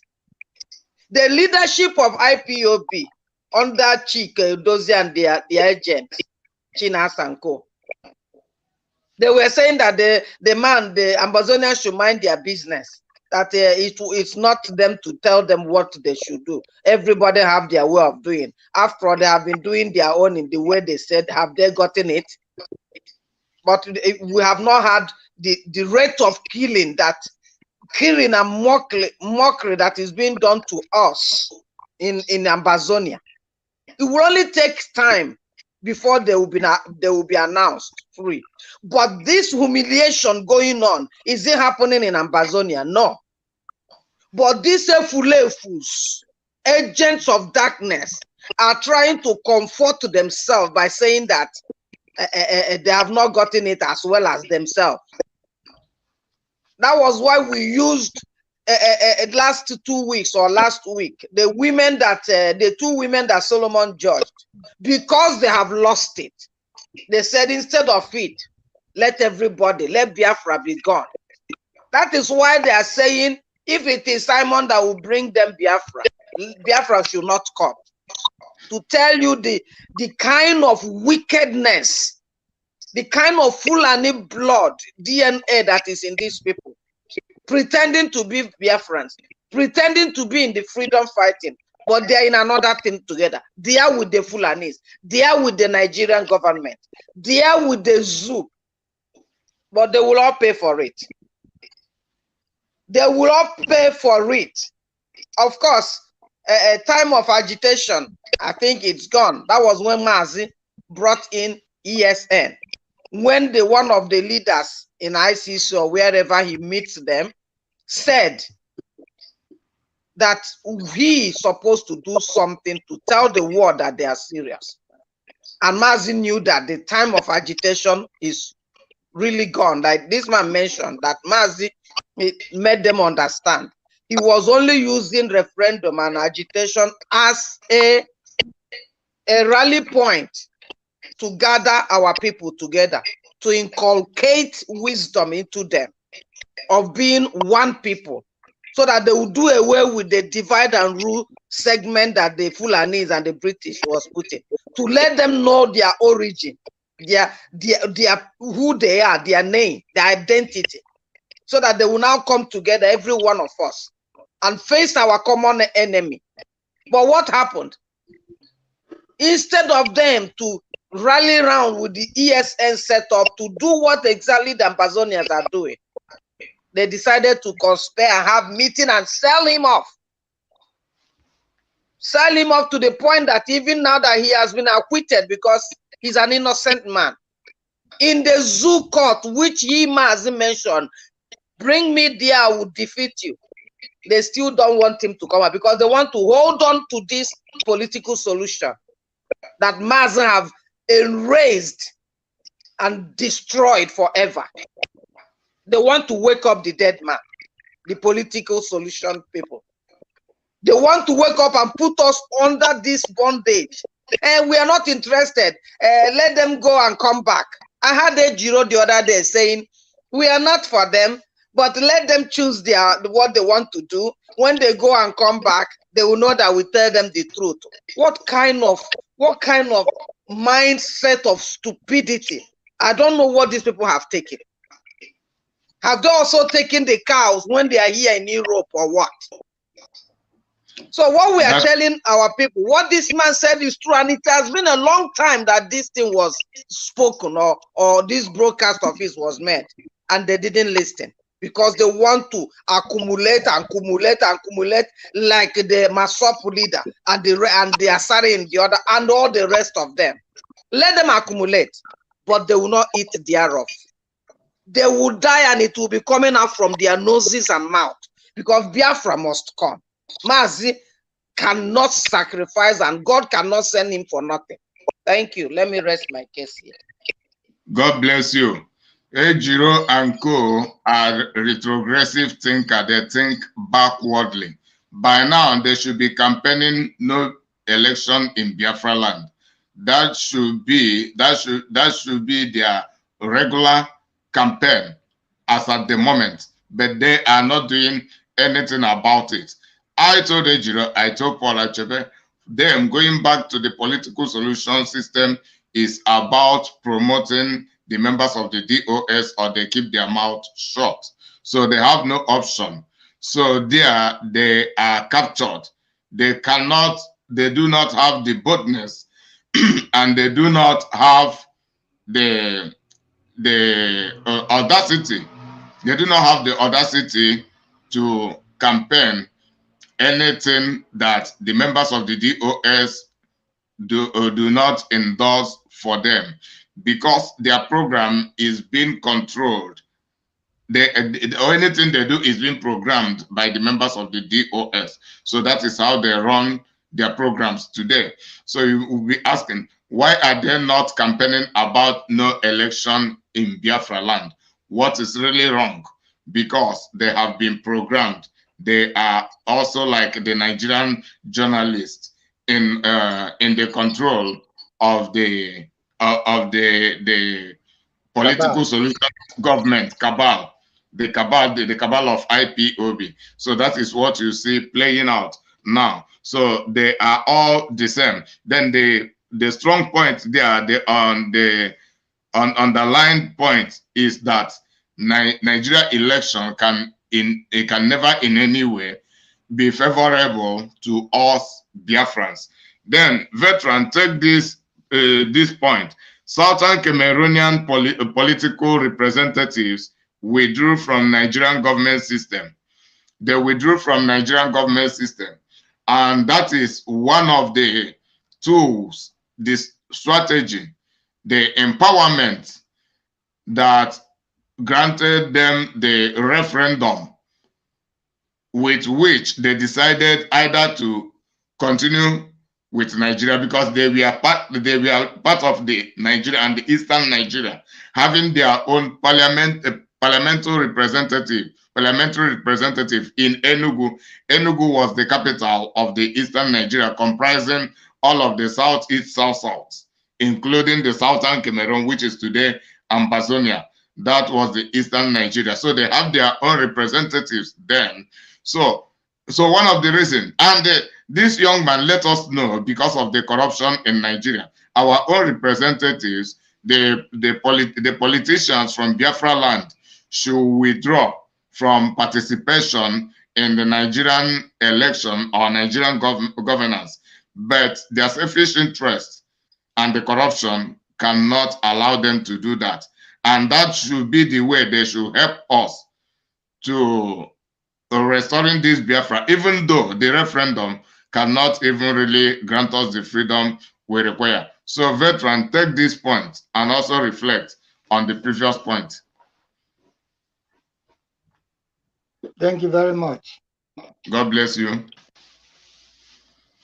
The leadership of IPOB under Chike Dozie and their agent, China Sanko, They were saying that the Ambazonians should mind their business. That it's not them to tell them what they should do. Everybody have their way of doing. After all, they have been doing their own in the way they said. Have they gotten it? But we have not had the rate of killing and mockery that is being done to us in Ambazonia. It will only take time before they will be announced free. But this humiliation going on, is it happening in Ambazonia? No. But these Efulefus, agents of darkness, are trying to comfort themselves by saying that they have not gotten it as well as themselves. That was why we used last 2 weeks or last week, the two women that Solomon judged, because they have lost it. They said, instead of it, let Biafra be gone. That is why they are saying, if it is Simon that will bring them Biafra, Biafra should not come. To tell you the kind of wickedness, the kind of Fulani blood, DNA that is in these people, pretending to be Biafrans, pretending to be in the freedom fighting, but they are in another thing together. They are with the Fulanis, they are with the Nigerian government, they are with the zoo, but they will all pay for it. They will all pay for it. Of course, a time of agitation, I think it's gone. That was when Mazi brought in ESN. When one of the leaders in ICC or wherever he meets them said that he is supposed to do something to tell the world that they are serious. And Mazi knew that the time of agitation is really gone. Like this man mentioned, that Mazi made them understand. He was only using referendum and agitation as a rally point to gather our people together, to inculcate wisdom into them of being one people, so that they will do away with the divide and rule segment that the Fulanis and the British was putting, to let them know their origin, their who they are, their name, their identity, so that they will now come together, every one of us, and face our common enemy. But what happened? Instead of them to rally around with the ESN setup to do what exactly the Ambazonians are doing, they decided to conspire, have meeting, and sell him off. Sell him off to the point that even now that he has been acquitted because he's an innocent man, in the zoo court, which he Mazi mentioned, bring me there, I will defeat you. They still don't want him to come out because they want to hold on to this political solution that Mazi have erased and destroyed forever. They want to wake up the dead man, the political solution people. They want to wake up and put us under this bondage. And we are not interested. Let them go and come back. I had a Jiro the other day saying, we are not for them, but let them choose what they want to do. When they go and come back, they will know that we tell them the truth. What kind of mindset of stupidity? I don't know what these people have taken. Have they also taken the cows when they are here in Europe or what? So what we are telling our people, what this man said is true, and it has been a long time that this thing was spoken or this broadcast of his was made, and they didn't listen because they want to accumulate like the Masop leader and the Asari and the other and all the rest of them. Let them accumulate, but they will not eat thereof. They will die, and it will be coming out from their noses and mouth, because Biafra must come. Mazi cannot sacrifice, and God cannot send him for nothing. Thank you. Let me rest my case here. God bless you. Ejiro and Co are retrogressive thinker. They think backwardly. By now, they should be campaigning no election in Biafra land. That should be their regular campaign as at the moment, but they are not doing anything about it. I told Ejiro, I told Paul Achebe, them going back to the political solution system is about promoting the members of the DOS, or they keep their mouth shut. So they have no option. So they are captured. They do not have the boldness and they do not have the audacity. They do not have the audacity to campaign anything that the members of the DOS do not endorse for them, because their program is being controlled. Anything they do is being programmed by the members of the DOS. So that is how they run their programs today. So you will be asking, why are they not campaigning about no election in Biafra land? What is really wrong? Because they have been programmed. They are also like the Nigerian journalists in the control of the political solution government cabal, the cabal of IPOB. So that is what you see playing out now. So they are all the same. Then the strong point there, the underlying point is that Nigeria election can never in any way be favorable to us Biafrans. Then veteran, take this point. Southern Cameroonian political representatives withdrew from Nigerian government system. They withdrew from Nigerian government system. And that is one of the tools, this strategy, the empowerment that granted them the referendum, with which they decided either to continue with Nigeria, because they were part of the Nigeria and the Eastern Nigeria, having their own parliamentary representative in Enugu. Enugu was the capital of the Eastern Nigeria, comprising all of the Southeast, South, including the Southern Cameroon, which is today Ambazonia. That was the Eastern Nigeria. So they have their own representatives then. So one of the reasons, and this young man let us know, because of the corruption in Nigeria, our own representatives, the politicians from Biafra land should withdraw from participation in the Nigerian election or Nigerian governance. But their selfish interest and the corruption cannot allow them to do that. And that should be the way they should help us to restoring this Biafra, even though the referendum cannot even really grant us the freedom we require. So veteran, take this point and also reflect on the previous point. Thank you very much. God bless you.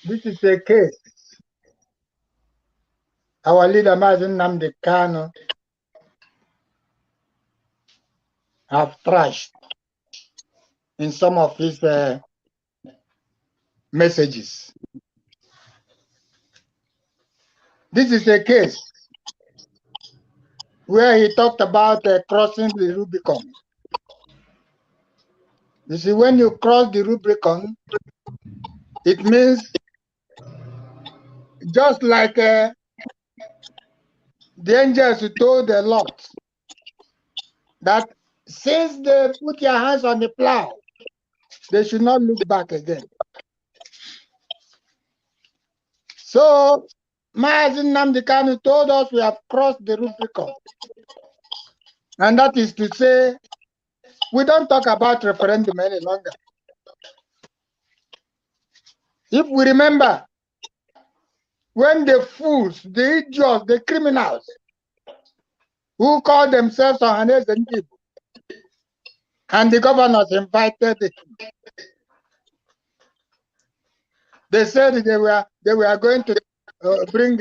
This is a case. Our leader, Mazen Nnamdi Kanu, have trashed in some of his messages. This is a case where he talked about crossing the Rubicon. You see, when you cross the Rubicon, it means just like the angels who told the Lord that since they put your hands on the plow, they should not look back again. So, Mazen Nnamdi Kanu told us we have crossed the Rubicon. And that is to say, we don't talk about referendum any longer. If we remember, when the fools, the idiots, the criminals, who call themselves Ohanese people, and the governors invited it, they said they were going to bring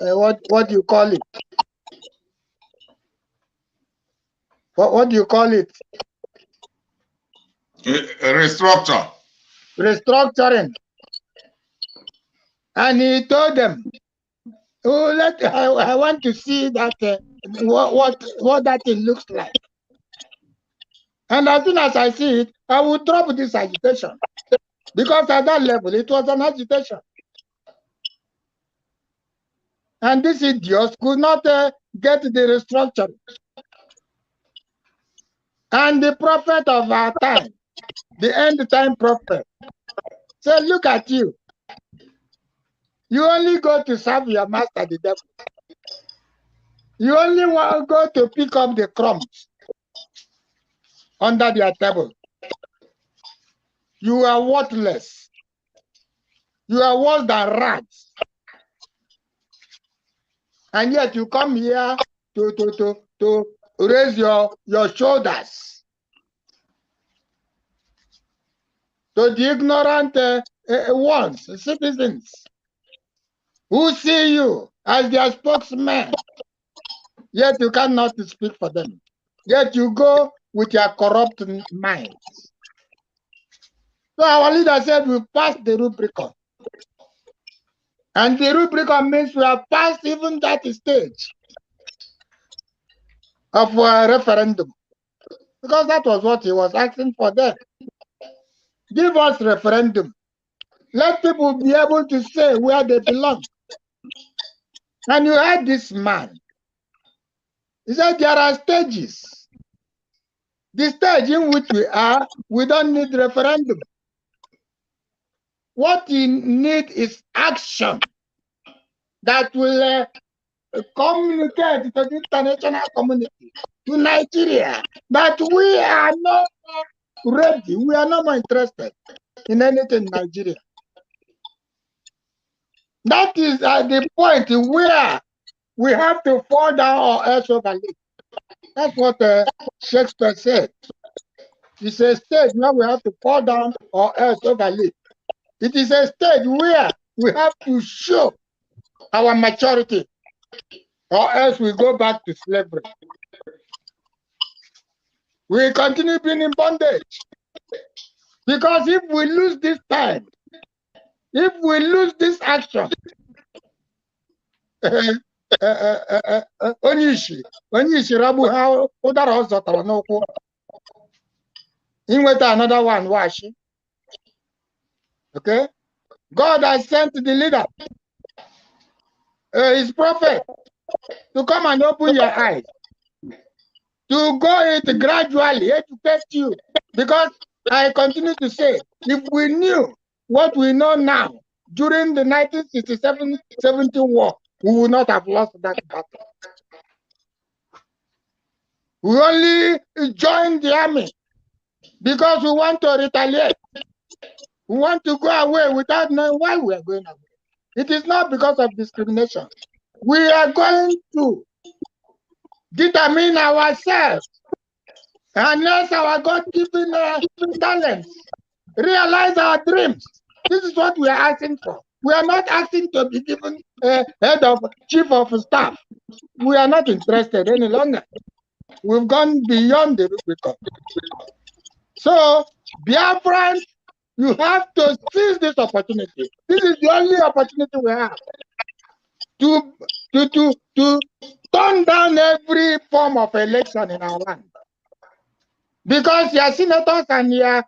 what do you call it? What do you call it? Restructure. Restructuring. And he told them, "Oh, I want to see that what that thing looks like." And as soon as I see it, I will drop this agitation, because at that level it was an agitation. And these idiots could not get the restructuring. And the prophet of our time, the end time prophet, said, look at you. You only go to serve your master, the devil. You only want to go to pick up the crumbs under their table. You are worthless. You are worse than rats. And yet you come here to raise your shoulders to the ignorant ones, citizens, who see you as their spokesman, yet you cannot speak for them. Yet you go with your corrupt minds. So our leader said we passed the Rubicon. And the Rubicon means we have passed even that stage of a referendum. Because that was what he was asking for them. Give us referendum. Let people be able to say where they belong. And you heard this man. He said there are stages. The stage in which we are, we don't need referendum. What we need is action that will communicate to the international community, to Nigeria, that we are not ready, we are not more interested in anything in Nigeria. That is at the point where we have to fall down or else overleap. That's what Shakespeare said. It's a stage where we have to fall down or else overleap. It is a stage where we have to show our maturity or else we go back to slavery. We continue being in bondage. Because if we lose this time, if we lose this action, Onishi Rabu how Udara Hozotara Noko. Inweta another one, Washi. Okay? God has sent the leader, his prophet, to come and open your eyes, to go it gradually, educate you. Because I continue to say, if we knew what we know now during the 1967-70 war, we would not have lost that battle. We only joined the army because we want to retaliate. We want to go away without knowing why we are going away. It is not because of discrimination. We are going to determine ourselves, harness our God-given talents, realize our dreams. This is what we are asking for. We are not asking to be given head of chief of staff. We are not interested any longer. We've gone beyond the Rubicon. So, Biafrans, you have to seize this opportunity. This is the only opportunity we have to turn down every form of election in our land. Because your senators and your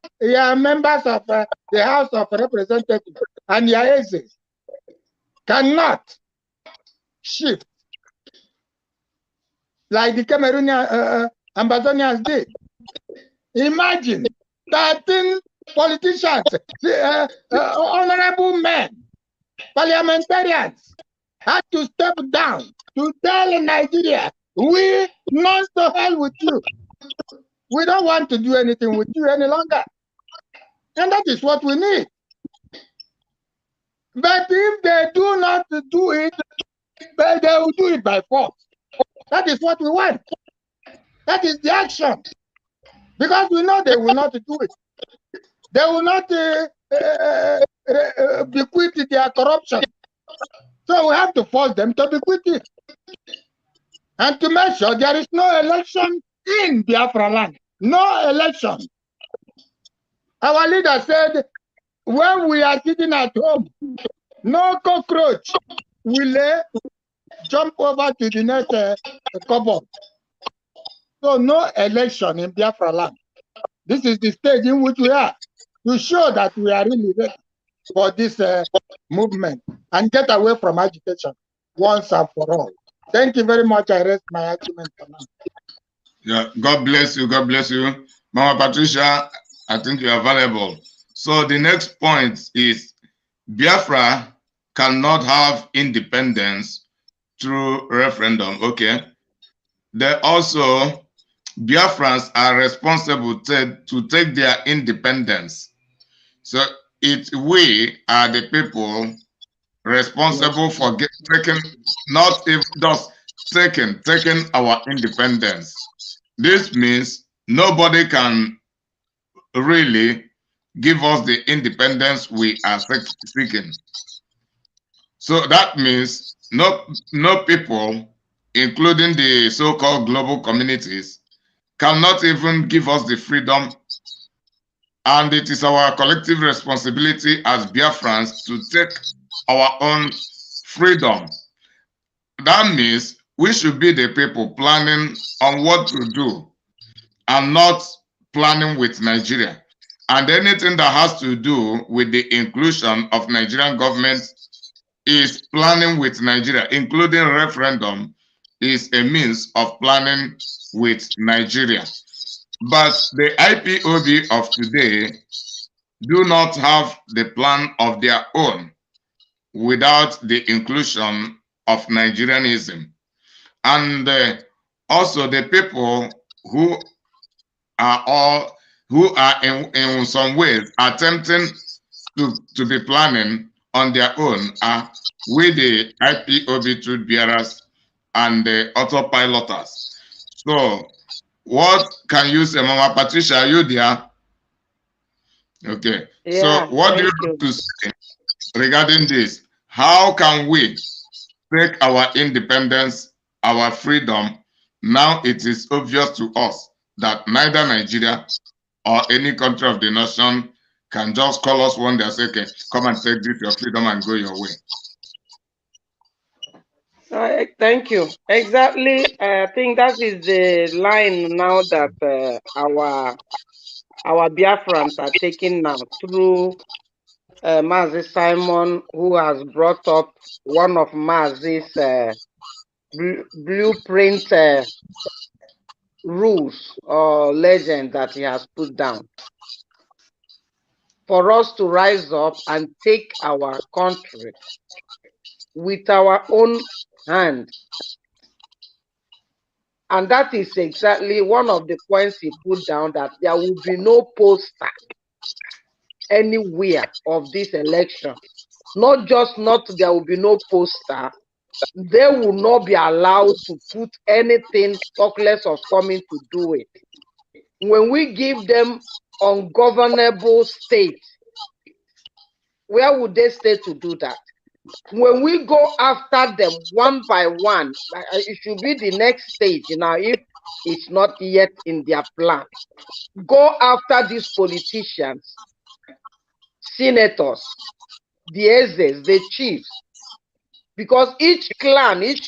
members of the House of Representatives and your aces cannot shift like the Cameroonian Ambazonians did. Imagine 13 politicians, honorable men, parliamentarians had to step down to tell Nigeria, we not to hell with you. We don't want to do anything with you any longer. And that is what we need. But if they do not do it, they will do it by force. That is what we want. That is the action. Because we know they will not do it. They will not bequeath their corruption. So we have to force them to bequeath it. And to make sure there is no election in Biafra land. No election. Our leader said, when we are sitting at home, no cockroach will jump over to the next cupboard. So no election in Biafra land. This is the stage in which we are, to show that we are really ready for this movement and get away from agitation. once and for all. Thank you very much. I rest my argument for now. Yeah, God bless you. God bless you. Mama Patricia, I think you are valuable. So the next point is Biafra cannot have independence through referendum. Okay. They also, Biafrans are responsible to take their independence. So we are the people responsible for taking, not if just taking our independence. This means nobody can really give us the independence we are seeking. So that means no people, including the so-called global communities, cannot even give us the freedom. And it is our collective responsibility as Biafrans to take our own freedom. That means we should be the people planning on what to do and not planning with Nigeria. And anything that has to do with the inclusion of Nigerian government is planning with Nigeria, including referendum, is a means of planning with Nigeria. But the IPOB of today do not have the plan of their own without the inclusion of Nigerianism. And also the people who are in some ways attempting to be planning on their own are with the IPOB truth bearers and the autopiloters. So what can you say, Mama Patricia? Are you there? Okay. Yeah, So what do you have to say regarding this? How can we take our independence, our freedom? Now it is obvious to us that neither Nigeria or any country of the nation can just call us one day and say, okay, come and take this, your freedom, and go your way. Thank you. Exactly. I think that is the line now that our Biafrans are taking now through Mazi Simon, who has brought up one of Mazi's blueprint rules or legend that he has put down for us to rise up and take our country with our own hand. And that is exactly one of the points he put down, that there will be no poster anywhere of this election. Not just there will be no poster, they will not be allowed to put anything, talk less of coming to do it. When we give them ungovernable state, where would they stay to do that? When we go after them one by one, it should be the next stage now, if it's not yet in their plan. Go after these politicians, senators, the Ezes, the chiefs, because each clan, each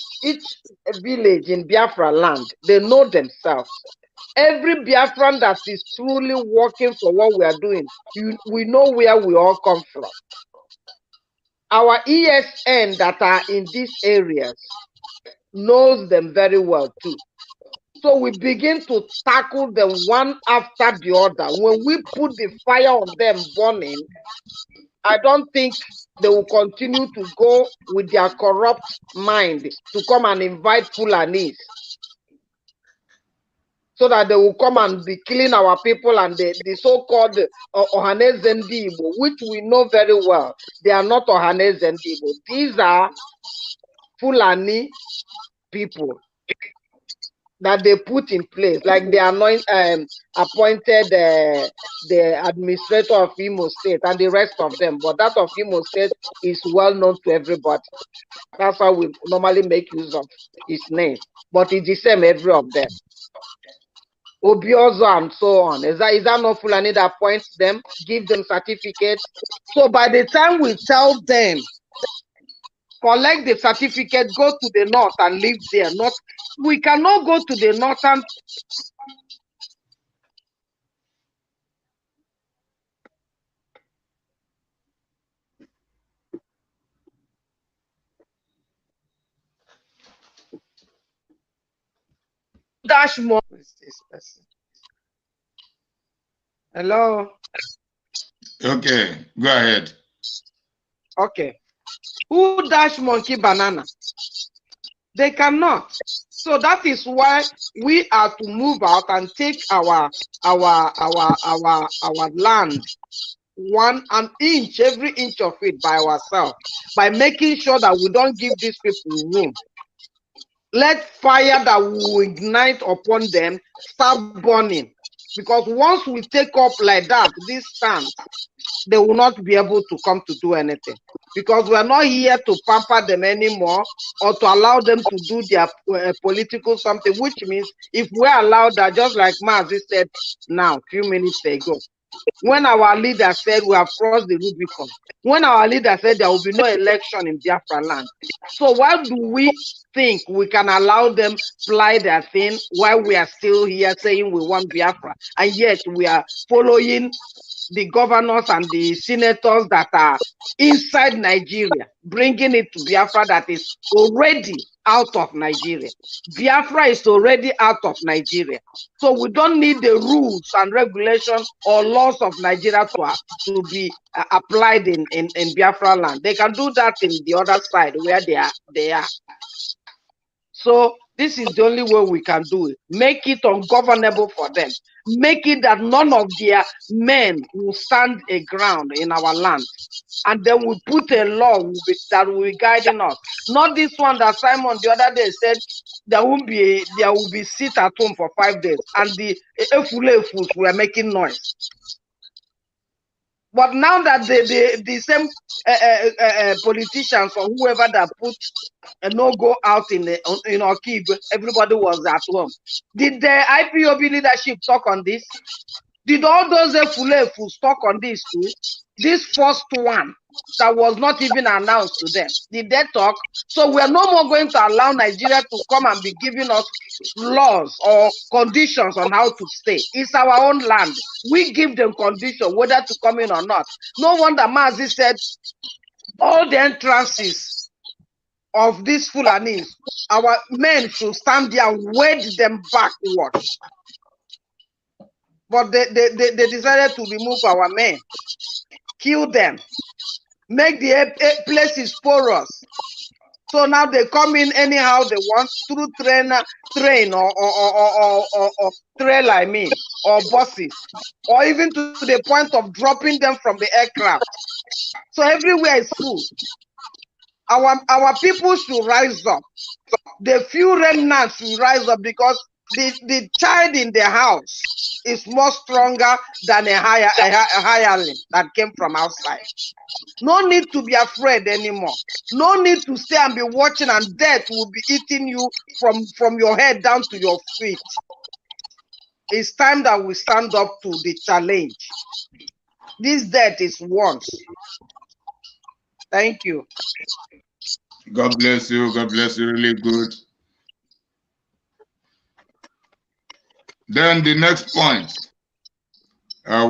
village in Biafra land, they know themselves. Every Biafran that is truly working for what we are doing, we know where we all come from. Our ESN that are in these areas knows them very well too. So we begin to tackle them one after the other. When we put the fire on them burning, I don't think they will continue to go with their corrupt mind to come and invite Fulanis, so that they will come and be killing our people, and the so-called Ohaneze Ndi Igbo, which we know very well. They are not Ohaneze Ndi Igbo. These are Fulani people that they put in place, like they appointed the administrator of Imo State and the rest of them. But that of Imo State is well known to everybody. That's how we normally make use of his name. But it's the same every of them. Obiozo and so on. Is that not Fulani that appoints them, give them certificates? So by the time we tell them, collect the certificate, go to the north and live there, we cannot go to the northern. dash money? This person. Hello. Okay, go ahead. Okay. Who dash monkey banana? They cannot. So that is why we are to move out and take our land, an inch, every inch of it by ourselves, by making sure that we don't give these people room. Let fire that will ignite upon them start burning. Because once we take up like that, this stance, they will not be able to come to do anything. Because we are not here to pamper them anymore or to allow them to do their political something, which means if we allow that, just like Mazi said now, a few minutes ago, when our leader said we have crossed the Rubicon, when our leader said there will be no election in Biafra land. So why do we think we can allow them fly their thing while we are still here saying we want Biafra? And yet we are following the governors and the senators that are inside Nigeria, bringing it to Biafra that is already out of Nigeria. Biafra is already out of Nigeria. So we don't need the rules and regulations or laws of Nigeria to be applied in Biafra land. They can do that in the other side where they are. So this is the only way we can do it. Make it ungovernable for them. Make it that none of their men will stand a ground in our land. And then we put a law that will be guiding us. Not this one that Simon the other day said there will be sit at home for 5 days. And the Efulefus were making noise. But now that the same politicians or whoever that put a no-go out in Okib, everybody was at home. Did the IPOB leadership talk on this? Did all those Efulefus talk on this too? This first one that was not even announced to them, did they talk? So we are no more going to allow Nigeria to come and be giving us laws or conditions on how to stay. It's our own land. We give them conditions whether to come in or not. No wonder Mazi said all the entrances of these Fulanis, our men should stand there and wedge them backward. But they decided to remove our men, kill them, make the places porous. So now they come in anyhow they want through train or trail, I mean, or buses, or even to the point of dropping them from the aircraft. So everywhere is full. Our people should rise up. The few remnants should rise up because the child in the house is more stronger than a hireling that came from outside. No need to be afraid anymore. No need to stay and be watching and death will be eating you from your head down to your feet. It's time that we stand up to the challenge. This death is once. Thank you. God bless you. God bless you. Really good. Then the next point,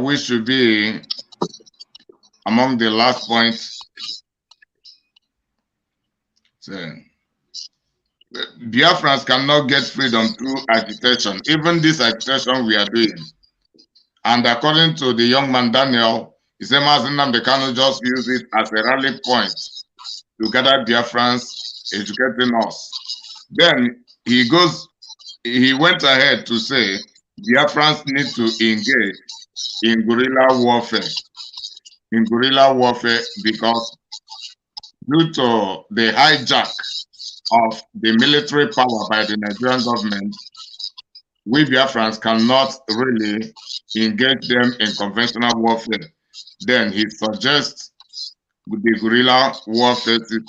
which should be among the last points. So, Biafrans cannot get freedom through agitation. Even this agitation we are doing. And according to the young man Daniel, he said Nnamdi Kanu just use it as a rally point to gather Biafrans educating us. Then he went ahead to say Biafrans need to engage in guerrilla warfare. In guerrilla warfare because due to the hijack of the military power by the Nigerian government, we Biafrans cannot really engage them in conventional warfare. Then he suggests the guerrilla warfare system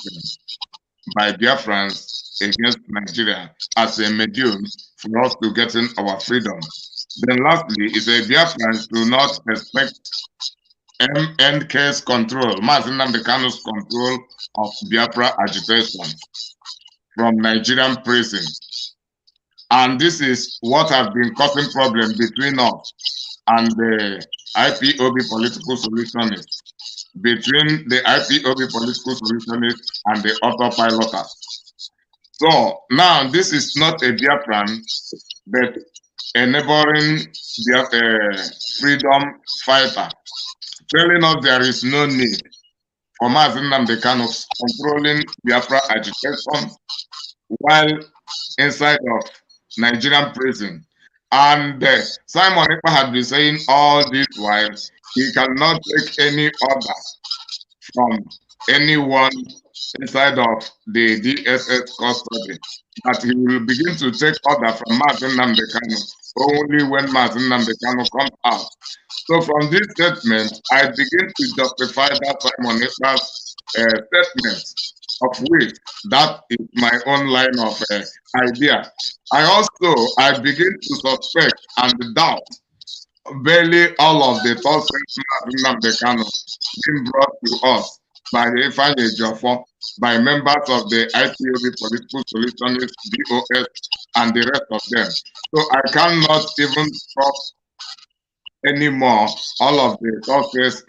by Biafrans against Nigeria as a medium for us to get in our freedom. Then lastly, he said Biafrans do not expect MNK's control, Nnamdi Kanu's control of Biafra agitation from Nigerian prison. And this is what has been causing problems between us and the IPOB political solutionists, between the IPOB political solutionists and the autopiloters. So now this is not a Biafran, but a neighboring freedom fighter, telling us there is no need for Mazen Namdekan of controlling Biafra agitation while inside of Nigerian prison. And Simon Ekpa had been saying all this while he cannot take any order from anyone inside of the DSS custody, that he will begin to take order from Mazen Namdekan only when Mazen Namdekan comes out. So from this statement, I begin to justify that Simon Ekpa's statement, of which that is my own line of idea. I begin to suspect and doubt barely all of the thoughts being brought to us by Ifeanyi Ejiofor, by members of the IPOB Political Solutionists, BOS, and the rest of them. So I cannot even trust anymore all of the sources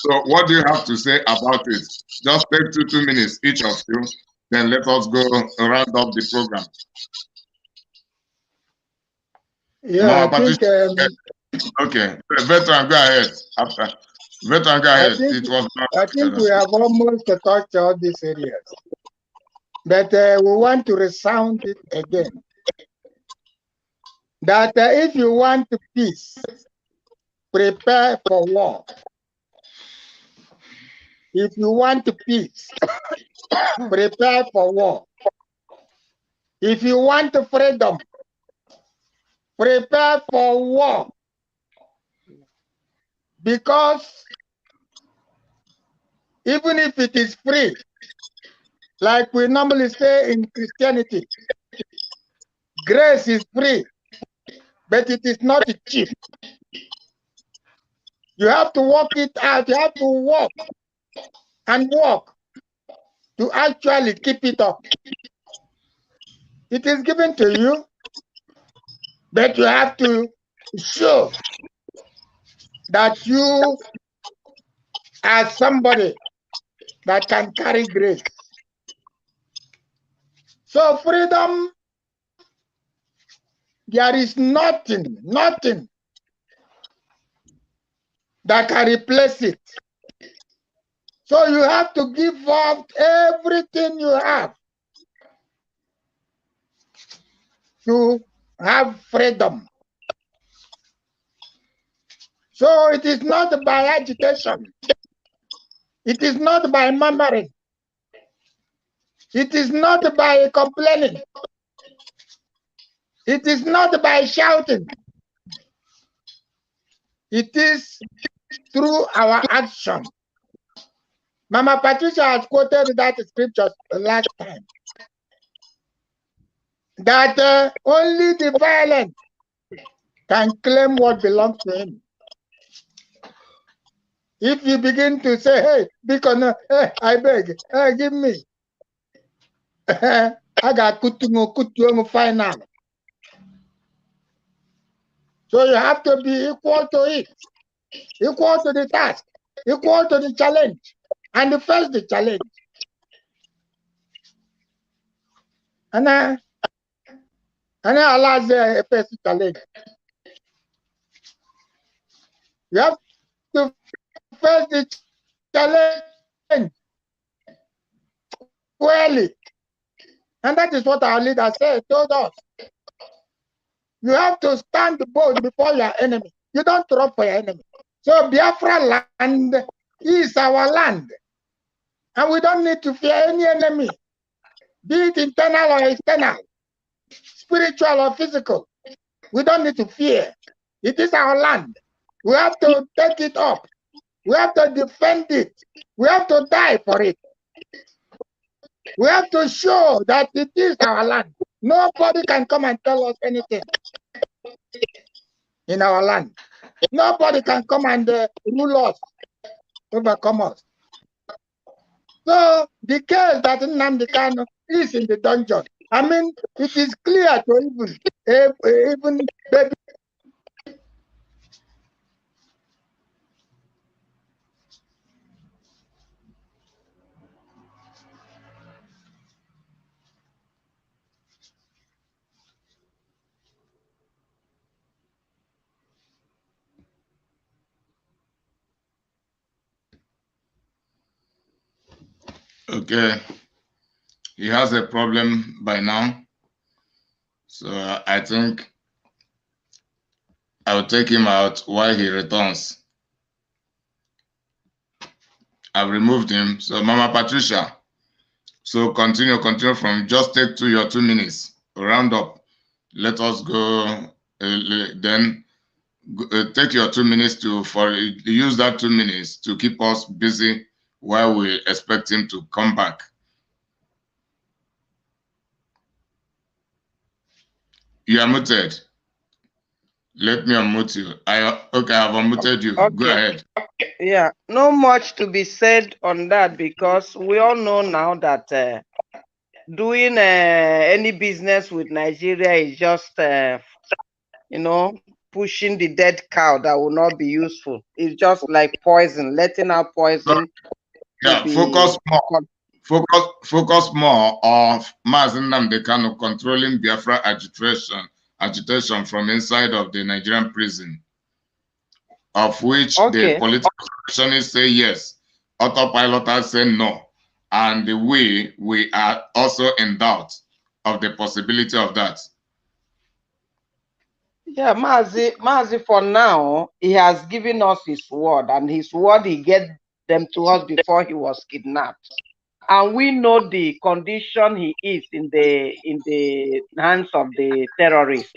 So what do you have to say about it? Just take 2 minutes each of you, then let us go round up the program. Yeah, I think. Okay, Veteran, go ahead. After Veteran, go ahead. I think we have almost touched all these areas, but we want to resound it again. That if you want peace, prepare for war. If you want peace, prepare for war. If you want freedom, prepare for war. Because even if it is free, like we normally say in Christianity, grace is free, but it is not cheap. You have to work it out. You have to work and work to actually keep it up. It is given to you, but you have to show that you are somebody that can carry grace. So freedom, there is nothing that can replace it. So you have to give up everything you have to have freedom. So it is not by agitation. It is not by murmuring. It is not by complaining. It is not by shouting. It is through our action. Mama Patricia has quoted that scripture last time. That only the violent can claim what belongs to him. If you begin to say, hey, because I beg, give me. I got kutungo final. So you have to be equal to it, equal to the task, equal to the challenge, and face the challenge. And I allow the face the challenge. You have to face the challenge squarely. And that is what our leader told us. You have to stand bold before your enemy. You don't throw for your enemy. So Biafra land is our land. And we don't need to fear any enemy, be it internal or external, spiritual or physical. We don't need to fear. It is our land. We have to take it up. We have to defend it. We have to die for it. We have to show that it is our land. Nobody can come and tell us anything in our land. Nobody can come and rule us, overcome us. So the case that Nnamdi Kanu is in the dungeon, I mean, it is clear to even baby. Okay. He has a problem by now. So I think I'll take him out while he returns. I've removed him. So Mama Patricia. So continue from just take your 2 minutes. Round up. Let us go. Then take your 2 minutes use that 2 minutes to keep us busy while we expect him to come back. You are muted. Let me unmute you. Okay, I've unmuted you. Okay. Go ahead. Yeah, not much to be said on that because we all know now that doing any business with Nigeria is just, pushing the dead cow that will not be useful. It's just like poison, letting out poison. Yeah, focus more on Mazi Nnamdi Kanu controlling Biafra agitation from inside of the Nigerian prison, of which the political actionists say yes, autopiloters say no, and we are also in doubt of the possibility of that. Yeah, Mazi, for now, he has given us his word, and his word he gave them to us before he was kidnapped. And we know the condition he is in the hands of the terrorists.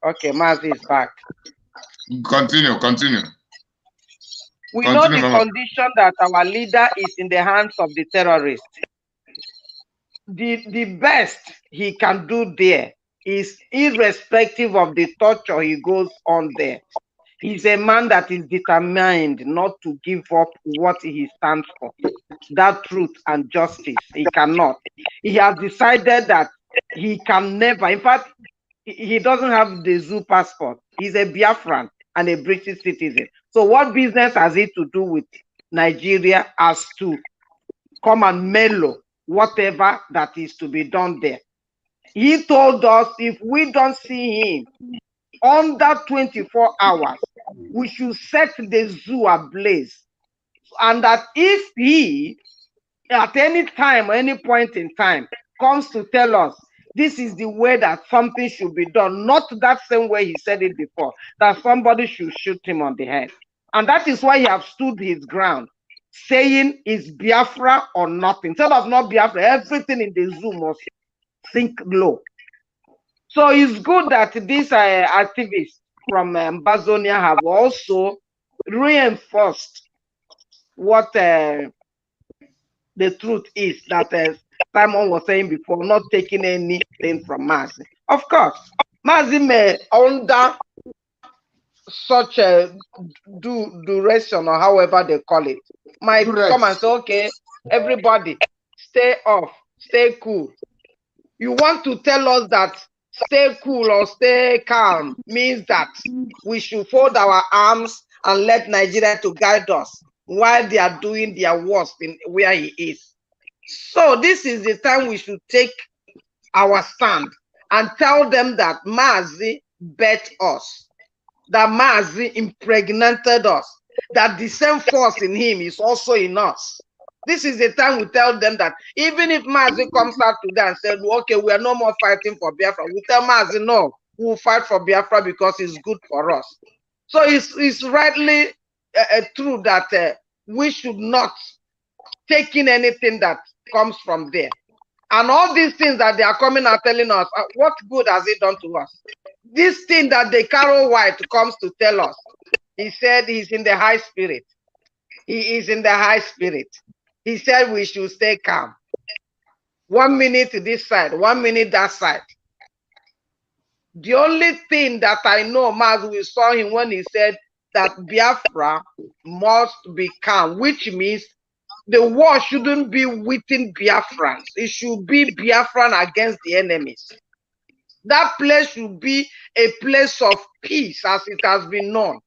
Okay, Mazi is back. Continue. We know the condition that our leader is in the hands of the terrorists. The best he can do there is, irrespective of the torture he goes on there, he's a man that is determined not to give up what he stands for, that truth and justice. He cannot. He has decided that he can never, in fact, he doesn't have the zoo passport. He's a Biafran and a British citizen. So what business has he to do with Nigeria as to come and mellow whatever that is to be done there? He told us if we don't see him under 24 hours, we should set the zoo ablaze. And that if he, at any time, any point in time, comes to tell us this is the way that something should be done, not that same way he said it before, that somebody should shoot him on the head. And that is why he has stood his ground, saying it's Biafra or nothing. Instead of not Biafra, everything in the zoo must sink low. So it's good that these activists from Amazonia have also reinforced what the truth is, that Simon was saying before, not taking anything from Mazi. Of course, Mazi may, under such a duration, or however they call it, might come and say, okay, everybody, stay off, stay cool. You want to tell us that stay cool or stay calm means that we should fold our arms and let Nigeria to guide us while they are doing their worst in where he is. So this is the time we should take our stand and tell them that Mazi bet us, that Mazi impregnated us, that the same force in him is also in us. This is the time we tell them that even if Mazi comes out today and said, okay, we are no more fighting for Biafra, we tell Mazi, no, we will fight for Biafra because it's good for us. So it's rightly true that we should not take in anything that comes from there. And all these things that they are coming and telling us, what good has it done to us? This thing that the Carol White comes to tell us, he said he's in the high spirit. He is in the high spirit. He said we should stay calm. 1 minute this side, 1 minute that side. The only thing that I know, Maz, we saw him when he said that Biafra must be calm, which means the war shouldn't be within Biafrans. It should be Biafran against the enemies. That place should be a place of peace, as it has been known.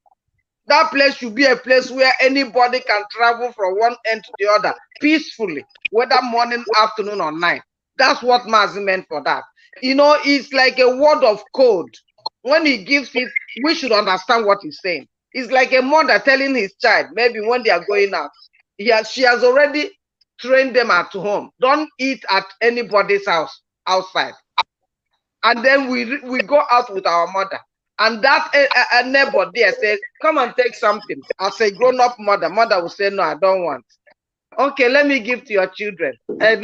That place should be a place where anybody can travel from one end to the other peacefully, whether morning, afternoon, or night. That's what Mazi meant for that. You know, it's like a word of code. When he gives it, we should understand what he's saying. It's like a mother telling his child, maybe when they are going out, she has already train them at home. Don't eat at anybody's house outside. And then we go out with our mother. And that a neighbor there says, come and take something. As a grown-up mother will say, no, I don't want. Okay, let me give to your children. Then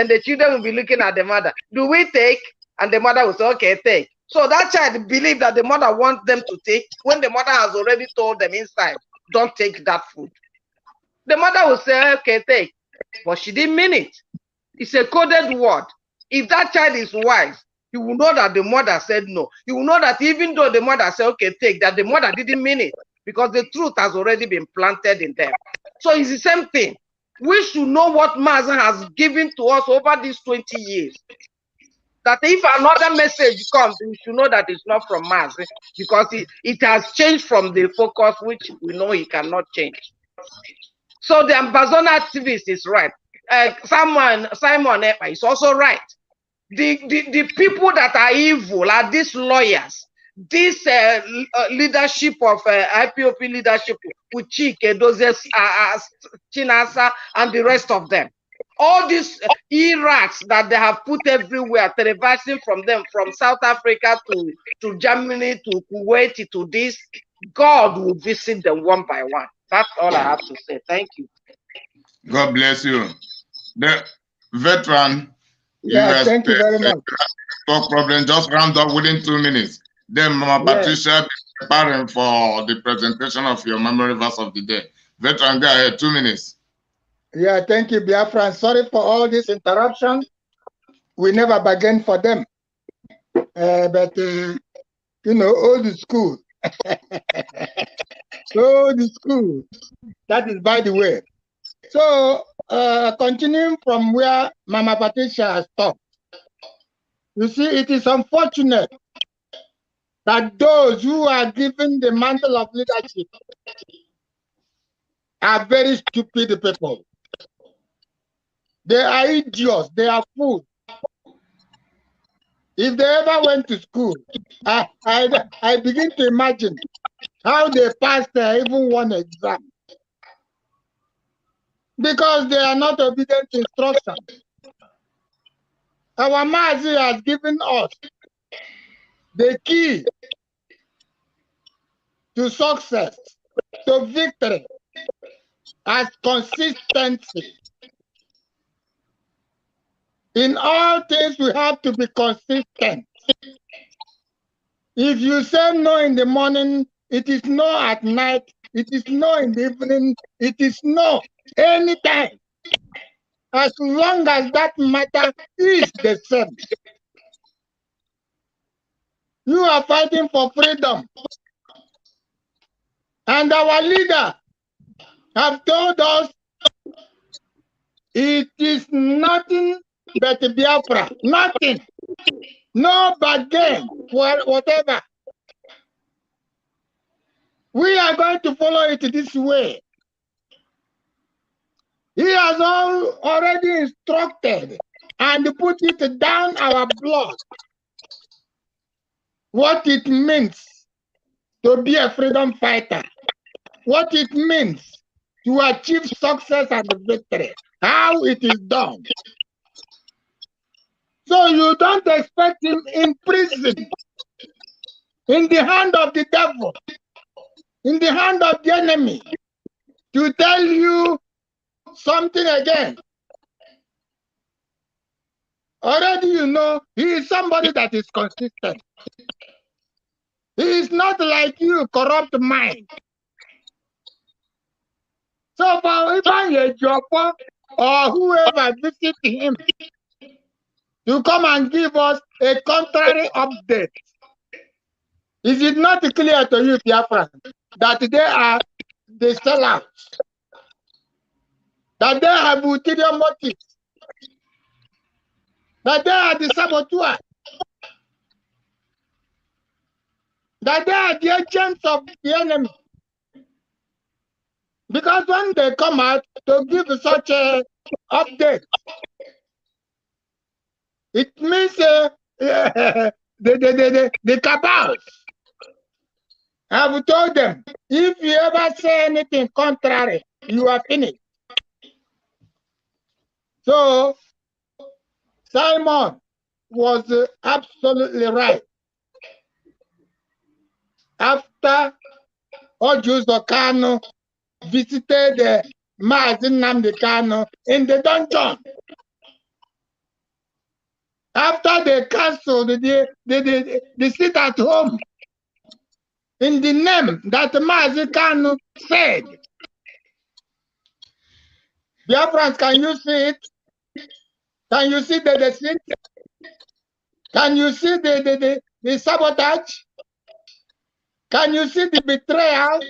the children will be looking at the mother. Do we take? And the mother will say, okay, take. So that child believes that the mother wants them to take when the mother has already told them inside, don't take that food. The mother will say, okay, take. But she didn't mean it. It's a coded word. If that child is wise, he will know that the mother said no. He will know that even though the mother said, okay, take, that the mother didn't mean it, because the truth has already been planted in them. So it's the same thing. We should know what Mazen has given to us over these 20 years. That if another message comes, we should know that it's not from Mazen, because it has changed from the focus, which we know he cannot change. So the Amazon activist is right. Simon Epa is also right. The people that are evil are these lawyers, this leadership of IPOB leadership with Chike, Dozes, Chinasa, and the rest of them. All these Iraqs that they have put everywhere, televising from them, from South Africa to Germany to Kuwait to this, God will visit them one by one. That's all I have to say. Thank you. God bless you. The veteran. Yeah, thank you very much. No problem. Just round up within 2 minutes. Then Mama Patricia be preparing for the presentation of your memory verse of the day. Veteran, go ahead. 2 minutes. Yeah, thank you, Biafra. Sorry for all this interruption. We never bargained for them. But you know, old school. Old school. That is by the way. So, continuing from where Mama Patricia has stopped, you see, it is unfortunate that those who are given the mantle of leadership are very stupid people. They are idiots. They are fools. If they ever went to school, I begin to imagine how they passed even one exam. Because they are not obedient to instructions. Our Mazi has given us the key to success, to victory, as consistency. In all things, we have to be consistent. If you say no in the morning, it is no at night, it is no in the evening, it is no anytime. As long as that matter is the same. You are fighting for freedom. And our leader have told us it is nothing but Biafra. Nothing. No bargain, whatever. We are going to follow it this way. He has already instructed and put it down our blood what it means to be a freedom fighter, what it means to achieve success and victory, how it is done. So you don't expect him in prison, in the hand of the devil, in the hand of the enemy, to tell you something again. Already you know, he is somebody that is consistent. He is not like you, corrupt mind. So for even a Joppa or whoever visit him to come and give us a contrary update, is it not clear to you, Biafra, that they are the sellouts, that they have ulterior motives, that they are the saboteurs, that they are the agents of the enemy? Because when they come out to give such a update, it means the cabals have told them, if you ever say anything contrary, you are finished. So Simon was absolutely right. After Ojuzo Kanu visited Mazi Nnamdi Kanu in the dungeon, after they cancelled the sit at home in the name that Mazi Kanu said. Biafrans, can you see it? Can you see the deceit? Can you see the sabotage? Can you see the betrayal?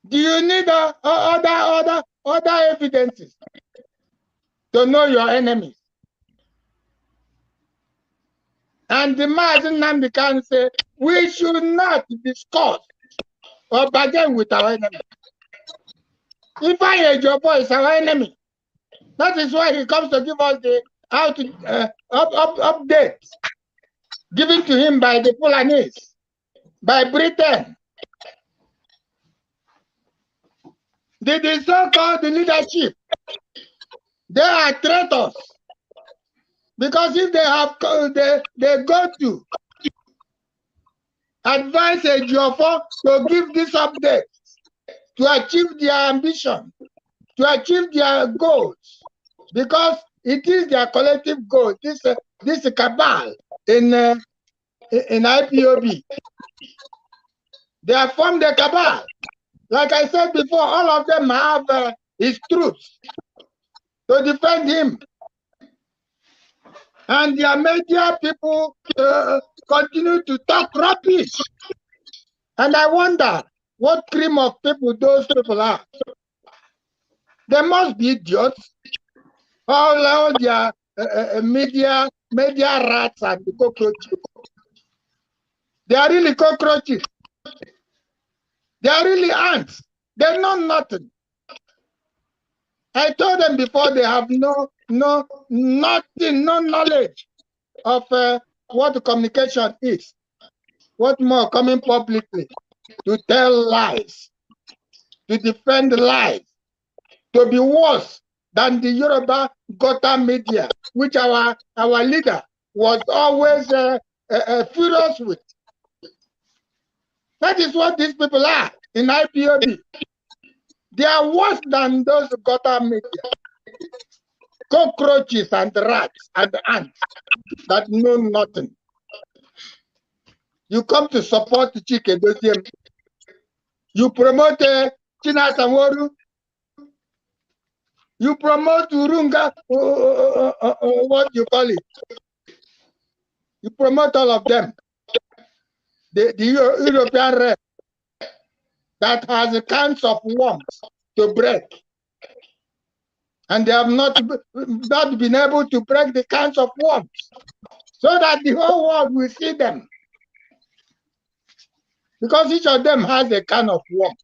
Do you need other evidences to know your enemies? And the Mazi Nnamdi Kanu say we should not discuss or bargain with our enemy. If Ejiofor is our enemy, that is why he comes to give us the updates given to him by the Fulanese, by Britain. The so-called leadership, they are traitors. Because if they go to advise Ejiofor to give this update to achieve their ambition, to achieve their goals, because it is their collective goal. This cabal in IPOB, they have formed a cabal. Like I said before, all of them have his troops to defend him. And their media people continue to talk rubbish. And I wonder what cream of people those people are. They must be idiots. All their media rats and the cockroaches. They are really cockroaches. They are really ants. They know nothing. I told them before they have no knowledge of what communication is. What more coming publicly to tell lies, to defend lies, to be worse than the Yoruba Gota media, which our leader was always furious with. That is what these people are in IPOB. They are worse than those Gota media. Cockroaches and rats and ants that know nothing. You come to support Chike Doziem. You promote China Samoru. You promote Urunga, what you call it. You promote all of them. The European rep that has a cans of worms to break. And they have not been able to break the cans of worms so that the whole world will see them. Because each of them has a can of worms.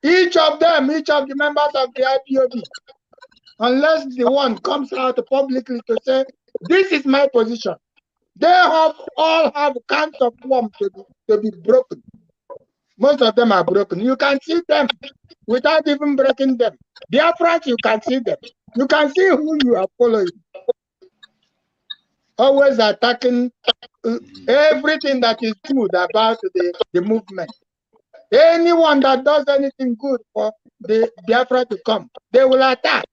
Each of the members of the IPOB, unless the one comes out publicly to say, this is my position, they all have cans of worms to be broken. Most of them are broken. You can see them without even breaking them. Biafrans, you can see them. You can see who you are following. Always attacking everything that is good about the movement. Anyone that does anything good for the Biafra to come, they will attack.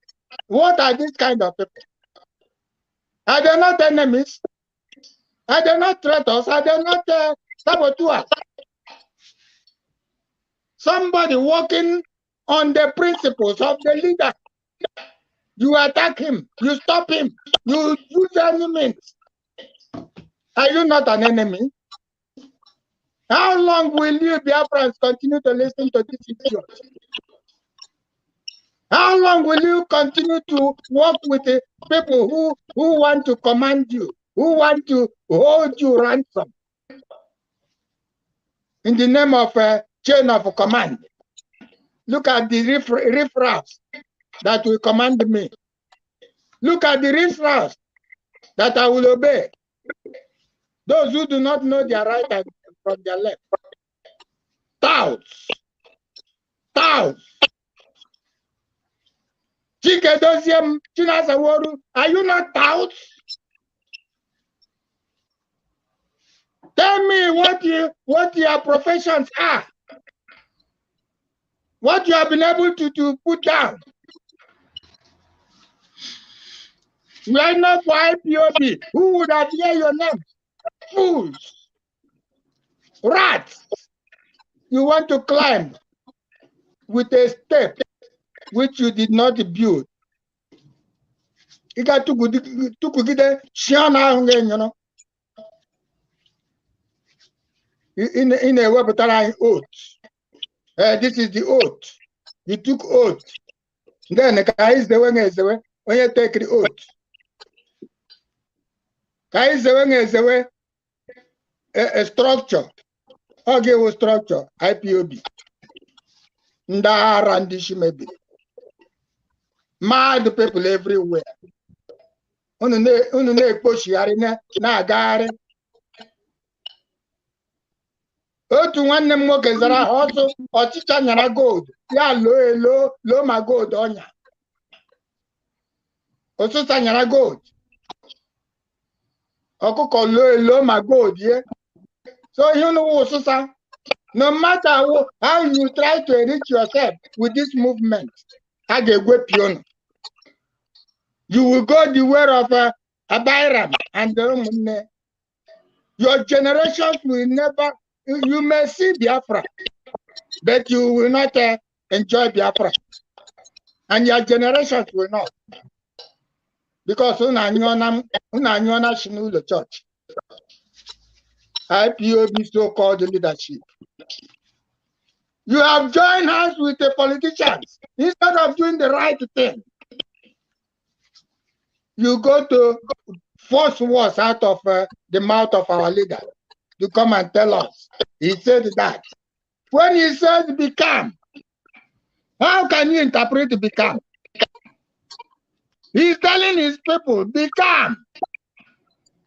What are these kind of people? Are they not enemies? Are they not traitors? Are they not saboteurs? Somebody working on the principles of the leader. You attack him. You stop him. You use any means. Are you not an enemy? How long will you Biafrans continue to listen to this idiot? How long will you continue to work with the people who want to command you, who want to hold you ransom in the name of a chain of command? Look at the riffraffs that will command me. Look at the riffraffs that I will obey. Those who do not know their right from their left. Touts. Chike Dosiem, Chinasaworu, are you not out? Tell me what your professions are. What you have been able to put down. We are not for IPOB. Who would have heard your name? Fools. Rats. You want to climb with a step which you did not build. You got to get a shiana, you know. In a web oath. This is the oath. You took oath. Then the guy is the way when you take the oath. Guy is the way a structure. Okay, with structure, IPOB. Maybe. Mad people everywhere. Otu nwanne m nwoke zara ọsụ ọchịcha nyara gold ya loo ma gold ọnya ọsụsa nyara gold ọkụkọ loo ma gold ye. So you know ọsụsa, no matter how you try to enrich yourself with this movement, you will go the way of Abiram and your generations will never. You may see Biafra, but you will not enjoy Biafra. And your generations will not. Because unanyona the church. IPOB so-called leadership. You have joined hands with the politicians instead of doing the right thing. You go to force words out of the mouth of our leader to come and tell us. He said that. When he says become, how can you interpret become? He's telling his people, become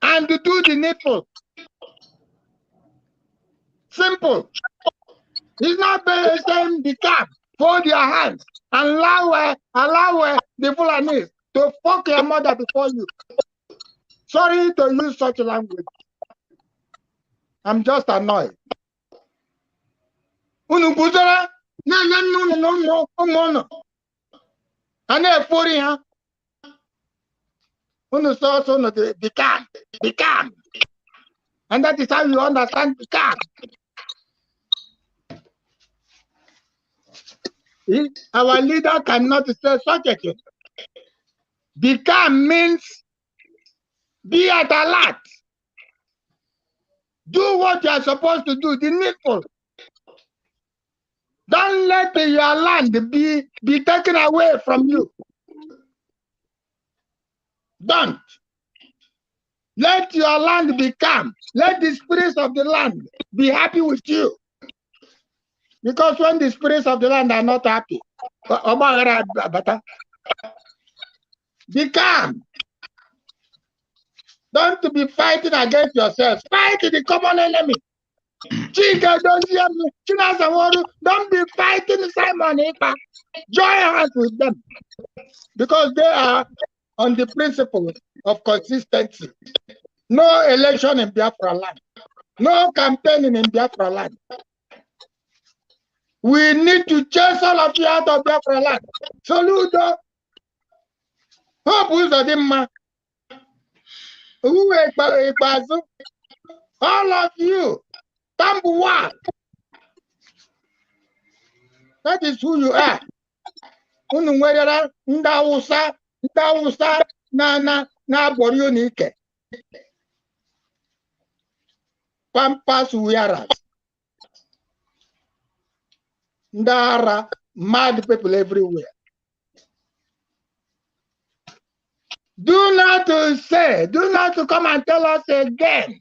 and do the needful. Simple. He's not saying become, fold your hands, and allow the Fulanis to fuck your mother before you. Sorry to use such language. I'm just annoyed. No. Become. And that is how you understand become. Our leader cannot say such a thing. Become means be at alert. Do what you are supposed to do, the needful. Don't let your land be taken away from you. Don't. Let your land be calm. Let the spirits of the land be happy with you. Because when the spirits of the land are not happy, be calm. Don't be fighting against yourself. Fight the common enemy. Don't be fighting Simon Ekpa. Join hands with them. Because they are on the principle of consistency. No election in Biafra land. No campaigning in Biafra land. We need to chase all of you out of Biafra land. Saludo. Hope Uzodimma. All of you. Tambuwa. That is who you are. Ndawusa na Borionike. Pampas wearers. Ndara, mad people everywhere. Do not come and tell us again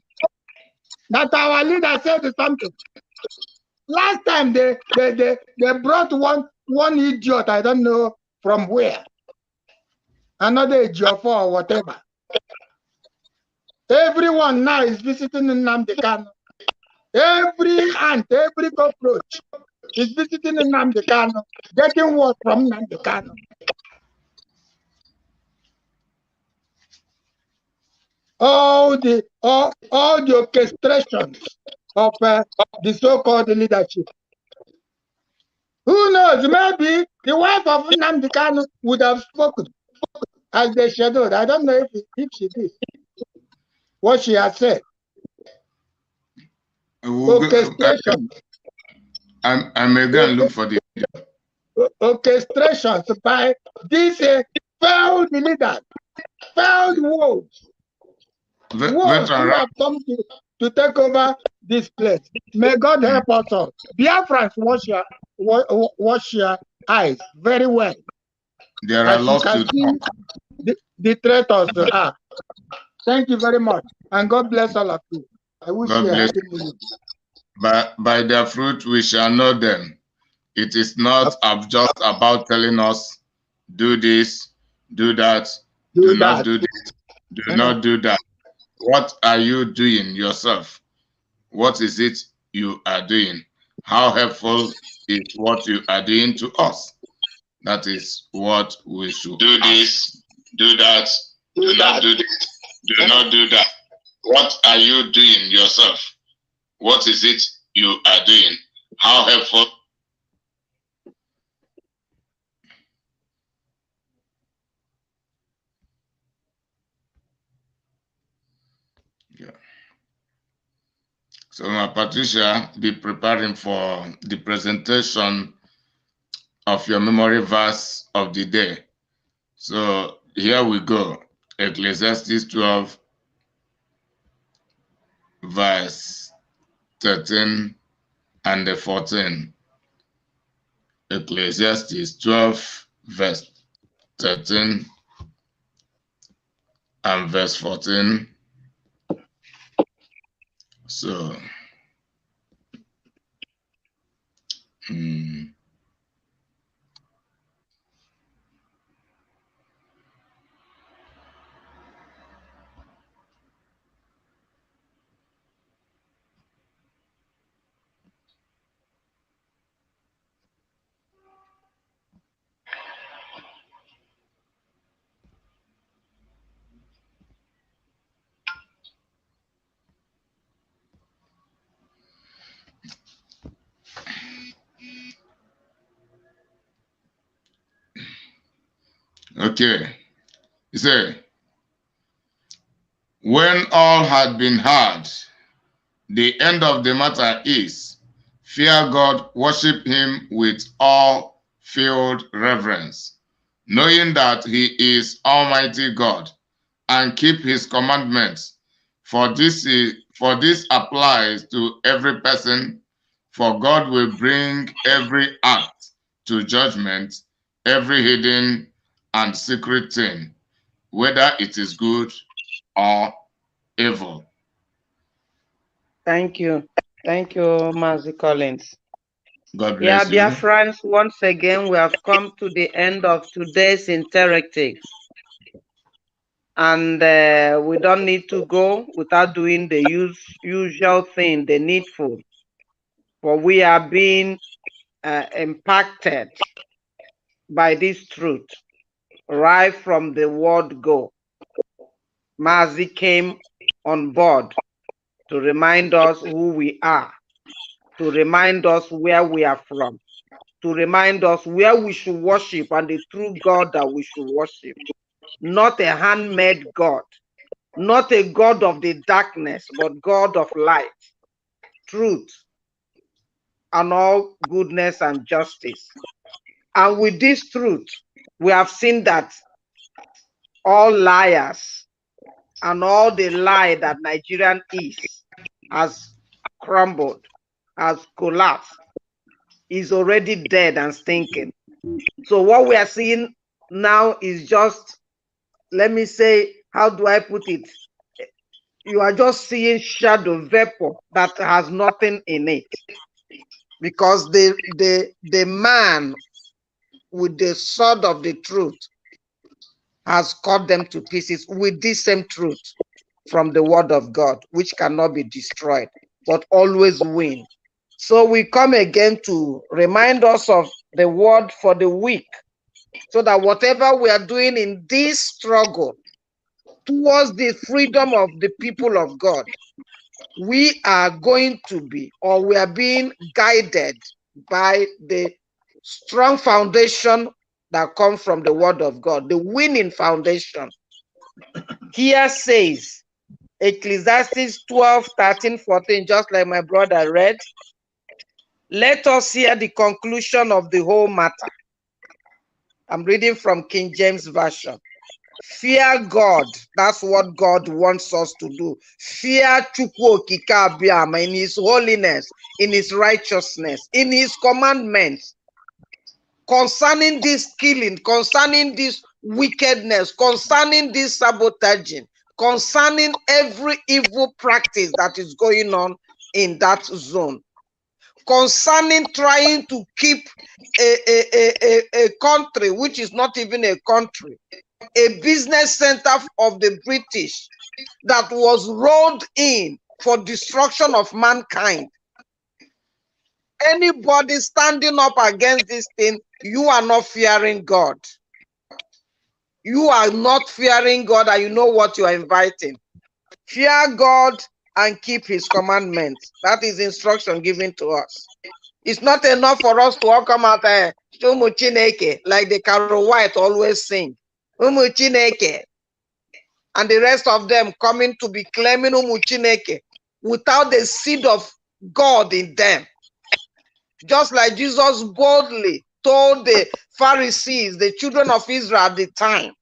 that our leader said something. Last time they brought one idiot, I don't know from where. Another idiot or whatever. Everyone now is visiting Nnamdi Kanu. Every ant, every cockroach is visiting Nnamdi Kanu, getting word from Nnamdi Kanu. all the orchestrations of the so-called leadership. Who knows? Maybe the wife of Nnamdi Kanu would have spoken as they scheduled. I don't know if she did what she has said. Orchestration. I may go and look for the orchestrations by these failed leaders, failed wolves. Wolves who have come to take over this place. May God help us all. Biafrans, wash your eyes very well. There are lots to talk. The traitors are. Thank you very much. And God bless all of you. I wish you a happy new year. By their fruit we shall know them. It is not just about telling us, do this, do that, do not do this, do not do that. What are you doing yourself? What is it you are doing? How helpful is what you are doing to us? That is what we should do. This, do that, do not do this, do not do that. What are you doing yourself? What is it you are doing? How helpful? Yeah. So, Patricia, be preparing for the presentation of your memory verse of the day. So, here we go. Ecclesiastes 12, verse 13 and 14. Ecclesiastes 12, verse 13 and verse 14. So, okay. He said, when all had been heard, the end of the matter is, fear God, worship him with awe-filled reverence, knowing that he is Almighty God, and keep his commandments. For this applies to every person, for God will bring every act to judgment, every hidden and secret thing, whether it is good or evil. Thank you. Thank you, Mazi Collins. God bless you. Dear friends, once again, we have come to the end of today's interactive. And we don't need to go without doing the usual thing, the needful. For we are being impacted by this truth right from the word go. Mazi came on board to remind us who we are, to remind us where we are from, to remind us where we should worship and the true God that we should worship. Not a handmade God, not a God of the darkness, but God of light, truth, and all goodness and justice. And with this truth, we have seen that all liars and all the lie that Nigerian is has crumbled, has collapsed, is already dead and stinking. So what we are seeing now is just, let me say, how do I put it? You are just seeing shadow vapor that has nothing in it. Because the man with the sword of the truth has cut them to pieces with this same truth from the word of God, which cannot be destroyed, but always win. So we come again to remind us of the word for the week, so that whatever we are doing in this struggle towards the freedom of the people of God, we are going to be, or we are being guided by the strong foundation that comes from the word of God, the winning foundation. Here says, Ecclesiastes 12, 13, 14, just like my brother read, let us hear the conclusion of the whole matter. I'm reading from King James Version. Fear God. That's what God wants us to do. Fear Chukwu Okike Abiama in his holiness, in his righteousness, in his commandments. Concerning this killing, concerning this wickedness, concerning this sabotaging, concerning every evil practice that is going on in that zone, concerning trying to keep a country which is not even a country, a business center of the British that was rolled in for destruction of mankind. Anybody standing up against this thing, you are not fearing God. You are not fearing God, and you know what you are inviting. Fear God and keep his commandments. That is instruction given to us. It's not enough for us to all come out like the Carol White always sing. Umu Chineke. And the rest of them coming to be claiming Umu Chineke without the seed of God in them. Just like Jesus boldly told the Pharisees, the children of Israel at the time,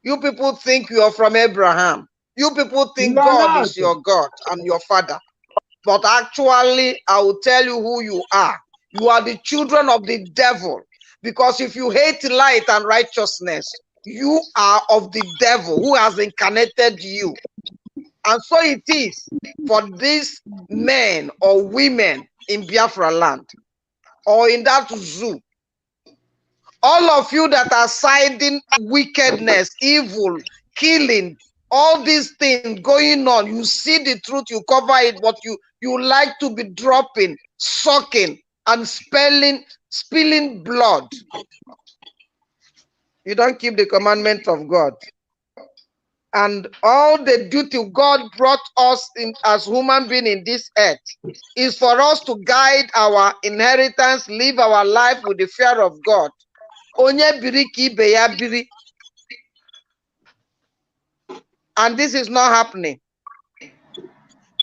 you people think you are from Abraham. You people think God is your God and your father. But actually, I will tell you who you are. You are the children of the devil. Because if you hate light and righteousness, you are of the devil who has incarnated you. And so it is for these men or women in Biafra land or in that zoo. All of you that are siding wickedness, evil, killing, all these things going on, you see the truth, you cover it, but you like to be dropping, sucking, and spilling blood. You don't keep the commandment of God. And all the duty God brought us in as human beings in this earth is for us to guide our inheritance, live our life with the fear of God. Onye biri ka ibe ya biri. And this is not happening.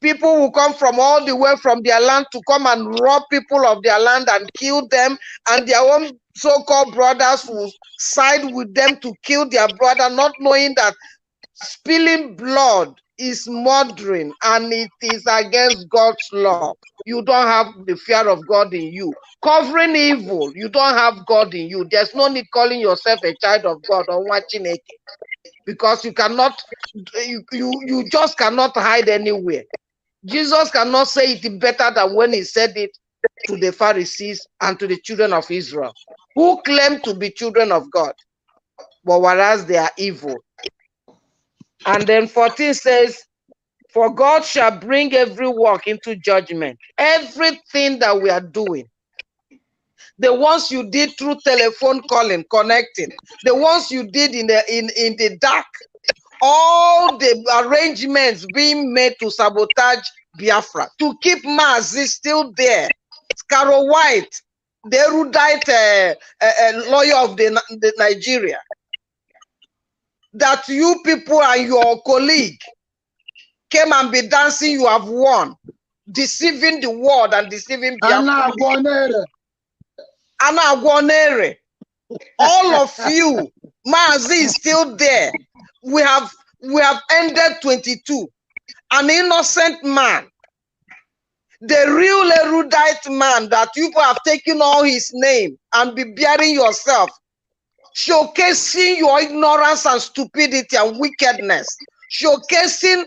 People will come from all the way from their land to come and rob people of their land and kill them, and their own so-called brothers will side with them to kill their brother, not knowing that spilling blood is murdering and it is against God's law. You don't have the fear of God in you. Covering evil, you don't have God in you. There's no need calling yourself a child of God or watching it, because you cannot, you just cannot hide anywhere. Jesus cannot say it better than when he said it to the Pharisees and to the children of Israel, who claim to be children of God, but whereas they are evil. And then 14 says, for God shall bring every work into judgment. Everything that we are doing, the ones you did through telephone calling, connecting, the ones you did in the dark, all the arrangements being made to sabotage Biafra, to keep Mazi still there. Carol White, the erudite lawyer of the Nigeria, that you people and your colleague came and be dancing, you have won, deceiving the world and deceiving Biafra. Anna Aguanere, all of you, Mazi is still there. We have ended 22. An innocent man, the real erudite man that you have taken all his name and be bearing yourself, showcasing your ignorance and stupidity and wickedness, showcasing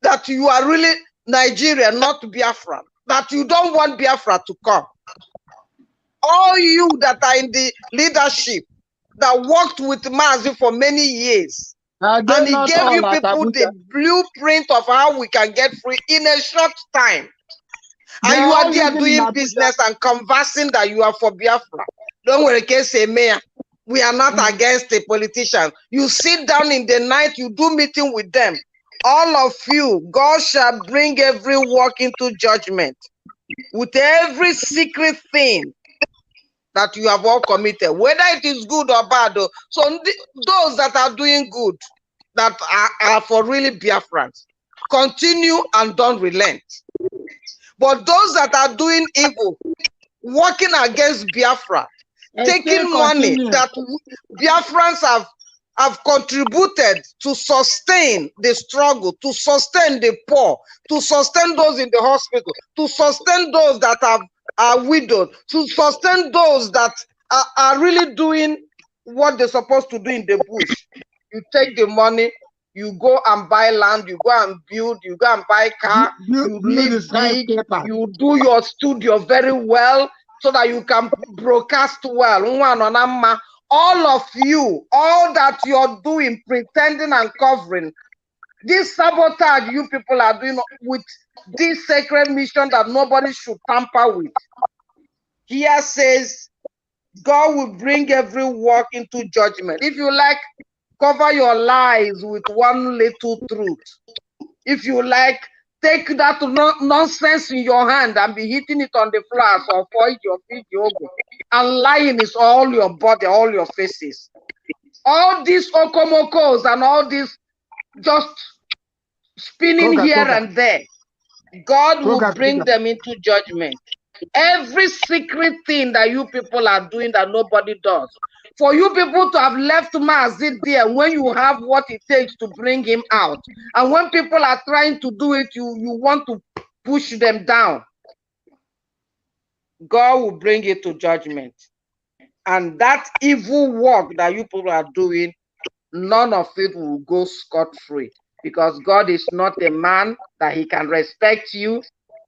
that you are really Nigerian, not Biafra, that you don't want Biafra to come. All you that are in the leadership that worked with Mazi for many years, and he gave you people the blueprint of how we can get free in a short time. And you are there doing business and conversing that you are for Biafra. Don't worry, say mayor. We are not against the politicians. You sit down in the night, you do meeting with them. All of you, God shall bring every work into judgment with every secret thing that you have all committed, whether it is good or bad. So those that are doing good, that are for really Biafrans, continue and don't relent. But those that are doing evil, working against Biafra, taking money that Biafrans have contributed to sustain the struggle, to sustain the poor, to sustain those in the hospital, to sustain those that are widowed, to sustain those that are really doing what they're supposed to do in the bush. You take the money, you go and buy land, you go and build, you go and buy car, you live big, you do your studio very well so that you can broadcast well. All of you, all that you're doing, pretending and covering, this sabotage you people are doing with this sacred mission that nobody should tamper with. Here says, God will bring every work into judgment. If you like, cover your lies with one little truth. If you like, take that nonsense in your hand and be hitting it on the floor or for your feet, and lying is all your body, all your faces. All these okomokos and all this just spinning here and there, God will bring them into judgment. Every secret thing that you people are doing that nobody does, for you people to have left Mazid there when you have what it takes to bring him out, and when people are trying to do it, you want to push them down, God will bring it to judgment. And that evil work that you people are doing, none of it will go scot-free, because God is not a man that he can respect you,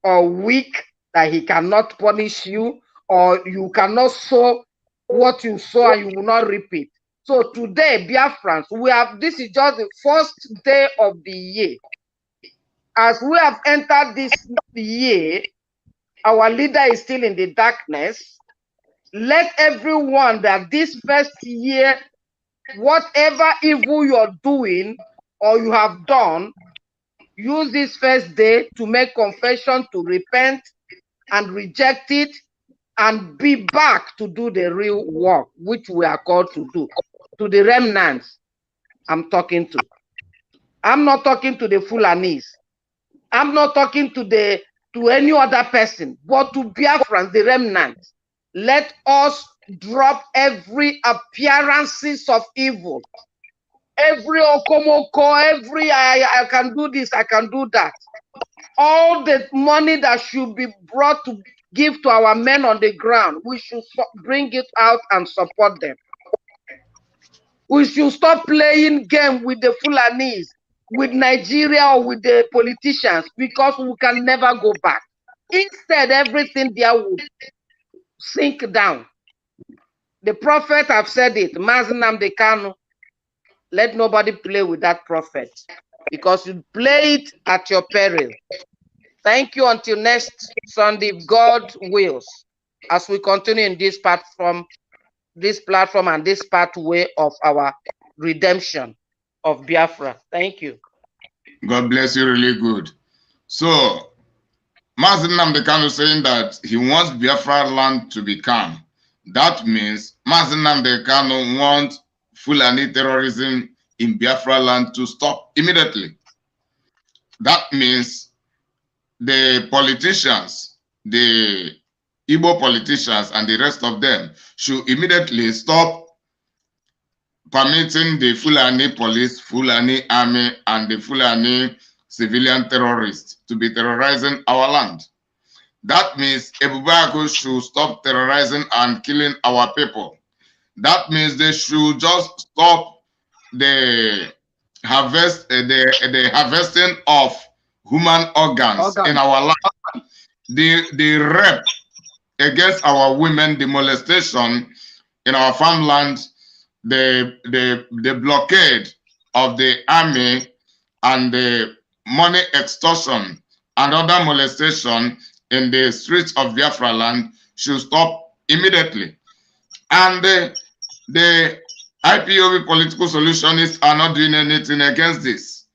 or weak that he cannot punish you, or you cannot sow what you sow and you will not reap it. So today, Biafrans, this is just the first day of the year. As we have entered this year, our leader is still in the darkness. Let everyone that this first year, whatever evil you're doing or you have done, use this first day to make confession, to repent and reject it, and be back to do the real work which we are called to do. To the remnants I'm talking to. I'm not talking to the Fulanis. I'm not talking to any other person, but to Biafrans, the remnants. Let us drop every appearances of evil. Every okomoko, every I can do this, I can do that. All the money that should be brought to give to our men on the ground, we should bring it out and support them. We should stop playing game with the Fulanis, with Nigeria, or with the politicians, because we can never go back. Instead, everything there would sink down. The prophet have said it, Mazinam de Kanu, let nobody play with that prophet, because you play it at your peril. Thank you until next Sunday, if God wills, as we continue in this platform and this pathway of our redemption of Biafra. Thank you. God bless you, really good. So, Mazi Nnamdi Kanu saying that he wants Biafra land to be calm. That means Mazi Nnamdi Kanu wants Fulani terrorism in Biafra land to stop immediately. That means the politicians, the Igbo politicians and the rest of them should immediately stop permitting the Fulani police, Fulani army, and the Fulani civilian terrorists to be terrorizing our land. That means Ebubaku should stop terrorizing and killing our people. That means they should just stop the harvesting of human organs in our land, the rape against our women, the molestation in our farmland, the blockade of the army, and the money extortion and other molestation in the streets of Biafra land should stop immediately. And The IPOB political solutionists are not doing anything against this.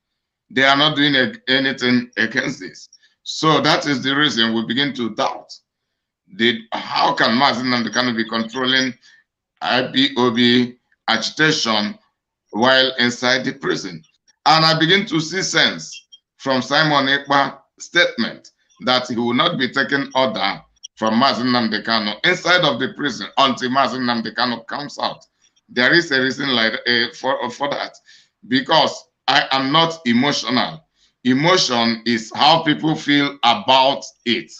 They are not doing anything against this. So that is the reason we begin to doubt. How can Mazi Nnamdi Kanu be controlling IPOB agitation while inside the prison? And I begin to see sense from Simon Ekpa's statement that he will not be taking order from Mazi Nnamdi Kanu inside of the prison until Mazi Nnamdi Kanu comes out. There is a reason like for that, because I am not emotional. Emotion is how people feel about it.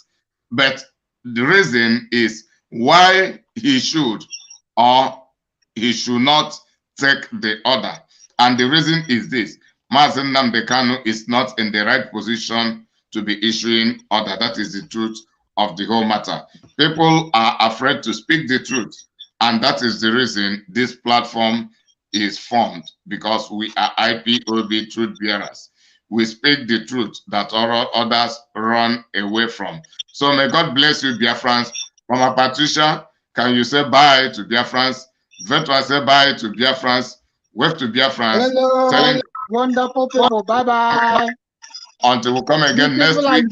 But the reason is why he should or he should not take the order. And the reason is this: Mazi Nnamdi Kanu is not in the right position to be issuing order. That is the truth of the whole matter. People are afraid to speak the truth. And that is the reason this platform is formed, because we are IPOB truth bearers. We speak the truth that others run away from. So may God bless you, Biafrans. Mama Patricia, can you say bye to Biafrans? Vetua, say bye to Biafrans. Wave to Biafrans. Hello, wonderful people. Bye-bye. Until we come again next week.